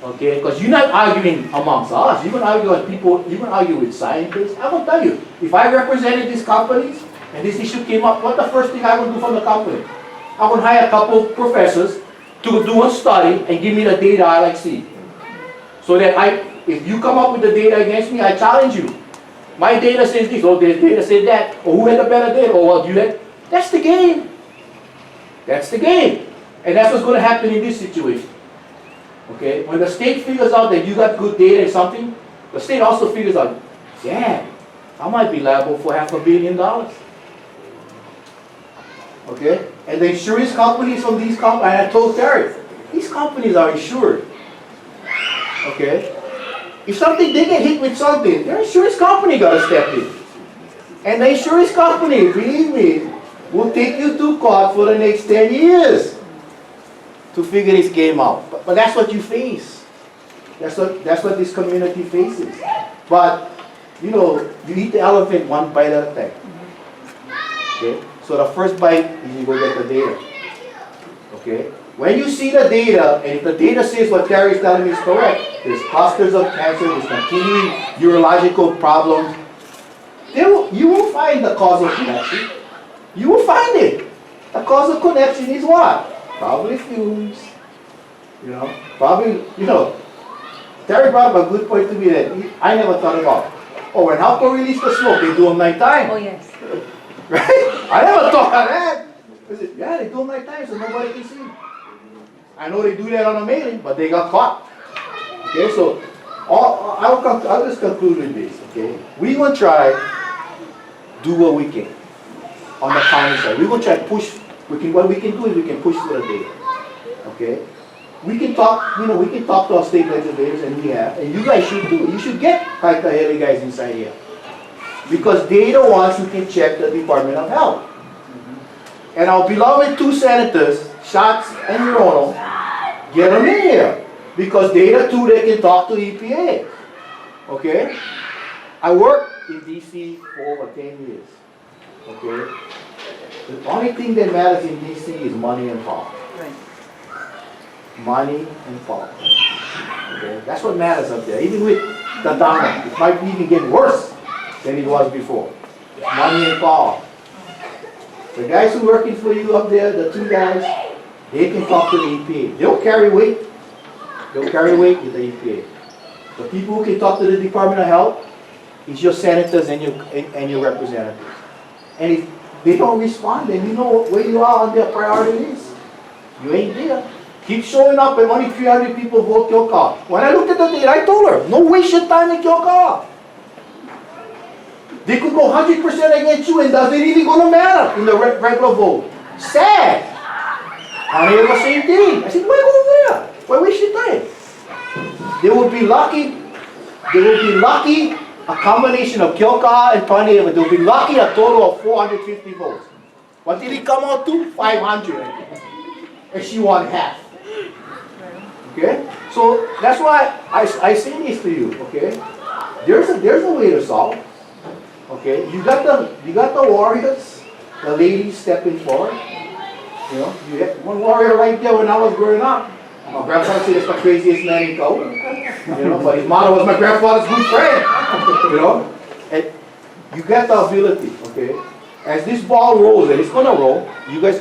Okay? Because you're not arguing amongst us. You're going to argue with people, you're going to argue with scientists. I'm going to tell you, if I represented these companies and this issue came up, what's the first thing I would do from the company? I would hire a couple professors to do a study and give me the data I like see. So that if you come up with the data against me, I challenge you. My data says this, or their data says that, or who had the better data, or what you had. That's the game. That's the game. And that's what's going to happen in this situation. Okay? When the state figures out that you got good data in something, the state also figures out, yeah, I might be liable for $500 million. Okay? And the insurance companies from these companies, and I told Terry, these companies are insured. Okay? If something, they get hit with something, their insurance company got to step in. And the insurance company, believe me, will take you to court for the next 10 years to figure this game out. But that's what you face. That's what this community faces. But, you know, you eat the elephant one bite at a time. Okay? So the first bite is you go get the data. Okay? When you see the data, and if the data says what Terry is telling me is correct, there's clusters of cancer, there's continuing urological problems, you will find the causal connection. You will find it. The causal connection is what? Probably fumes. You know, probably, you know, Terry brought up a good point to me that I never thought about. Oh, when Halco release the smoke, they do them nighttime. Oh, yes. Right? I never thought of that. I said, yeah, they do them nighttime so nobody can see. I know they do that on a mailing, but they got caught. Okay, so I'll just conclude with this. Okay, we will try do what we can on the county side. We will try push. What we can do is we can push for the data. Okay, we can talk. You know, we can talk to our state legislators, and we have, and you guys should too. You should get like the Haley guys inside here, because they're the ones who can check the Department of Health. And our beloved two senators, Schatz and Hirono, get them in here. Because they the two that can talk to EPA. Okay? I worked in DC for over 10 years. Okay? The only thing that matters in DC is money and power. Right. Money and power. Okay? That's what matters up there. Even with the download, it might even get worse than it was before. Money and power. The guys who are working for you up there, the two guys, they can talk to the EPA. They'll carry weight. They'll carry weight with the EPA. The people who can talk to the Department of Health is your senators and your representatives. And if they don't respond, then you know where you are on their priority list. You ain't there. Keep showing up and only 300 people vote Keaukaha. When I looked at the data, I told her, no waste your time in Keaukaha. They could go 100% against you and doesn't even gonna matter in the regular vote. Sad. Panaewa, same thing. I said, why go there? Why waste your time? They will be lucky. They will be lucky. A combination of Keaukaha and Panaewa. They'll be lucky a total of 450 votes. What did it come out to? 500. And she won half. Okay? So that's why I say this to you. Okay? There's a way to solve. Okay? You got the warriors, the ladies stepping forward. You know, you had one warrior right there when I was growing up. My grandfather said it's the craziest man in Keaukaha. You know, but his motto was my grandfather's good friend. You know? And you got the ability, okay? As this ball rolls, and it's gonna roll, you guys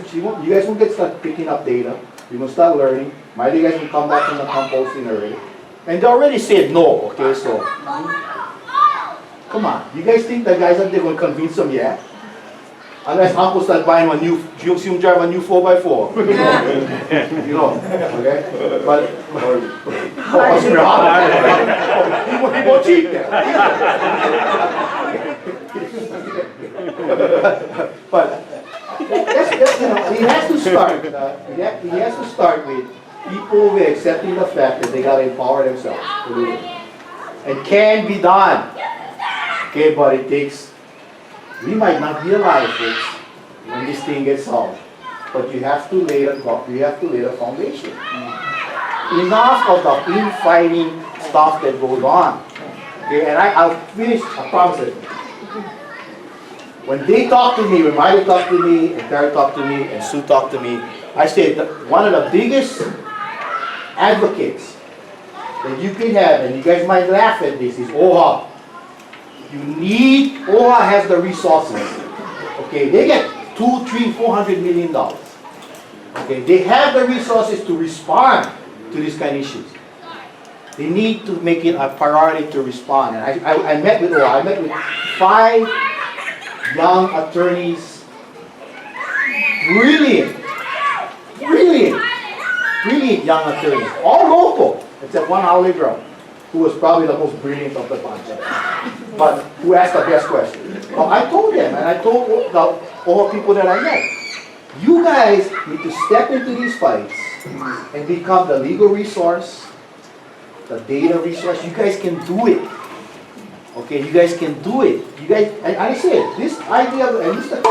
will get start picking up data. You're gonna start learning. Maybe you guys will come back from the composting already. And they already said no, okay, so come on. You guys think the guys up there gonna convince them yet? Unless Uncle starts buying you'll see him drive a new 4x4. You know, okay? But he won't cheat there. But that's, you know, he has to start. He has to start with people who are accepting the fact that they got to empower themselves to do it. And can be done. Okay, but it takes. We might not be alive, folks, when this thing gets solved. But you have to lay the foundation. Enough of the infighting stuff that goes on. Okay, and I'll finish, I promise it. When they talk to me, when Miley talked to me, and Terry talked to me, and Sue talked to me, I said that one of the biggest advocates that you can have, and you guys might laugh at this, is OHA. OHA has the resources. Okay, they get $200, $300, $400 million. Okay, they have the resources to respond to these kind of issues. They need to make it a priority to respond. And I met with OHA. I met with 5 young attorneys, brilliant young attorneys, all local, except one Howley girl, who was probably the most brilliant of the bunch, but who asked the best question. Well, I told them, and I told all the people that I met, You guys need to step into these fights and become the legal resource, the data resource. You guys can do it. Okay, you guys can do it. You guys, and I said, this idea of, and Mr.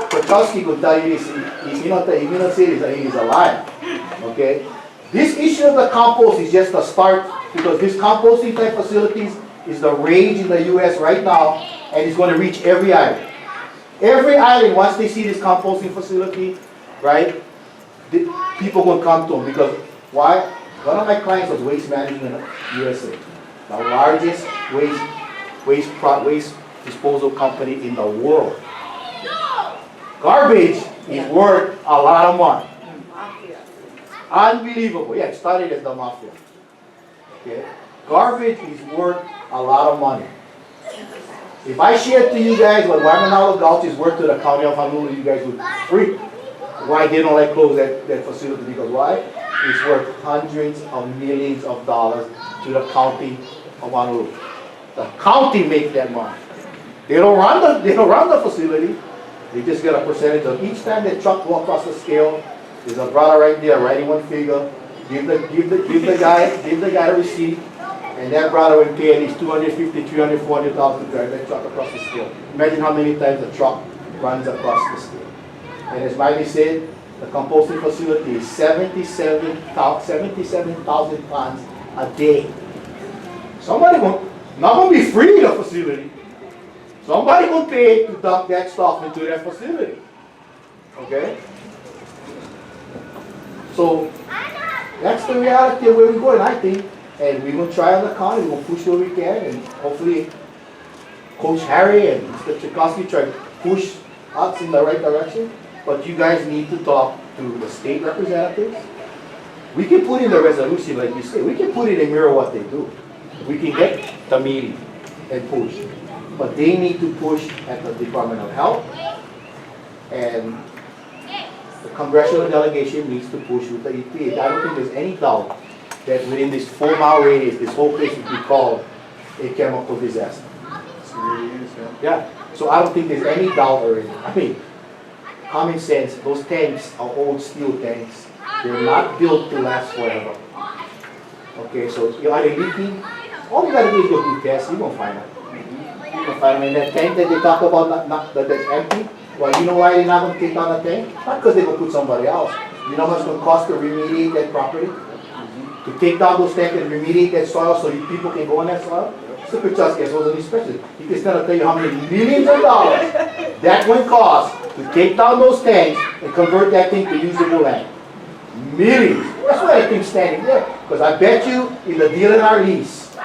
Kachowski could tell you this, he not say this, he's a liar. Okay? This issue of the compost is just a start, because this composting type facilities is the rage in the US right now, and it's going to reach every island. Every island, once they see this composting facility, right, people will come to them, because why? One of my clients was Waste Management USA, the largest waste disposal company in the world. Garbage is worth a lot of money. Unbelievable. Yeah, it started as the mafia. Okay? Garbage is worth a lot of money. If I shared to you guys what Waimanalo Gulch is worth to the county of Honolulu, you guys would freak. Why they don't like close that facility? Because why? It's worth hundreds of millions of dollars to the county of Honolulu. The county makes that money. They don't run the facility. They just get a percentage of each time the truck go across the scale. There's a brother right there writing one figure. Give the guy the receipt, and that brother will pay at least $250,000, $300,000, $400,000 to drive that truck across the scale. Imagine how many times the truck runs across the scale. And as Miley said, the composting facility is 77,000 tons a day. Somebody not going to be free the facility. Somebody will pay to dump that stuff into that facility. Okay? So that's the reality of where we're going, I think. And we're going to try on the county, we're going to push where we can, and hopefully Coach Harry and Mr. Tchaikovsky try to push us in the right direction. But you guys need to talk to the state representatives. We can put in the resolution, like you say, we can put it and mirror what they do. We can get the meeting and push. But they need to push at the Department of Health, and the congressional delegation needs to push with the EPA. I don't think there's any doubt that within this 4-mile radius, this whole place would be called a chemical disaster. Yeah. So I don't think there's any doubt already. I mean, common sense, those tanks are old steel tanks. They're not built to last forever. Okay, so are they leaking? All you gotta do is go do tests, you're gonna find out. You're gonna find out. And that tank that they talk about that's empty, well, you know why they're not gonna take down the tank? Not because they're gonna put somebody else. You know how much it's gonna cost to remediate that property? To take down those tanks and remediate that soil so people can go on that soil? Mr. Kachowski wasn't expected. He can tell you how many millions of dollars that would cost to take down those tanks and convert that thing to usable land. Millions. That's why that thing's standing there. Because I bet you in the deal in our lease,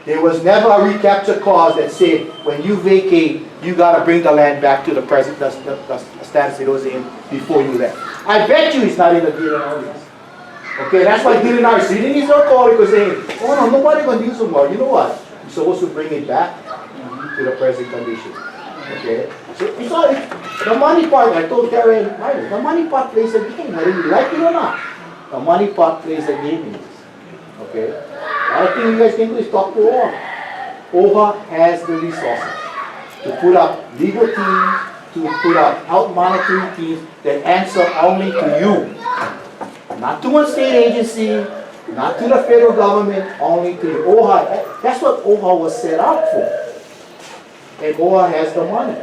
there was never a recapture clause that said when you vacate, you got to bring the land back to the present the status it was in before you left. I bet you it's not in the deal in our lease. Okay, that's why deal in our city needs no call because saying, oh no, nobody going to use them more. You know what? You're supposed to bring it back to the present condition. Okay? So it's all, the money part, I told Karen, the money part plays a game, whether you like it or not. The money part plays a game in this. Okay? The other thing you guys can do is talk to OHA. OHA has the resources to put up legal teams, to put up health monitoring teams that answer only to you. Not to one state agency, not to the federal government, only to the OHA. That's what OHA was set up for. And OHA has the money.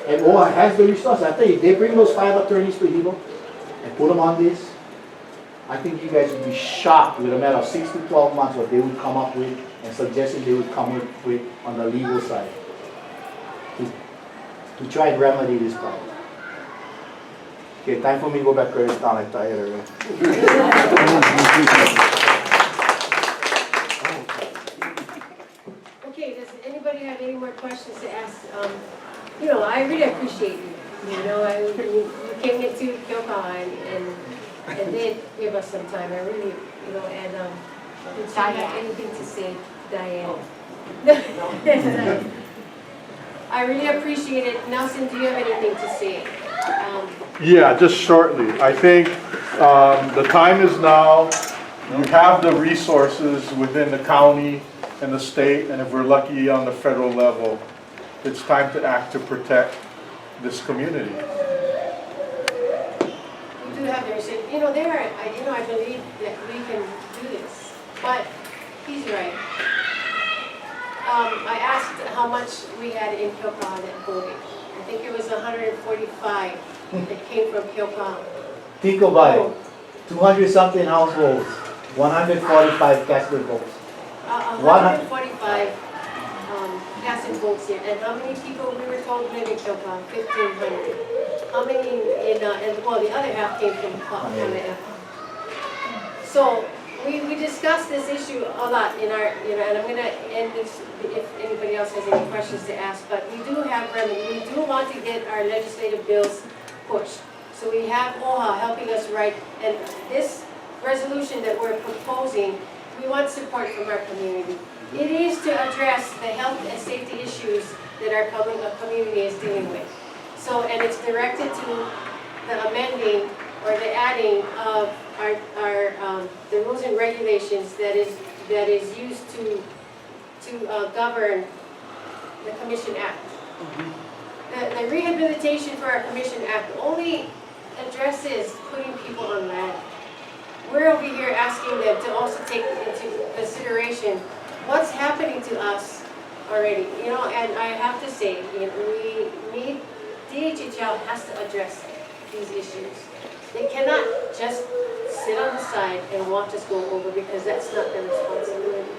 And OHA has the resources. I tell you, they bring those 5 attorneys to Hilo and put them on this. I think you guys would be shocked with a matter of 6 to 12 months what they would come up with and suggestions they would come up with on the legal side to try and remedy this problem. Okay, time for me to go back to the town. I'm tired already. Okay, does anybody have any more questions to ask? You know, I really appreciate you. You know, you came into Keaukaha and did give us some time. I really, you know, and did you have anything to say, Diane? I really appreciate it. Nelson, do you have anything to say? Yeah, just shortly. I think the time is now. You have the resources within the county and the state, and if we're lucky on the federal level, it's time to act to protect this community. I believe that we can do this, but he's right. I asked how much we had in Keaukaha that voted. I think it was 145 that came from Keaukaha. Pico by 200 something households, 145 Catholic votes. 145 casting votes here, and how many people we were told live in Keaukaha? 1,500. How many well, the other half came from Panaewa. So we discussed this issue a lot in our, and I'm gonna end this if anybody else has any questions to ask, but we do want to get our legislative bills pushed. So we have OHA helping us write, and this resolution that we're proposing, we want support from our community. It is to address the health and safety issues that our community is dealing with. So, and it's directed to the amending or the adding of the rules and regulations that is used to govern the Commission Act. The Rehabilitation for our Commission Act only addresses putting people on land. We're over here asking them to also take into consideration what's happening to us already. And I have to say, DHHL has to address these issues. They cannot just sit on the side and watch us go over, because that's not their responsibility.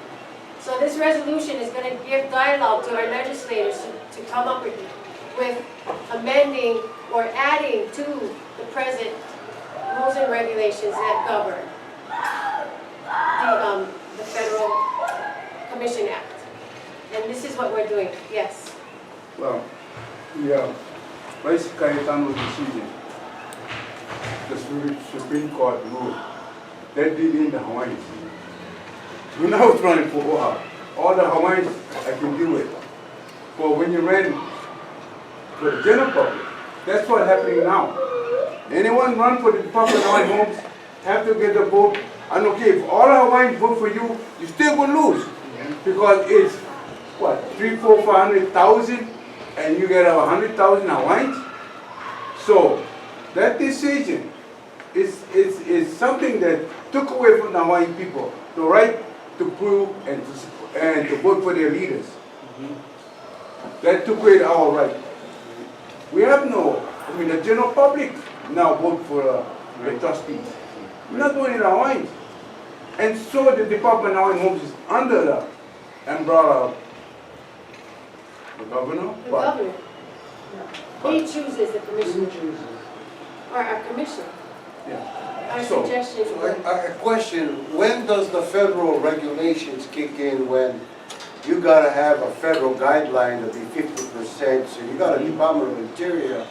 So this resolution is going to give dialogue to our legislators to come up with amending or adding to the present rules and regulations that govern the Federal Commission Act. And this is what we're doing. Yes. Well, yeah, Vice K.A.N decision, the Supreme Court ruled that did in the Hawaiians. When I was running for OHA, all the Hawaiians I can deal with. But when you ran for the general public, that's what's happening now. Anyone run for the Department of Hawaiian Homes have to get the vote. And okay, if all the Hawaiians vote for you, you still gonna lose. Because it's what, 500,000 and you get 100,000 Hawaiians? So that decision is something that took away from the Hawaiian people the right to prove and to vote for their leaders. That took away our right. We have the general public now vote for the trustees. We're not doing it Hawaiians. And so the Department of Hawaiian Homes is under the umbrella of the governor. The governor. He chooses the commission. Or our commission. Yeah. Our suggestion. A question, when does the federal regulations kick in when you gotta have a federal guideline to be 50%, so you got a Department of Interior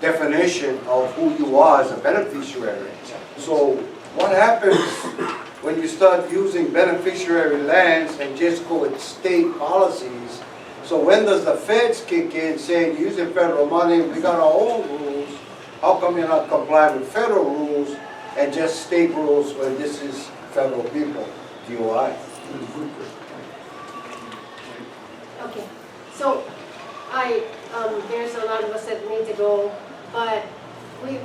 definition of who you are as a beneficiary. So what happens when you start using beneficiary lands and just go with state policies? So when does the feds kick in saying, using federal money, we got our own rules, how come you're not complying with federal rules and just state rules when this is federal people, DOI? Okay, so there's a lot of us that need to go, but we're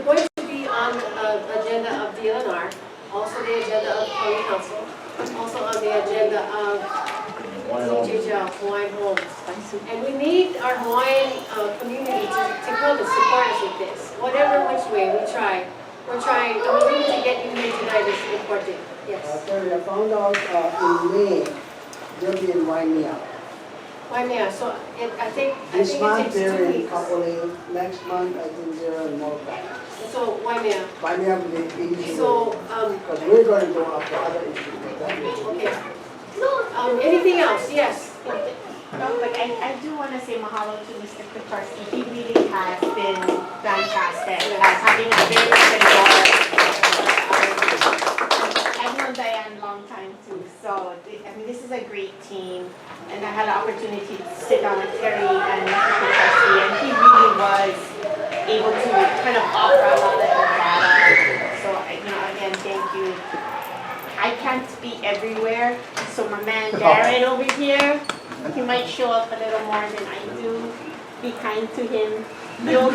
going to be on the agenda of DLNR, also the agenda of County Council, also on the agenda of DHHL, Hawaiian Homes. And we need our Hawaiian community to come and support us with this. Whatever which way we try, we're trying, and we need to get you here tonight is important. Yes. Terry, I found out in May, they'll be in Waimea. Waimea, so I think This it month takes they're 2 in weeks. Kapolei, next month I think they're in Molokai. So Waimea. Waimea will be easy. So, because we're going to go after other issues. Okay. Anything else? Yes. No, but I do want to say mahalo to Mr. Kutarski. He really has been fantastic at having a very good board. I've known Diane a long time too, so this is a great team. And I had an opportunity to sit down with Terry and Mr. Kutarski, and he really was able to kind of offer a lot of data. So again, thank you. I can't be everywhere, so my man Jared over here, he might show up a little more than I do. Be kind to him. you'll,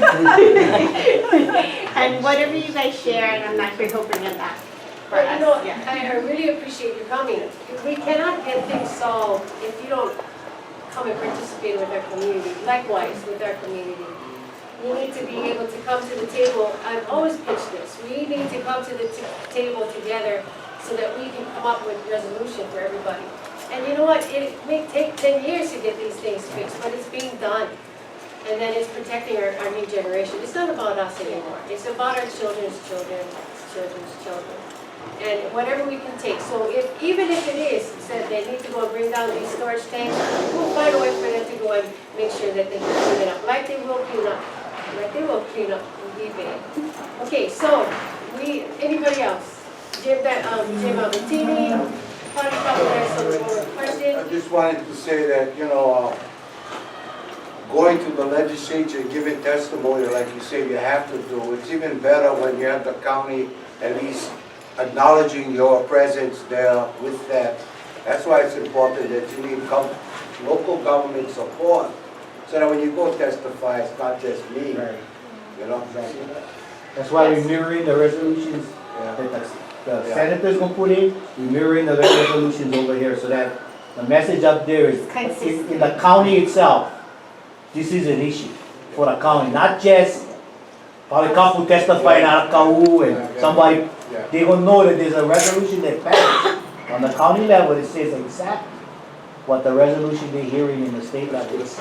and whatever you guys share, and I'm not sure he'll bring it back for But you know, us. Yeah. I really appreciate your coming. We cannot get things solved if you don't come and participate with our community. Likewise, with our community. You need to be able to come to the table. I've always pitched this. We need to come to the table together so that we can come up with resolution for everybody. And you know what? It may take 10 years to get these things fixed, but it's being done. And then it's protecting our new generation. It's not about us anymore. It's about our children's children, children's children. And whatever we can take. So even if it is said they need to go and bring down these storage tanks, we'll find a way for them to go and make sure that they can clean it up. Like they will clean up. Like they will clean up in eBay. Okay, so anybody else? Jim Albertini, probably there's some more questions. I just wanted to say that, going to the legislature and giving testimony, like you say, you have to do. It's even better when you have the county at least acknowledging your presence there with that. That's why it's important that you need local government support, so that when you go testify, it's not just me. Right. That's why we're mirroring the resolutions that the senators gonna put in. We're mirroring the resolutions over here so that the message up there is in the county itself. This is an issue for the county, not just probably a couple testifying out of Kau and somebody. They're gonna know that there's a resolution that passed on the county level. It says exactly what the resolution they're hearing in the state level is.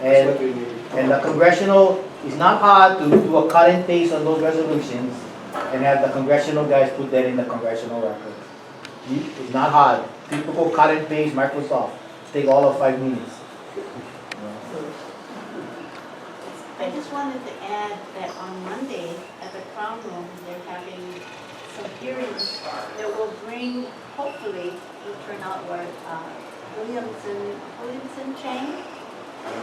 And the congressional, it's not hard to do a cut and paste on those resolutions and have the congressional guys put that in the congressional record. It's not hard. People go cut and paste Microsoft. Take all of 5 minutes. I just wanted to add that on Monday at the Crown Room, they're having some hearings that will bring, hopefully, will turn out where Williamson Chang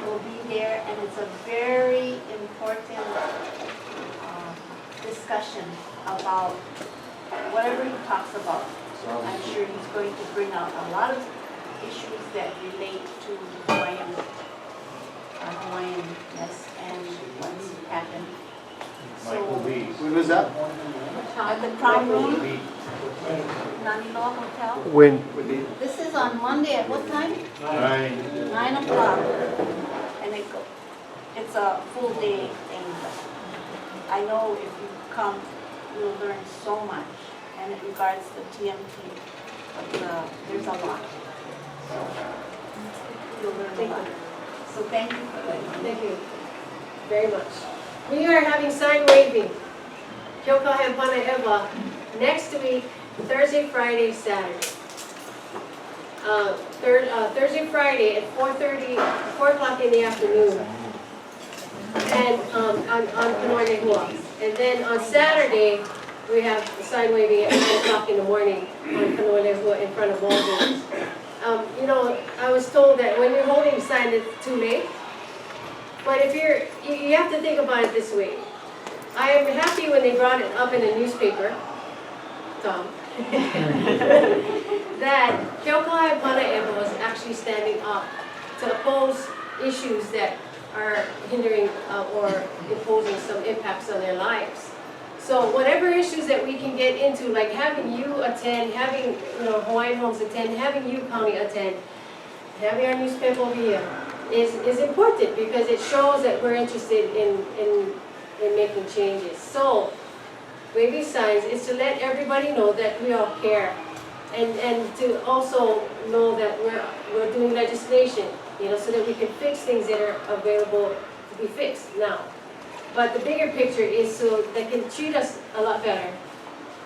will be there, and it's a very important discussion about whatever he talks about. I'm sure he's going to bring out a lot of issues that relate to Hawaiian-ness and what's happened. So, When was that? at the Crown Room, Naniloa Hotel. When? This is on Monday at what time? 9 o'clock. And it's a full day thing. I know if you come, you'll learn so much. And it regards the TMT, but there's a lot. So you'll learn a lot. So thank you for that. Thank you very much. We are having sign waving, Keaukaha and Panaewa, next week, Thursday, Friday, Saturday. Thursday, Friday at 4 o'clock in the afternoon, and on Panaewa. And then on Saturday, we have sign waving at 9 o'clock in the morning on Panaewa in front of Walgreens. I was told that when you're holding a sign, it's too late. But if you have to think about it this way. I am happy when they brought it up in the newspaper, Tom, that Keaukaha and Panaewa was actually standing up to oppose issues that are hindering or imposing some impacts on their lives. So whatever issues that we can get into, like having you attend, having Hawaiian Homes attend, having you county attend, having our newspaper over here, is important because it shows that we're interested in making changes. So waving signs is to let everybody know that we all care, and to also know that we're doing legislation, so that we can fix things that are available to be fixed now. But the bigger picture is so they can treat us a lot better.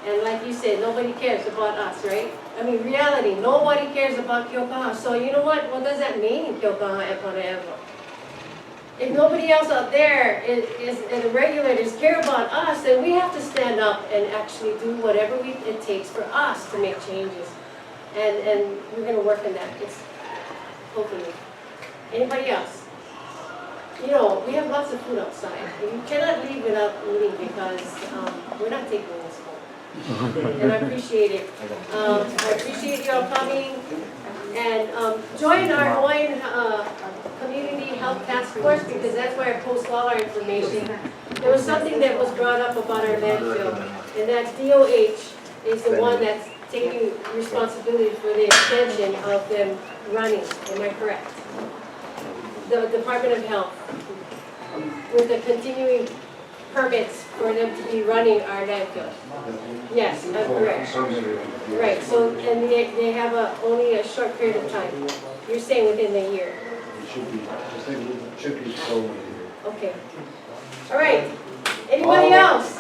And like you said, nobody cares about us, right? I mean, reality, nobody cares about Keaukaha. So you know what? What does that mean, Keaukaha and Panaewa? If nobody else out there and the regulators care about us, then we have to stand up and actually do whatever it takes for us to make changes. And we're going to work on that. Hopefully. Anybody else? We have lots of food outside. You cannot leave without eating because we're not taking this home. and I appreciate it. I appreciate you all coming, and join our Hawaiian Community Health Task Force, because that's where I post all our information. There was something that was brought up about our landfill, and that DOH is the one that's taking responsibility for the extension of them running, am I correct? The Department of Health, with the continuing permits for them to be running our landfill. Yes, I'm correct. Right, so, and they have only a short period of time. You're saying within the year. It should be slowly. Okay. All right. Anybody else?